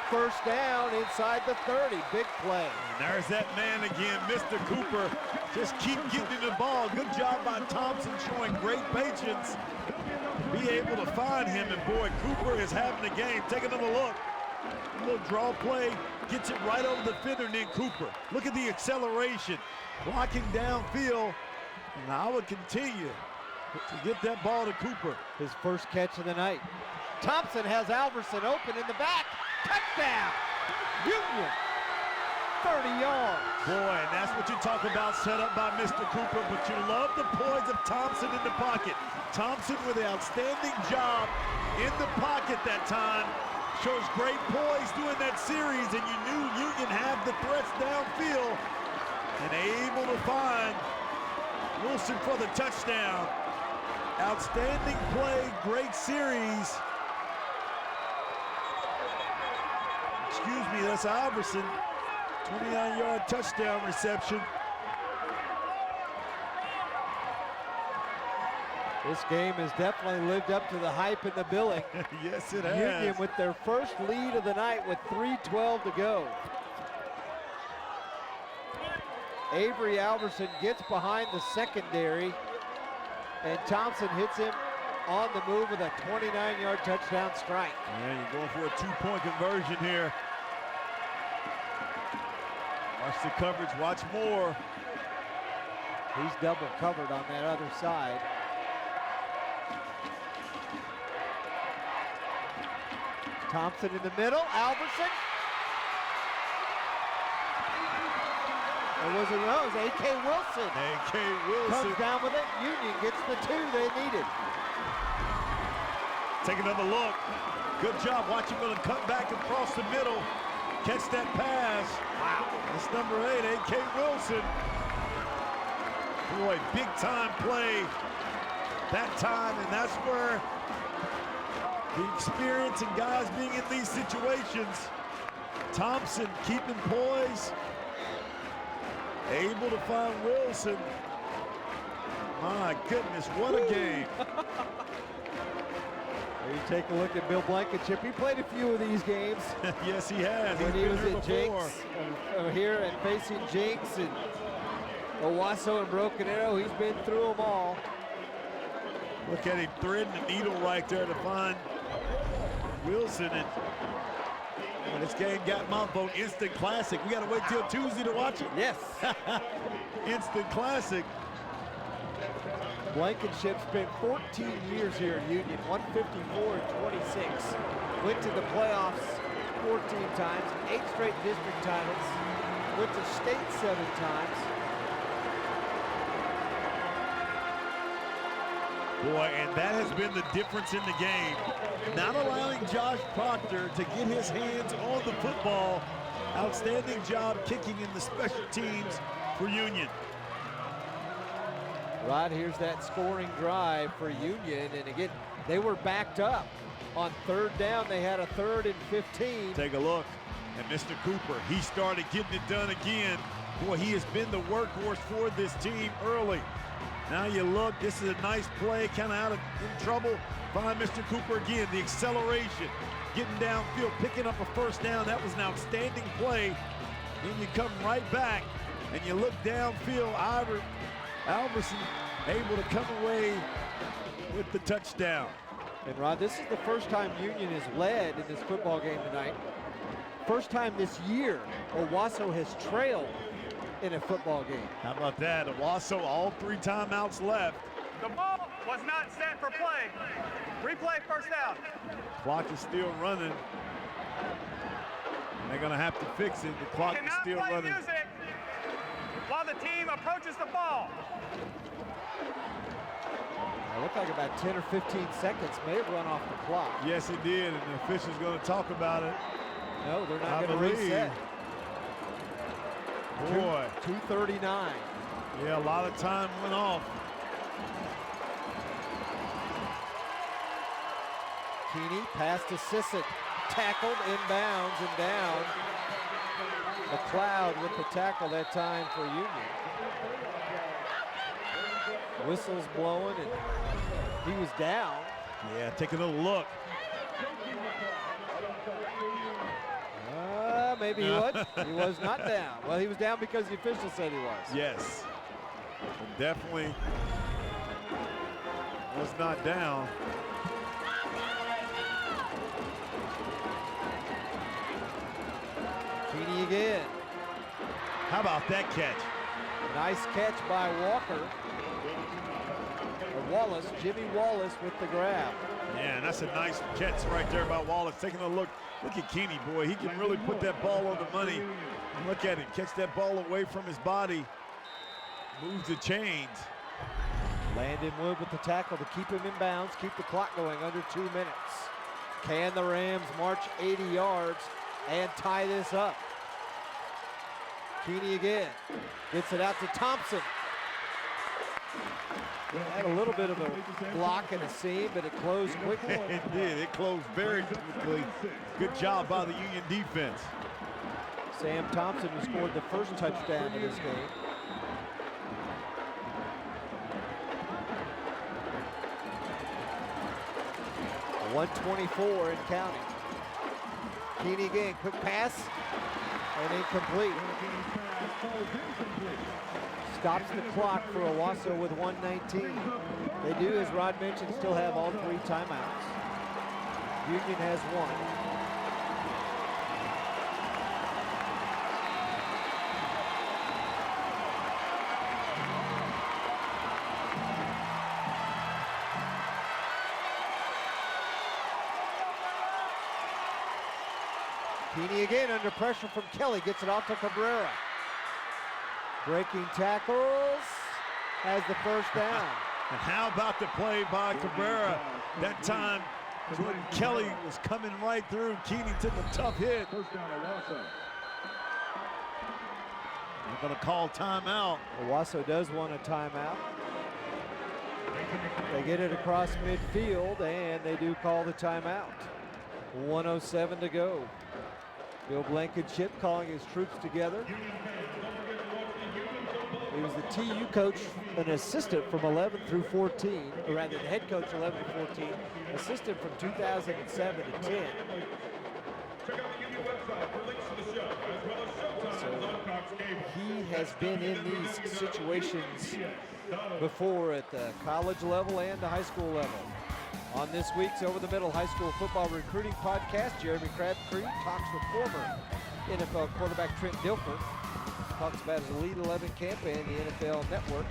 First down inside the 30, big play. And there's that man again, Mr. Cooper. Just keep getting the ball. Good job by Thompson, showing great patience. Be able to find him, and boy, Cooper is having a game. Take another look. A little draw play, gets it right over the fender, and then Cooper. Look at the acceleration, blocking downfield, and I would continue to get that ball to Cooper. His first catch of the night. Thompson has Alverson open in the back. Touchdown, Union, 30 yards. Boy, and that's what you talk about, set up by Mr. Cooper, but you love the poise of Thompson in the pocket. Thompson with an outstanding job in the pocket that time. Shows great poise doing that series, and you knew Union had the threats downfield and able to find Wilson for the touchdown. Outstanding play, great series. Excuse me, that's Iverson. 29-yard touchdown reception. This game has definitely lived up to the hype and the billing. Yes, it has. Union with their first lead of the night with 3:12 to go. Avery Alverson gets behind the secondary, and Thompson hits him on the move with a 29-yard touchdown strike. Yeah, you're going for a two-point conversion here. Watch the coverage, watch Moore. He's double covered on that other side. Thompson in the middle, Alverson. It wasn't Rose, A.K. Wilson. A.K. Wilson. Comes down with it, Union gets the 2 they needed. Take another look. Good job, watch him going to cut back across the middle. Catch that pass. Wow. That's number 8, A.K. Wilson. Boy, big time play that time, and that's where the experience and guys being in these situations. Thompson keeping poise, able to find Wilson. My goodness, what a game. You take a look at Bill Blankenship. He played a few of these games. Yes, he has. When he was at Jinx, here and facing Jinx and Owasso and Broken Arrow, he's been through them all. Look at him threading the needle right there to find Wilson. And when this game got my vote, instant classic. We got to wait till Tuesday to watch it. Yes. Instant classic. Blankenship spent 14 years here at Union, 154 and 26. Went to the playoffs 14 times, 8 straight district titles. Went to state 7 times. Boy, and that has been the difference in the game. Not allowing Josh Proctor to get his hands on the football. Outstanding job kicking in the special teams for Union. Right, here's that scoring drive for Union, and again, they were backed up. On 3rd down, they had a 3rd and 15. Take a look at Mr. Cooper. He started getting it done again. Boy, he has been the workhorse for this team early. Now you look, this is a nice play, kind of in trouble. Find Mr. Cooper again, the acceleration, getting downfield, picking up a 1st down. That was an outstanding play. Then you come right back, and you look downfield, Alverson able to come away with the touchdown. And Rod, this is the first time Union has led in this football game tonight. First time this year Owasso has trailed in a football game. How about that? Owasso, all 3 timeouts left. The ball was not set for play. Replay, 1st down. Clock is still running. They're going to have to fix it. The clock is still running. Cannot play music while the team approaches the ball. It looked like about 10 or 15 seconds may have run off the clock. Yes, it did, and the official's going to talk about it. No, they're not going to reset. Boy. 2:39. Yeah, a lot of time went off. Keeney pass to Sissett. Tackled, inbounds, and down. McLeod with the tackle that time for Union. Whistles blowing, and he was down. Yeah, take a little look. Maybe he was. He was not down. Well, he was down because the official said he was. Yes. And definitely was not down. Keeney again. How about that catch? Nice catch by Walker. Or Wallace, Jimmy Wallace with the grab. Yeah, and that's a nice catch right there by Wallace. Taking a look. Look at Keeney, boy. He can really put that ball on the money. Look at it. Catch that ball away from his body. Moves the chains. Landon Wood with the tackle to keep him in bounds, keep the clock going under 2 minutes. Can the Rams march 80 yards and tie this up? Keeney again. Gets it out to Thompson. Had a little bit of a block and a seam, but it closed quickly. It did. It closed very quickly. Good job by the Union defense. Sam Thompson, who scored the 1st touchdown of this game. .124 and counting. Keeney again, quick pass, and incomplete. Stops the clock for Owasso with 1:19. They do, as Rod mentioned, still have all 3 timeouts. Union has 1. Keeney again under pressure from Kelly, gets it off to Cabrera. Breaking tackles, has the 1st down. And how about the play by Cabrera? That time, when Kelly was coming right through, Keeney took a tough hit. First down, Owasso. They're going to call timeout. Owasso does want a timeout. They get it across midfield, and they do call the timeout. 1:07 to go. Bill Blankenship calling his troops together. He was the TU coach, an assistant from 11 through 14, or rather the head coach 11 to 14, assistant from 2007 to 10. So he has been in these situations before at the college level and the high school level. On this week's Over the Middle High School Football Recruiting Podcast, Jeremy Crabtree talks with former NFL quarterback Trent Dilfer. Talks about his Elite 11 camp and the NFL Network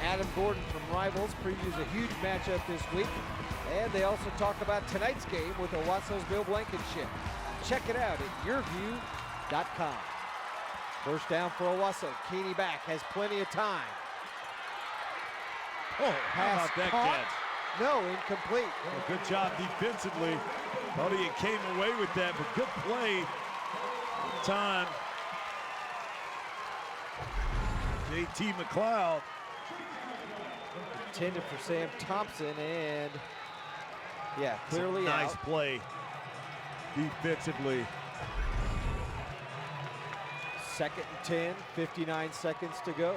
Adam Gordon from Rivals previews a huge matchup this week. And they also talk about tonight's game with Owasso's Bill Blankenship. Check it out at YurView.com. First down for Owasso. Keeney back, has plenty of time. Oh, how about that catch? No, incomplete. Well, good job defensively. Thought he came away with that, but good play. Time. JT McLeod. Intended for Sam Thompson, and yeah, clearly nice out. Play defensively. 2nd and 10, 59 seconds to go.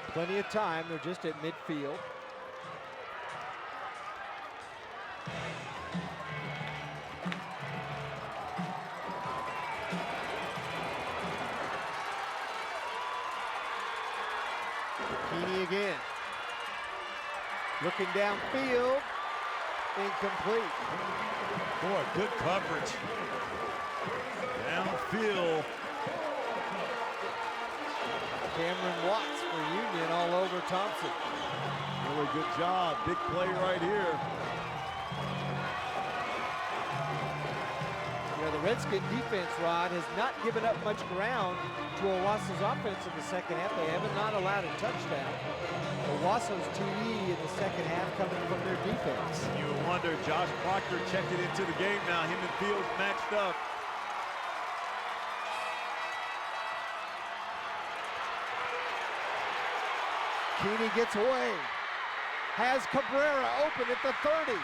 Plenty of time, they're just at midfield. Keeney again. Looking downfield, incomplete. Boy, good coverage. Downfield. Cameron Watts for Union all over Thompson. Really good job. Big play right here. You know, the Redskin defense, Rod, has not given up much ground to Owasso's offense in the second half. They haven't not allowed a touchdown. Owasso's TD in the second half coming from their defense. You wonder, Josh Proctor checking into the game now. Him and Fields matched up. Keeney gets away. Has Cabrera open at the 30.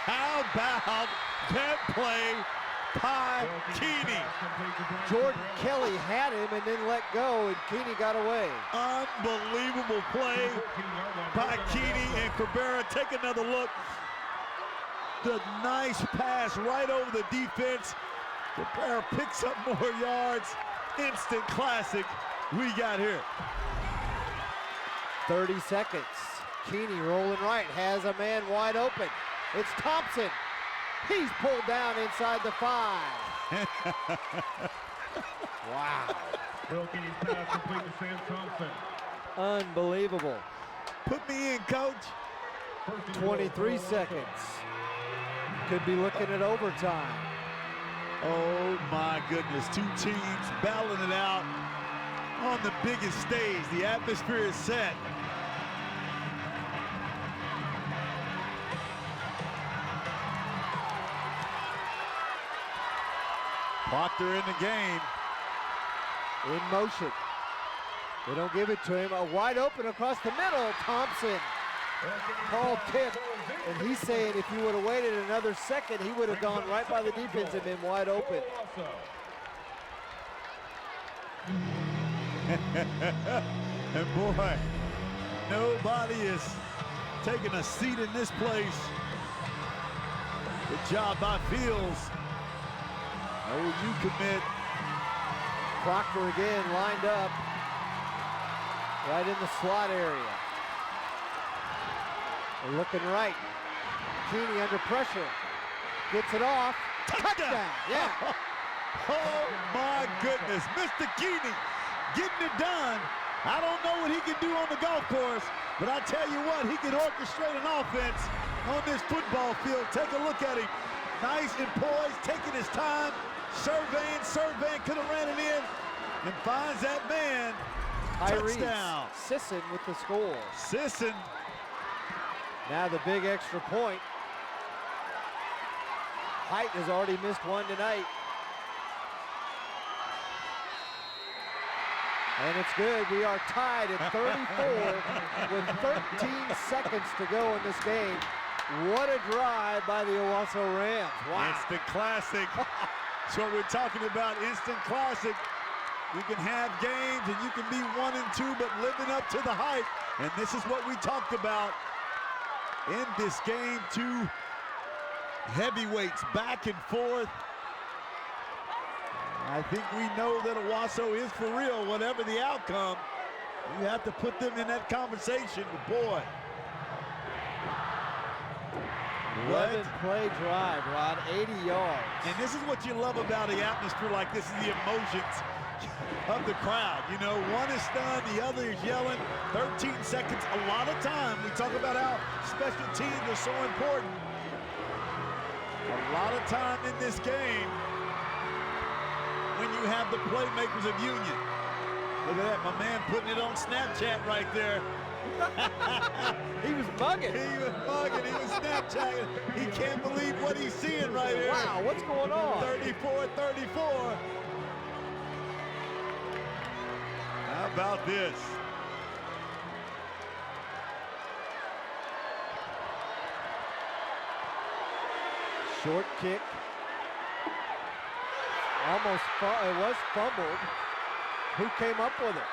How about that play by Keeney? Jordan Kelly had him and then let go, and Keeney got away. Unbelievable play by Keeney, and Cabrera. Take another look. The nice pass right over the defense. Cabrera picks up more yards. Instant classic we got here. 30 seconds. Keeney rolling right, has a man wide open. It's Thompson. He's pulled down inside the 5. Wow. Bill Keeney's pass complete to Sam Thompson. Unbelievable. Put me in, coach. 23 seconds. Could be looking at overtime. Oh my goodness, two teams battling it out on the biggest stage. The atmosphere is set. Proctor in the game. In motion. They don't give it to him. A wide open across the middle. Thompson. Called tip. And he's saying if you would have waited another second, he would have gone right by the defense and been wide open. And boy, nobody is taking a seat in this place. Good job by Fields. OU commit. Proctor again lined up right in the slot area. They're looking right. Keeney under pressure. Gets it off. Touchdown. Yeah. Oh my goodness. Mr. Keeney getting it done. I don't know what he can do on the golf course, but I tell you what, he can orchestrate an offense on this football field. Take a look at him. Nice and poised, taking his time. Surveying, could have ran it in, and finds that man. Touchdown. Sisson with the score. Sisson. Now the big extra point. Height has already missed one tonight. And it's good. We are tied at 34 with 13 seconds to go in this game. What a drive by the Owasso Rams. Wow. Instant classic. That's what we're talking about, instant classic. You can have games and you can be 1-2, but living up to the hype. And this is what we talked about in this game. Two heavyweights back and forth. I think we know that Owasso is for real, whatever the outcome. You have to put them in that conversation, but boy. 11-play drive, Rod, 80 yards. And this is what you love about the atmosphere like this, is the emotions. of the crowd. You know, one is stunned, the other is yelling. 13 seconds, a lot of time. We talk about how special teams are so important. A lot of time in this game when you have the playmakers of Union. Look at that, my man putting it on Snapchat right there. He was bugging. He was bugging. He was Snapchatting. He can't believe what he's seeing right here. Wow, what's going on? 34-34. How about this? Short kick. Almost, it was fumbled. Who came up with it?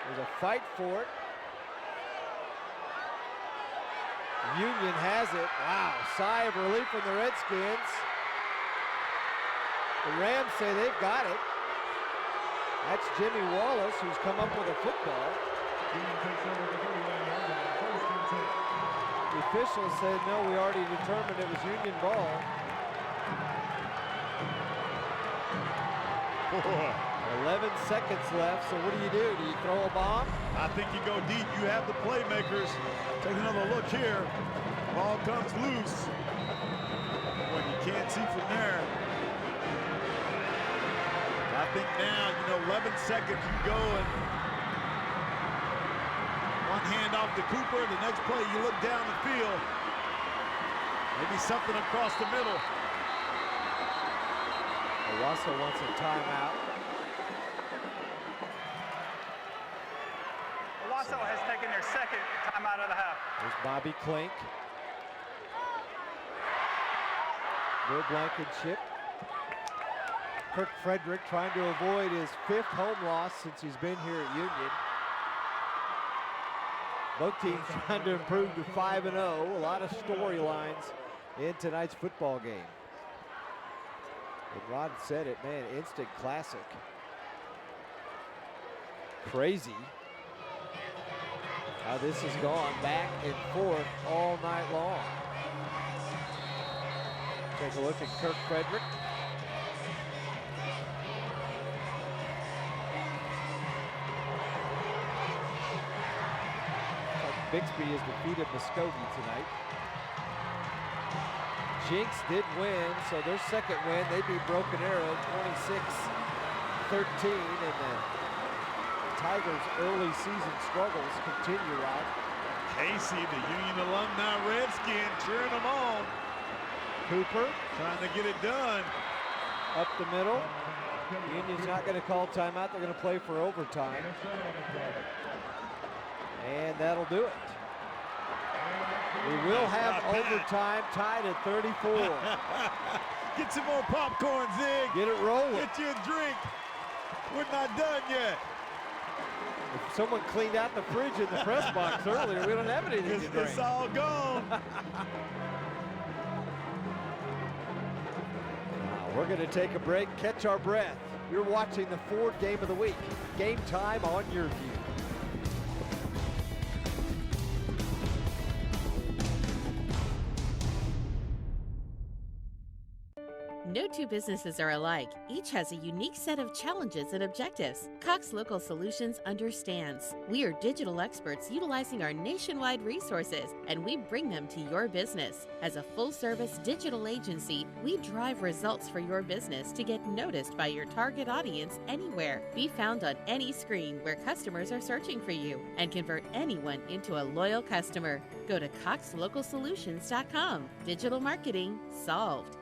There's a fight for it. Union has it. Wow, sigh of relief from the Redskins. The Rams say they've got it. That's Jimmy Wallace, who's come up with a football. The officials said, no, we already determined it was Union ball. 11 seconds left, so what do? Do you throw a bomb? I think you go deep. You have the playmakers. Take another look here. Ball comes loose. What you can't see from there. I think now, 11 seconds you go and one hand off to Cooper. The next play, you look down the field. Maybe something across the middle. Owasso wants a timeout. Owasso has taken their second timeout of the half. There's Bobby Klink. No Blankenship. Kirk Frederick trying to avoid his 5th home loss since he's been here at Union. Both teams trying to improve to 5-0. A lot of storylines in tonight's football game. And Rod said it, man, instant classic. Crazy how this has gone back and forth all night long. Take a look at Kirk Frederick. Bixby has defeated Muskogee tonight. Jinx did win, so their second win, they beat Broken Arrow 26-13, and the Tigers' early season struggles continue, Rod. Casey, the Union alumni Redskin, cheering them on. Cooper trying to get it done. Up the middle. Union's not going to call timeout. They're going to play for overtime. And that'll do it. We will have overtime tied at 34. Get some more popcorn, Zig. Get it rolling. Get you a drink. We're not done yet. If someone cleaned out the fridge in the press box earlier, we don't have anything to drink. It's all gone. We're going to take a break, catch our breath. You're watching the Ford Game of the Week. Game time on YurView. No two businesses are alike. Each has a unique set of challenges and objectives. Cox Local Solutions understands. We are digital experts utilizing our nationwide resources, and we bring them to your business. As a full-service digital agency, we drive results for your business to get noticed by your target audience anywhere. Be found on any screen where customers are searching for you, and convert anyone into a loyal customer. Go to coxlocalsolutions.com. Digital marketing solved.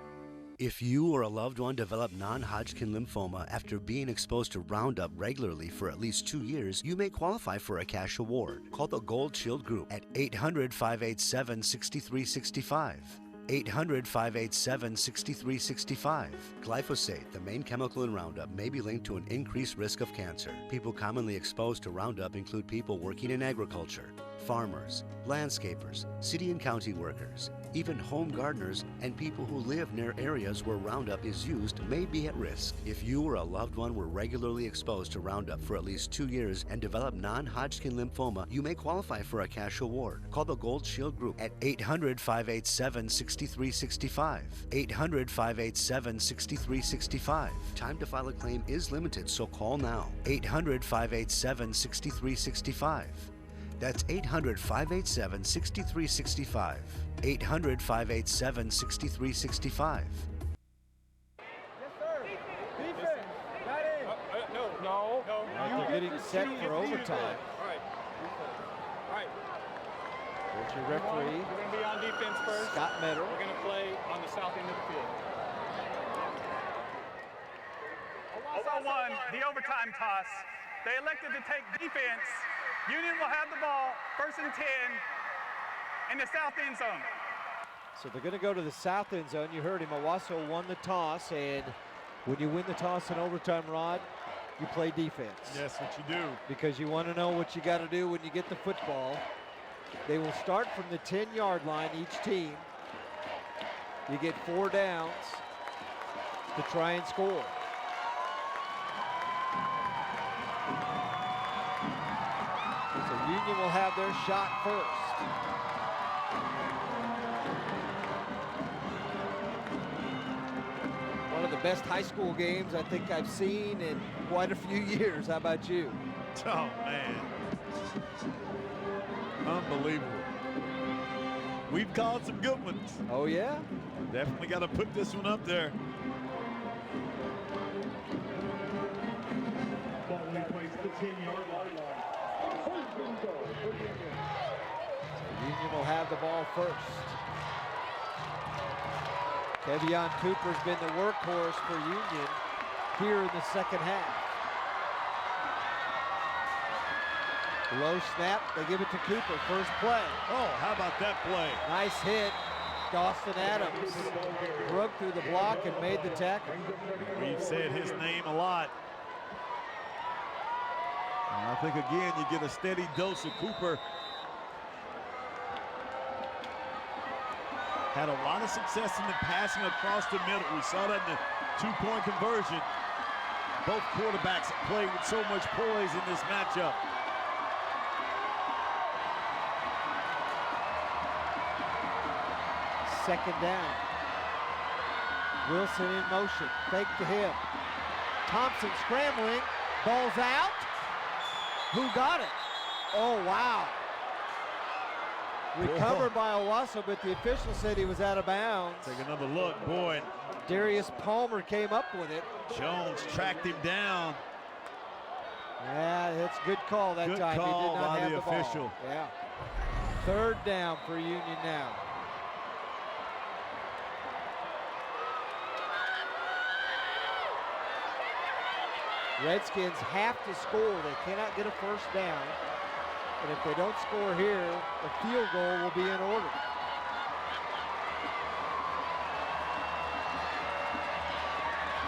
If you or a loved one develop non-Hodgkin lymphoma after being exposed to Roundup regularly for at least 2 years, you may qualify for a cash award. Call the Gold Shield Group at 800-587-6365. 800-587-6365. Glyphosate, the main chemical in Roundup, may be linked to an increased risk of cancer. People commonly exposed to Roundup include people working in agriculture, farmers, landscapers, city and county workers, Even home gardeners and people who live near areas where Roundup is used may be at risk. If you or a loved one were regularly exposed to Roundup for at least 2 years and developed non-Hodgkin lymphoma, you may qualify for a cash award. Call the Gold Shield Group at 800-587-6365. 800-587-6365. Time to file a claim is limited, so call now. 800-587-6365. That's 800-587-6365. 800-587-6365. No. They're getting set for overtime. All right. There's your referee. We're going to be on defense first. Scott Metter. We're going to play on the south end of the field. Owasso won the overtime toss. They elected to take defense. Union will have the ball, 1st and 10, in the south end zone. So they're going to go to the south end zone. You heard him. Owasso won the toss, and when you win the toss in overtime, Rod, you play defense. Yes, what you do. Because you want to know what you got to do when you get the football. They will start from the 10-yard line, each team. You get 4 downs to try and score. So Union will have their shot first. One of the best high school games I think I've seen in quite a few years. How about you? Oh, man. Unbelievable. We've called some good ones. Oh, yeah? Definitely got to put this one up there. Union will have the ball first. Kevion Cooper's been the workhorse for Union here in the second half. Low snap, they give it to Cooper, first play. Oh, how about that play? Nice hit. Dawson Adams broke through the block and made the tackle. We've said his name a lot. And I think, again, you get a steady dose of Cooper. Had a lot of success in the passing across the middle. We saw that in the two-point conversion. Both quarterbacks played with so much poise in this matchup. Second down. Wilson in motion, fake to him. Thompson scrambling, ball's out. Who got it? Oh, wow. Recovered by Owasso, but the official said he was out of bounds. Take another look, boy. Darius Palmer came up with it. Jones tracked him down. Yeah, that's a good call that time. Good call he did not by have the ball. official. Yeah. Third down for Union now. Redskins have to score. They cannot get a first down. And if they don't score here, a field goal will be in order.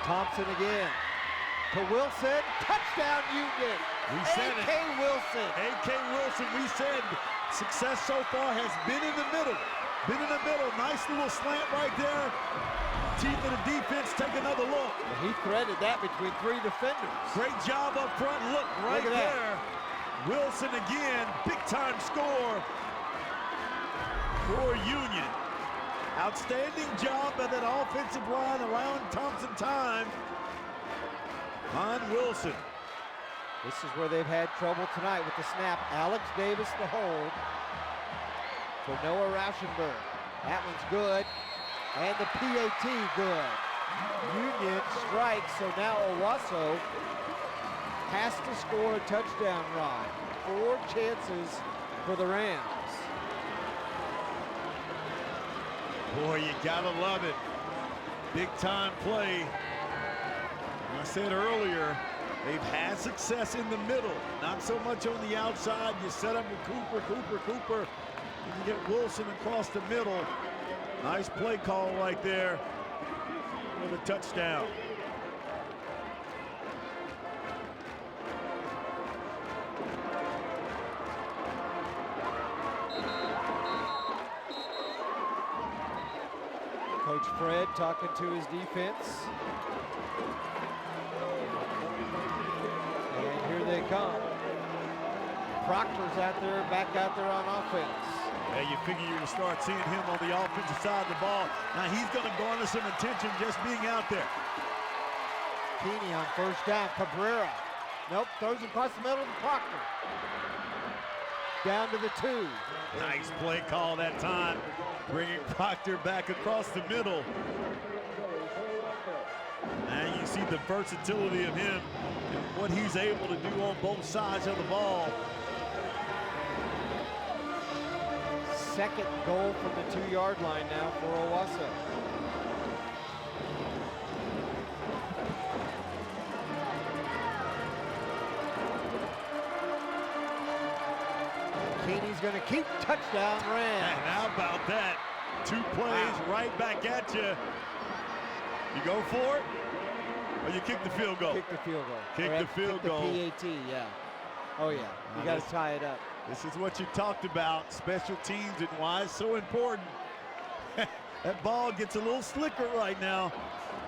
Thompson again. To Wilson. Touchdown Union. We said A.K. Wilson. A.K. Wilson, we said success so far has been in the middle. Been in the middle. Nice little slant right there. Teeth of the defense, take another look. And he threaded that between 3 defenders. Great job up front. Look right at there. Wilson again, big time score for Union. Outstanding job by that offensive line, allowing Thompson time on Wilson. This is where they've had trouble tonight with the snap. Alex Davis the hold for Noah Rauschenberg. That one's good. And the PAT good. Union strikes, so now Owasso has to score a touchdown run. 4 chances for the Rams. Boy, you gotta love it. Big time play. I said earlier, they've had success in the middle, not so much on the outside. You set up with Cooper, and you get Wilson across the middle. Nice play call right there for the touchdown. Coach Fred talking to his defense. And here they come. Proctor's out there, back out there on offense. Yeah, you figure you would start seeing him on the offensive side of the ball. Now he's going to garner some attention just being out there. Keeney on first down. Cabrera. Nope, throws across the middle to Proctor. Down to the 2. Nice play call that time, bringing Proctor back across the middle. And you see the versatility of him and what he's able to do on both sides of the ball. Second goal from the 2-yard line now for Owasso. Keeney's going to keep. Touchdown, Rams. And how about that? 2 plays right back at you. You go for it, or you kick the field goal? Kick the field goal. Kick the field goal. PAT, yeah. Oh, yeah. You got to tie it up. This is what you talked about, special teams and why it's so important. That ball gets a little slicker right now.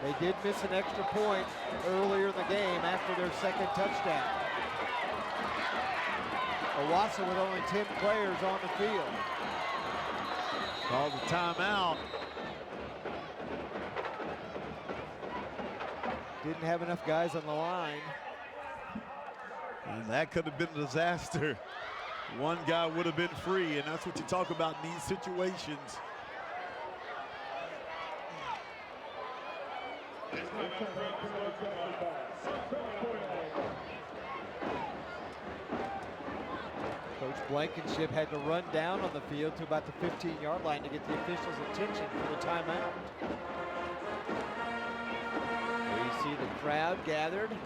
They did miss an extra point earlier in the game after their second touchdown. Owasso with only 10 players on the field. Called the timeout. Didn't have enough guys on the line. And that could have been a disaster. One guy would have been free, and that's what you talk about in these situations. Coach Blankenship had to run down on the field to about the 15-yard line to get the officials' attention for the timeout. There you see the crowd gathered.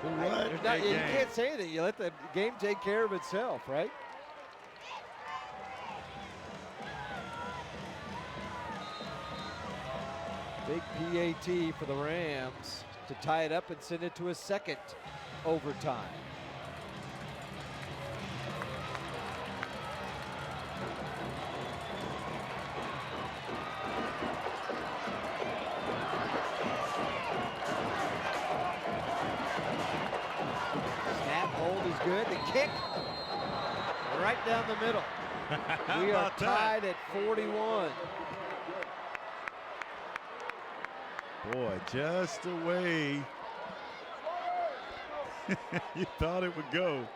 What? You can't say that. You let the game take care of itself, right? Big PAT for the Rams to tie it up and send it to a second overtime. Good. The kick right down the middle. We are tied at 41. Boy, just the way you thought it would go.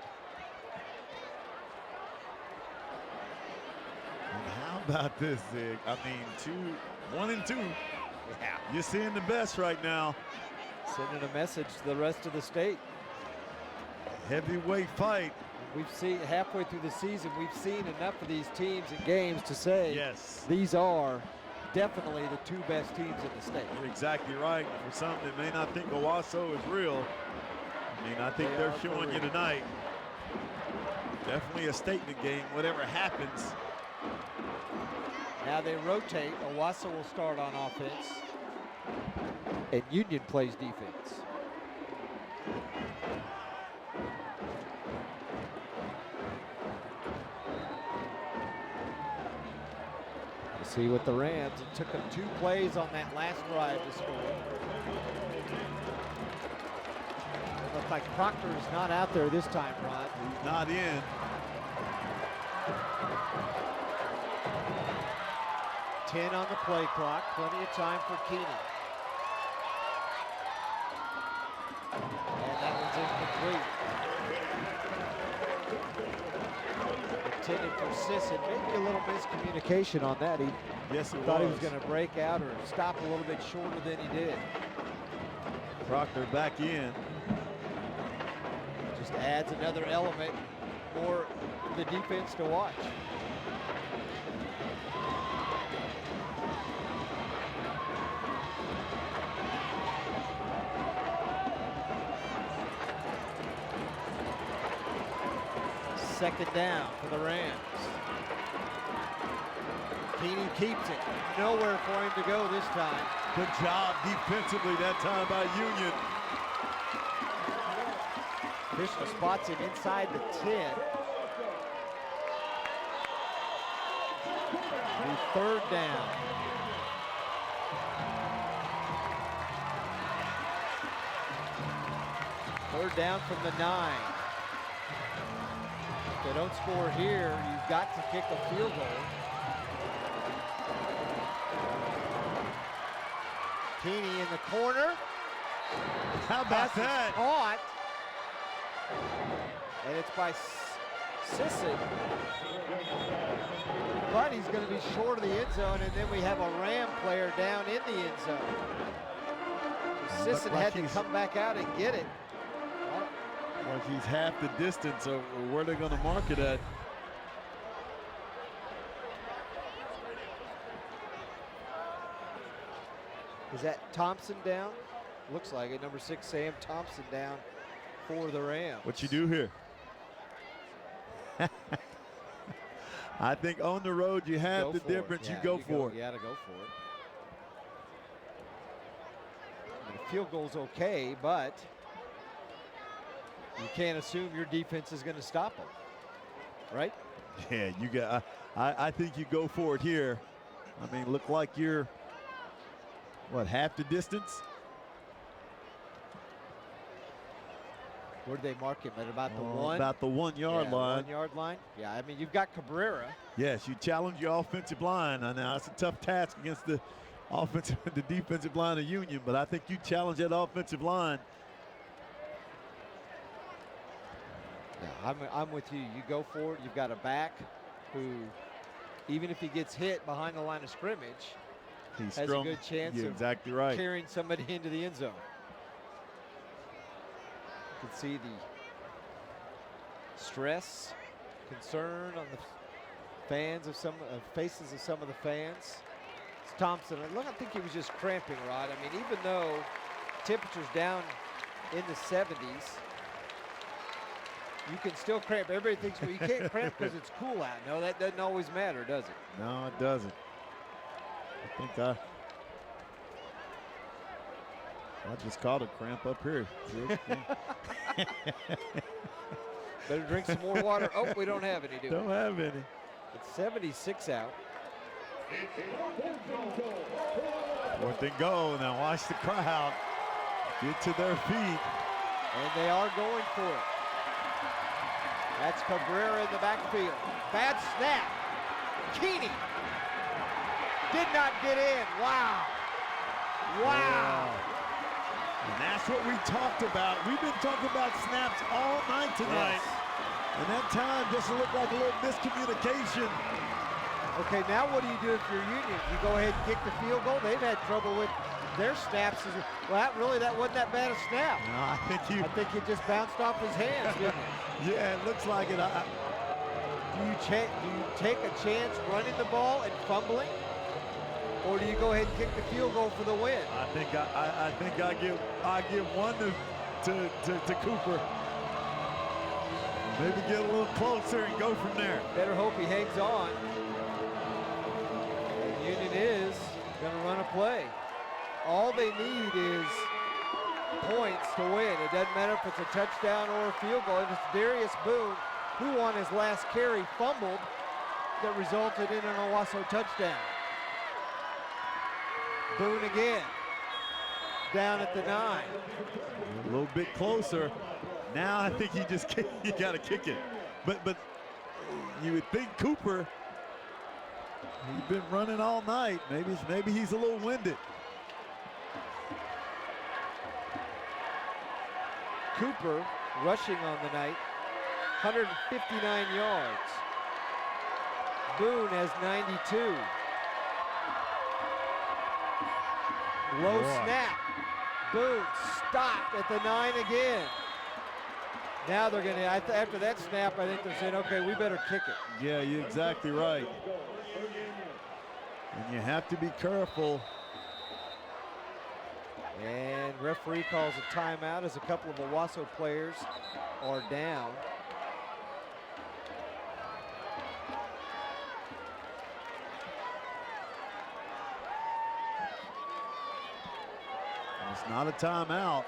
And how about this, Zig? I mean, 1 and 2. Yeah. You're seeing the best right now. Sending a message to the rest of the state. Heavyweight fight. We've seen halfway through the season, we've seen enough of these teams and games to say yes, these are definitely the 2 best teams in the state. You're exactly right. For some that may not think Owasso is real, I mean, I think they're showing you tonight. Definitely a statement game, whatever happens. Now they rotate. Owasso will start on offense, and Union plays defense. See what the Rams, it took them 2 plays on that last drive to score. It looks like Proctor is not out there this time, Rod. He's not in. $10 on the play clock, plenty of time for Keeney. And that one's incomplete. Intended for Sisson, maybe a little miscommunication on that. He thought he was going to break out or stop a little bit shorter than he did. Proctor back in. Just adds another element for the defense to watch. Second down for the Rams. Keeney keeps it. Nowhere for him to go this time. Good job defensively that time by Union. Krishna spots him inside the 10. The 3rd down. Third down from the 9. If they don't score here, you've got to kick a field goal. Keeney in the corner. How about that? Caught. And it's by Sisson. But he's going to be short of the end zone, and then we have a Ram player down in the end zone. So Sisson had to come back out and get it. Like he's half the distance of where they're going to mark it at. Is that Thompson down? Looks like it. Number 6, Sam Thompson down for the Rams. What you do here? I think on the road you have the difference. Yeah, you go for it. You got to go for it. I mean, a field goal's okay, but you can't assume your defense is going to stop them, right? Yeah, you got. I think you go for it here. I mean, look like you're what, half the distance? Where did they mark him? At about the 1? About the 1 yard line. 1 yard line. Yeah, I mean, you've got Cabrera. Yes, you challenge your offensive line. I know it's a tough task against the the defensive line of Union, but I think you challenge that offensive line. Yeah, I'm with you. You go for it. You've got a back who, even if he gets hit behind the line of scrimmage, He's has strong. a good chance You're of exactly right. carrying somebody into the end zone. You can see the stress, concern on the fans of faces of some of the fans. It's Thompson. I think he was just cramping, Rod. I mean, even though temperature's down in the 70s, you can still cramp. Everybody thinks, well, you can't cramp because it's cool out. No, that doesn't always matter, does it? No, it doesn't. I think I just caught a cramp up here. Better drink some more water. Oh, we don't have any, do we? Don't have any. It's 76 out. 4th and goal. Now watch the crowd get to their feet. And they are going for it. That's Cabrera in the backfield. Bad snap. Keeney did not get in. Wow. Wow. And that's what we talked about. We've been talking about snaps all night tonight. Yes. And that time just looked like a little miscommunication. Okay, now what do you do if you're Union? You go ahead and kick the field goal. They've had trouble with their snaps. Well, that wasn't that bad a snap. No, I think it just bounced off his hands, didn't it? Yeah, it looks like it. Do you take a chance running the ball and fumbling, or do you go ahead and kick the field goal for the win? I think I give one to Cooper. Maybe get a little closer and go from there. Better hope he hangs on. And Union is going to run a play. All they need is points to win. It doesn't matter if it's a touchdown or a field goal. If it's Darius Boone, who on his last carry fumbled, that resulted in an Owasso touchdown. Boone again, down at the 9. A little bit closer. Now I think you got to kick it. But you would think Cooper, he's been running all night. Maybe he's a little winded. Cooper rushing on the night, 159 yards. Boone has 92. Low snap. Boone stopped at the 9 again. Now they're going to, after that snap, I think they're saying, okay, we better kick it. Yeah, you're exactly right. And you have to be careful. And referee calls a timeout as a couple of Owasso players are down. It's not a timeout.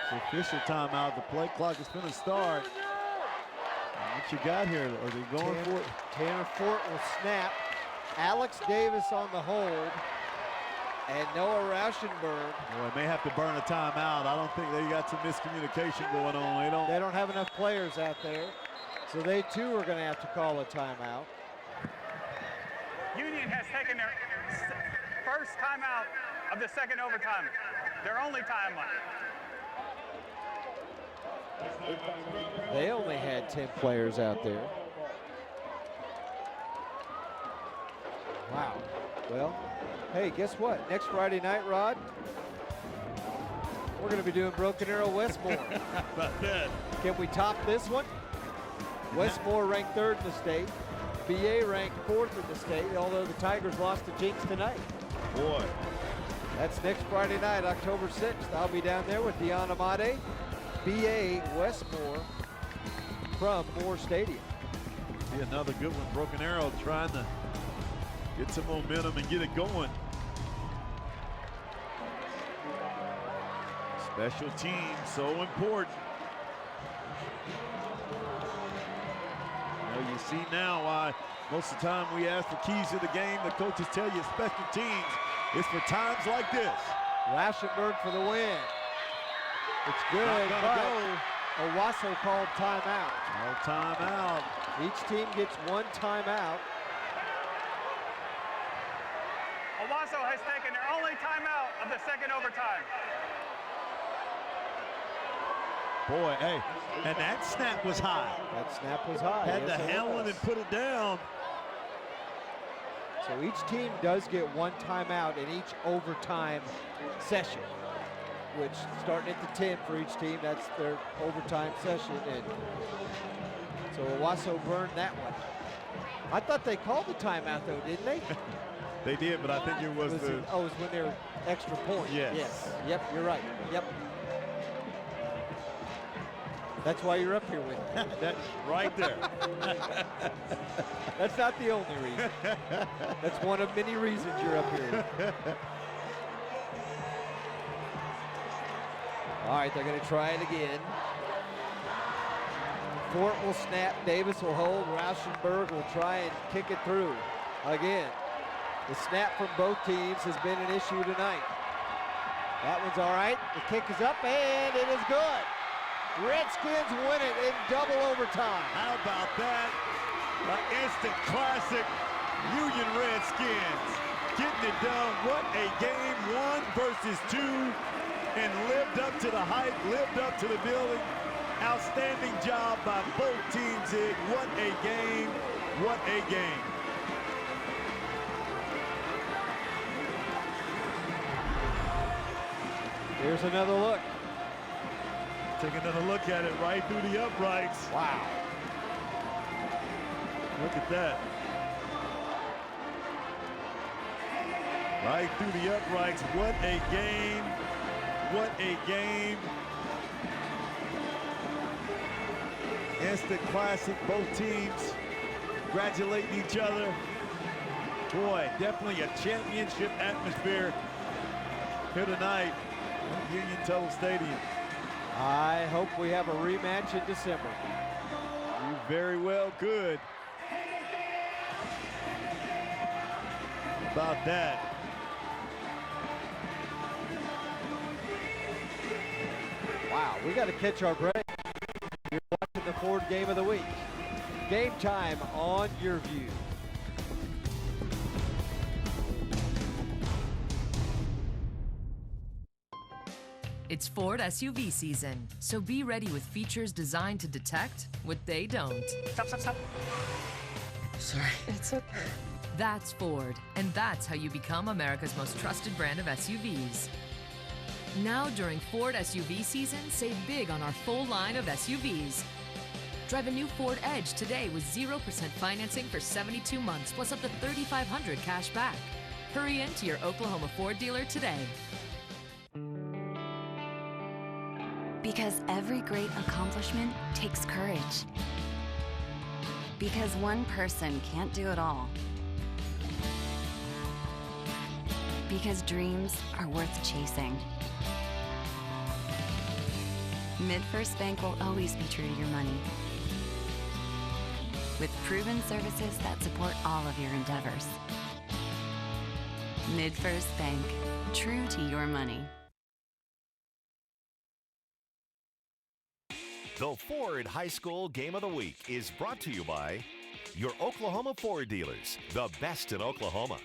It's an official timeout. The play clock is going to start. What you got here? Are they going for it? Tanner Fort will snap. Alex Davis on the hold. And Noah Rauschenberg. Boy, may have to burn a timeout. I don't think they got some miscommunication going on. They don't have enough players out there. So they too are going to have to call a timeout. Union has taken their first timeout of the second overtime. Their only timeout. They only had 10 players out there. Wow. Well, hey, guess what? Next Friday night, Rod, we're going to be doing Broken Arrow Westmore. How about that? Can we top this one? Westmore ranked 3rd in the state. BA ranked 4th in the state, although the Tigers lost to Jinx tonight. Boy. That's next Friday night, October 6th. I'll be down there with Deanna Amade, BA Westmore from Moore Stadium. Be another good one. Broken Arrow trying to get some momentum and get it going. Special teams, so important. Well, you see now why most of the time we ask for keys to the game. The coaches tell you special teams is for times like this. Rauschenberg for the win. It's good, but Owasso called timeout. No timeout. Each team gets one timeout. Owasso has taken their only timeout of the second overtime. Boy, hey, and that snap was high. That snap was high. Had yes, to it handle it was. and put it down. So each team does get one timeout in each overtime session, which starting at the 10 for each team, that's their overtime session. And so Owasso burned that one. I thought they called the timeout though, didn't they? They did, but I think it was the... Oh, it was when they were extra point. Yes. Yes. Yep, you're right. Yep. That's why you're up here with me. That's right there. That's not the only reason. That's one of many reasons you're up here. All right, they're going to try it again. Fort will snap. Davis will hold. Rauschenberg will try and kick it through. Again, the snap from both teams has been an issue tonight. That one's all right. The kick is up, and it is good. Redskins win it in double overtime. How about that? An instant classic. Union Redskins getting it done. What a game. 1 versus 2. And lived up to the hype, lived up to the building. Outstanding job by both teams. What a game. What a game. Here's another look. Take another look at it right through the uprights. Wow. Look at that. Right through the uprights. What a game. What a game. Instant classic. Both teams congratulating each other. Boy, definitely a championship atmosphere here tonight at Union Total Stadium. I hope we have a rematch in December. You very well could. About that. Wow, we got to catch our break. You're watching the Ford Game of the Week. Game time on YurView. It's Ford SUV season, so be ready with features designed to detect what they don't. Stop. Sorry. It's okay. That's Ford, and that's how you become America's most trusted brand of SUVs. Now during Ford SUV season, save big on our full line of SUVs. Drive a new Ford Edge today with 0% financing for 72 months, plus up to $3,500 cash back. Hurry into your Oklahoma Ford dealer today. Because every great accomplishment takes courage. Because one person can't do it all. Because dreams are worth chasing. MidFirst Bank will always be true to your money, with proven services that support all of your endeavors. MidFirst Bank, true to your money. The Ford High School Game of the Week is brought to you by your Oklahoma Ford dealers, the best in Oklahoma.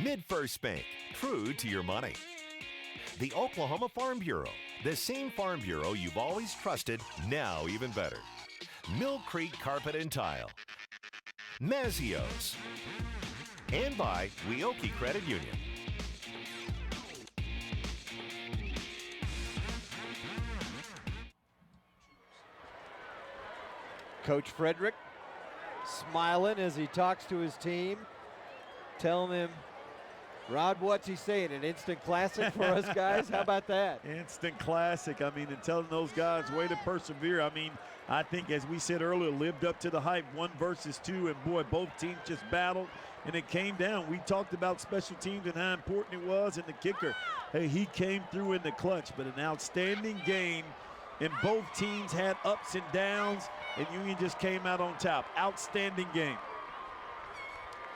MidFirst Bank, true to your money. The Oklahoma Farm Bureau, the same Farm Bureau you've always trusted, now even better. Mill Creek Carpet and Tile. Mazio's. And by Weoki Credit Union. Coach Frederick smiling as he talks to his team, telling them, Rod, what's he saying? An instant classic for us guys? How about that? Instant classic. I mean, and telling those guys way to persevere. I mean, I think, as we said earlier, lived up to the hype, 1 versus 2, and boy, both teams just battled, and it came down. We talked about special teams and how important it was, and the kicker, hey, he came through in the clutch, but an outstanding game, and both teams had ups and downs, and Union just came out on top. Outstanding game.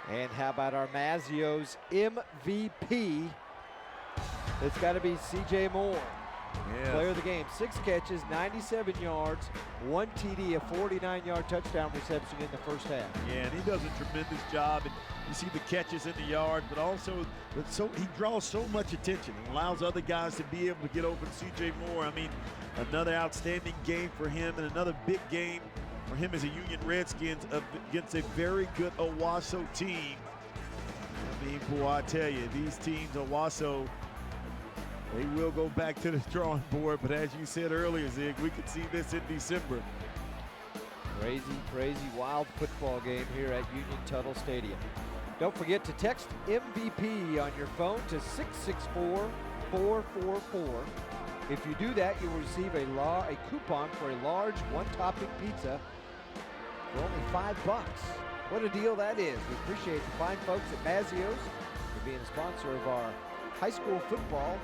And how about our Mazio's MVP? It's got to be C.J. Moore. Yes. Player of the game, 6 catches, 97 yards, 1 TD, a 49-yard touchdown reception in the first half. Yeah, and he does a tremendous job. And you see the catches in the yard, but also he draws so much attention and allows other guys to be able to get open. C.J. Moore, I mean, another outstanding game for him and another big game for him as a Union Redskins against a very good Owasso team. I mean, boy, I tell you, these teams, Owasso, they will go back to the drawing board, but as you said earlier, Zig, we could see this in December. Crazy, crazy, wild football game here at Union Tuttle Stadium. Don't forget to text MVP on your phone to 664-444. If you do that, you will receive a coupon for a large one-topping pizza for only $5. What a deal that is. We appreciate the fine folks at Mazio's for being a sponsor of our high school football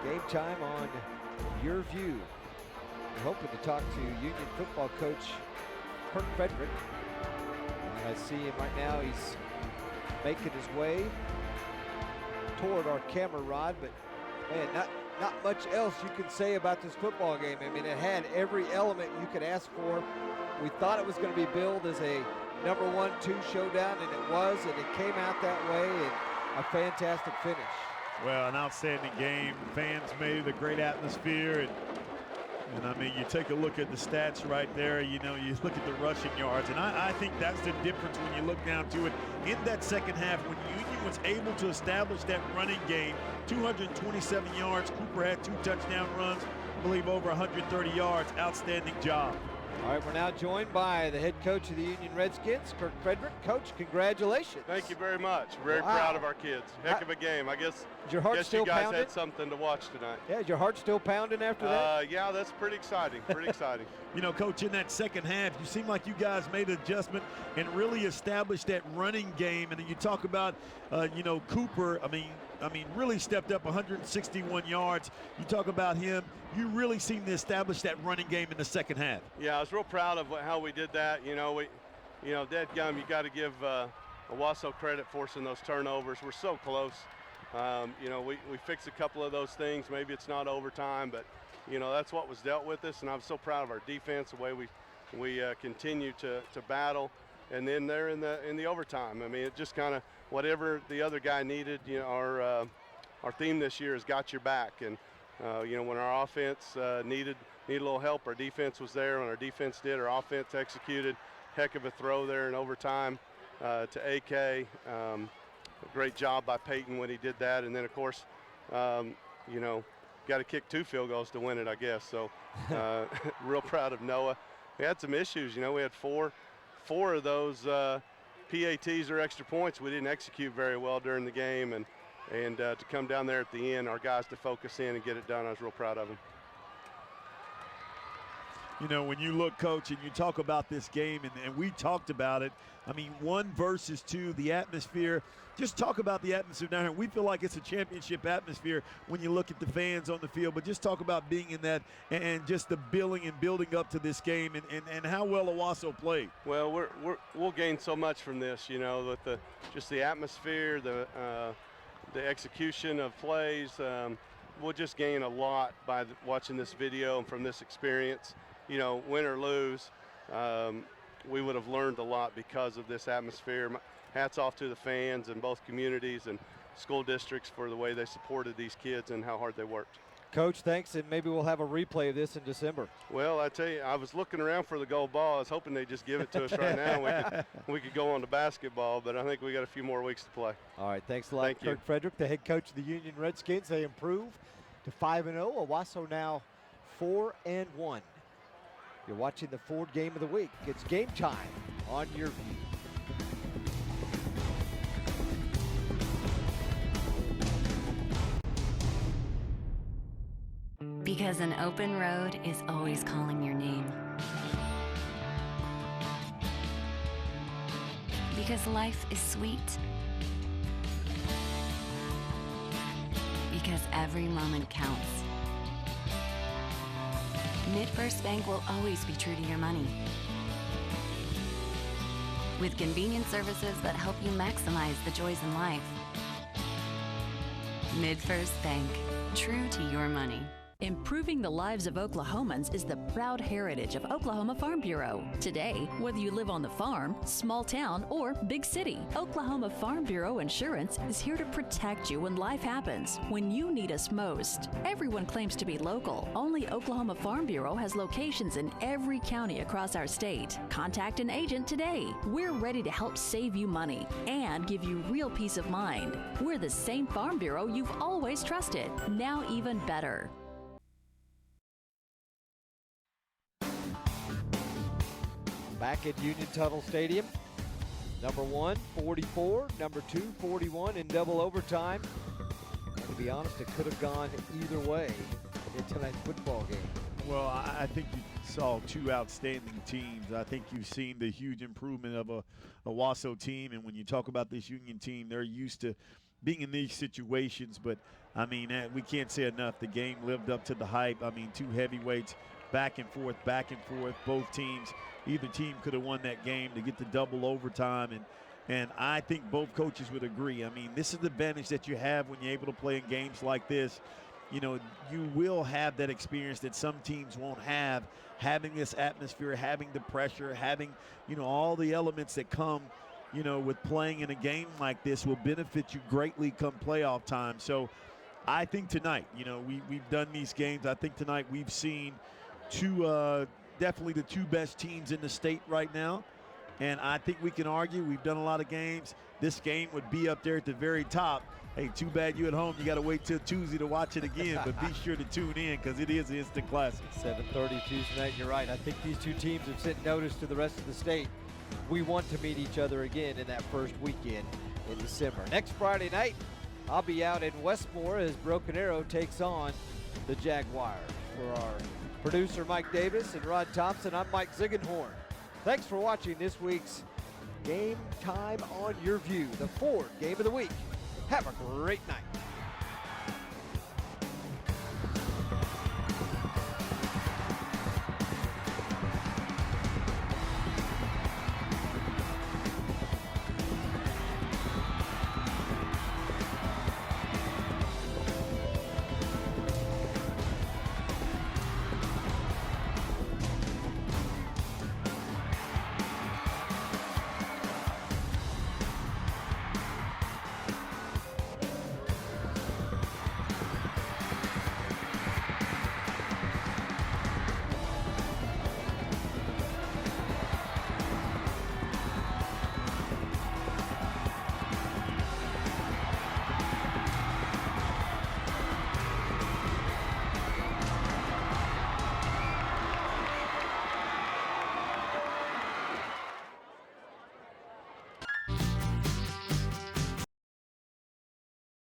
game time on YurView. We're hoping to talk to Union football coach Kirk Frederick. I see him right now. He's making his way toward our camera rod, but man, not much else you can say about this football game. I mean, it had every element you could ask for. We thought it was going to be billed as a number 1-2 showdown, and it was, and it came out that way, and a fantastic finish. Well, an outstanding game. Fans made it a great atmosphere, and I mean, you take a look at the stats right there. You know, you look at the rushing yards, and I think that's the difference when you look down to it. In that second half, when Union was able to establish that running game, 227 yards. Cooper had 2 touchdown runs, I believe over 130 yards. Outstanding job. All right, we're now joined by the head coach of the Union Redskins, Kirk Frederick. Coach, congratulations. Thank you very much. Very proud of our kids. Heck of a game. I guess your heart still you guys pounding? had something to watch tonight. Yeah, is your heart still pounding after that? Yeah, that's pretty exciting. Pretty exciting. You know, Coach, in that second half, you seem like you guys made an adjustment and really established that running game. And then you talk about, you know, Cooper. I mean, really stepped up 161 yards. You talk about him. You really seem to establish that running game in the second half. Yeah, I was real proud of how we did that. You know, dadgum, you got to give Owasso credit forcing those turnovers. We're so close. You know, we fixed a couple of those things. Maybe it's not overtime, but you know, that's what was dealt with us. And I'm so proud of our defense, the way we continue to battle. And then they're in the overtime. I mean, it just kind of whatever the other guy needed. You know, our theme this year is got your back. And you know, when our offense needed a little help, our defense was there. When our defense did, our offense executed. Heck of a throw there in overtime to AK. A great job by Peyton when he did that. And then, of course, you know, got to kick 2 field goals to win it, I guess. So real proud of Noah. We had some issues. You know, we had four of those PATs or extra points we didn't execute very well during the game. And to come down there at the end, our guys to focus in and get it done, I was real proud of them. You know, when you look, Coach, and you talk about this game, and we talked about it, I mean, 1 versus 2, the atmosphere. Just talk about the atmosphere down here. We feel like it's a championship atmosphere when you look at the fans on the field, but just talk about being in that and just the building up to this game and how well Owasso played. Well, we'll gain so much from this, you know, with just the atmosphere, the execution of plays. We'll just gain a lot by watching this video and from this experience. You know, win or lose, we would have learned a lot because of this atmosphere. Hats off to the fans in both communities and school districts for the way they supported these kids and how hard they worked. Coach, thanks, and maybe we'll have a replay of this in December. Well, I tell you, I was looking around for the gold ball. I was hoping they'd just give it to us right now. We could go on to basketball, but I think we got a few more weeks to play. All right, thanks a lot, Thank Kirk you. Frederick, the head coach of the Union Redskins. They improve to 5-0. Owasso now 4-1. You're watching the Ford Game of the Week. It's game time on YurView. Because an open road is always calling your name. Because life is sweet. Because every moment counts. MidFirst Bank will always be true to your money. With convenient services that help you maximize the joys in life. MidFirst Bank, true to your money. Improving the lives of Oklahomans is the proud heritage of Oklahoma Farm Bureau. Today, whether you live on the farm, small town, or big city, Oklahoma Farm Bureau Insurance is here to protect you when life happens, when you need us most. Everyone claims to be local. Only Oklahoma Farm Bureau has locations in every county across our state. Contact an agent today. We're ready to help save you money and give you real peace of mind. We're the same Farm Bureau you've always trusted, now even better. Back at Union Tunnel Stadium, number 1, 44, number 2, 41 in double overtime. And to be honest, it could have gone either way in tonight's football game. Well, I think you saw 2 outstanding teams. I think you've seen the huge improvement of a Owasso team. And when you talk about this Union team, they're used to being in these situations. But, I mean, we can't say enough. The game lived up to the hype. I mean, 2 heavyweights, back and forth, both teams. Either team could have won that game to get the double overtime, and I think both coaches would agree. I mean, this is the advantage that you have when you're able to play in games like this. You know, you will have that experience that some teams won't have, having this atmosphere, having the pressure, having, you know, all the elements that come, you know, with playing in a game like this will benefit you greatly come playoff time. So I think tonight, you know, we've done these games. I think tonight we've seen definitely the 2 best teams in the state right now. And I think we can argue, we've done a lot of games. This game would be up there at the very top. Hey, too bad you at home. You got to wait till Tuesday to watch it again, but be sure to tune in because it is an instant classic. 7:30 Tuesday night, you're right. I think these 2 teams have sent notice to the rest of the state. We want to meet each other again in that first weekend in December. Next Friday night, I'll be out in Westmore as Broken Arrow takes on the Jaguars. For our producer Mike Davis and Rod Thompson, I'm Mike Ziegenhorn. Thanks for watching this week's Game Time on YurView, the Ford Game of the Week. Have a great night.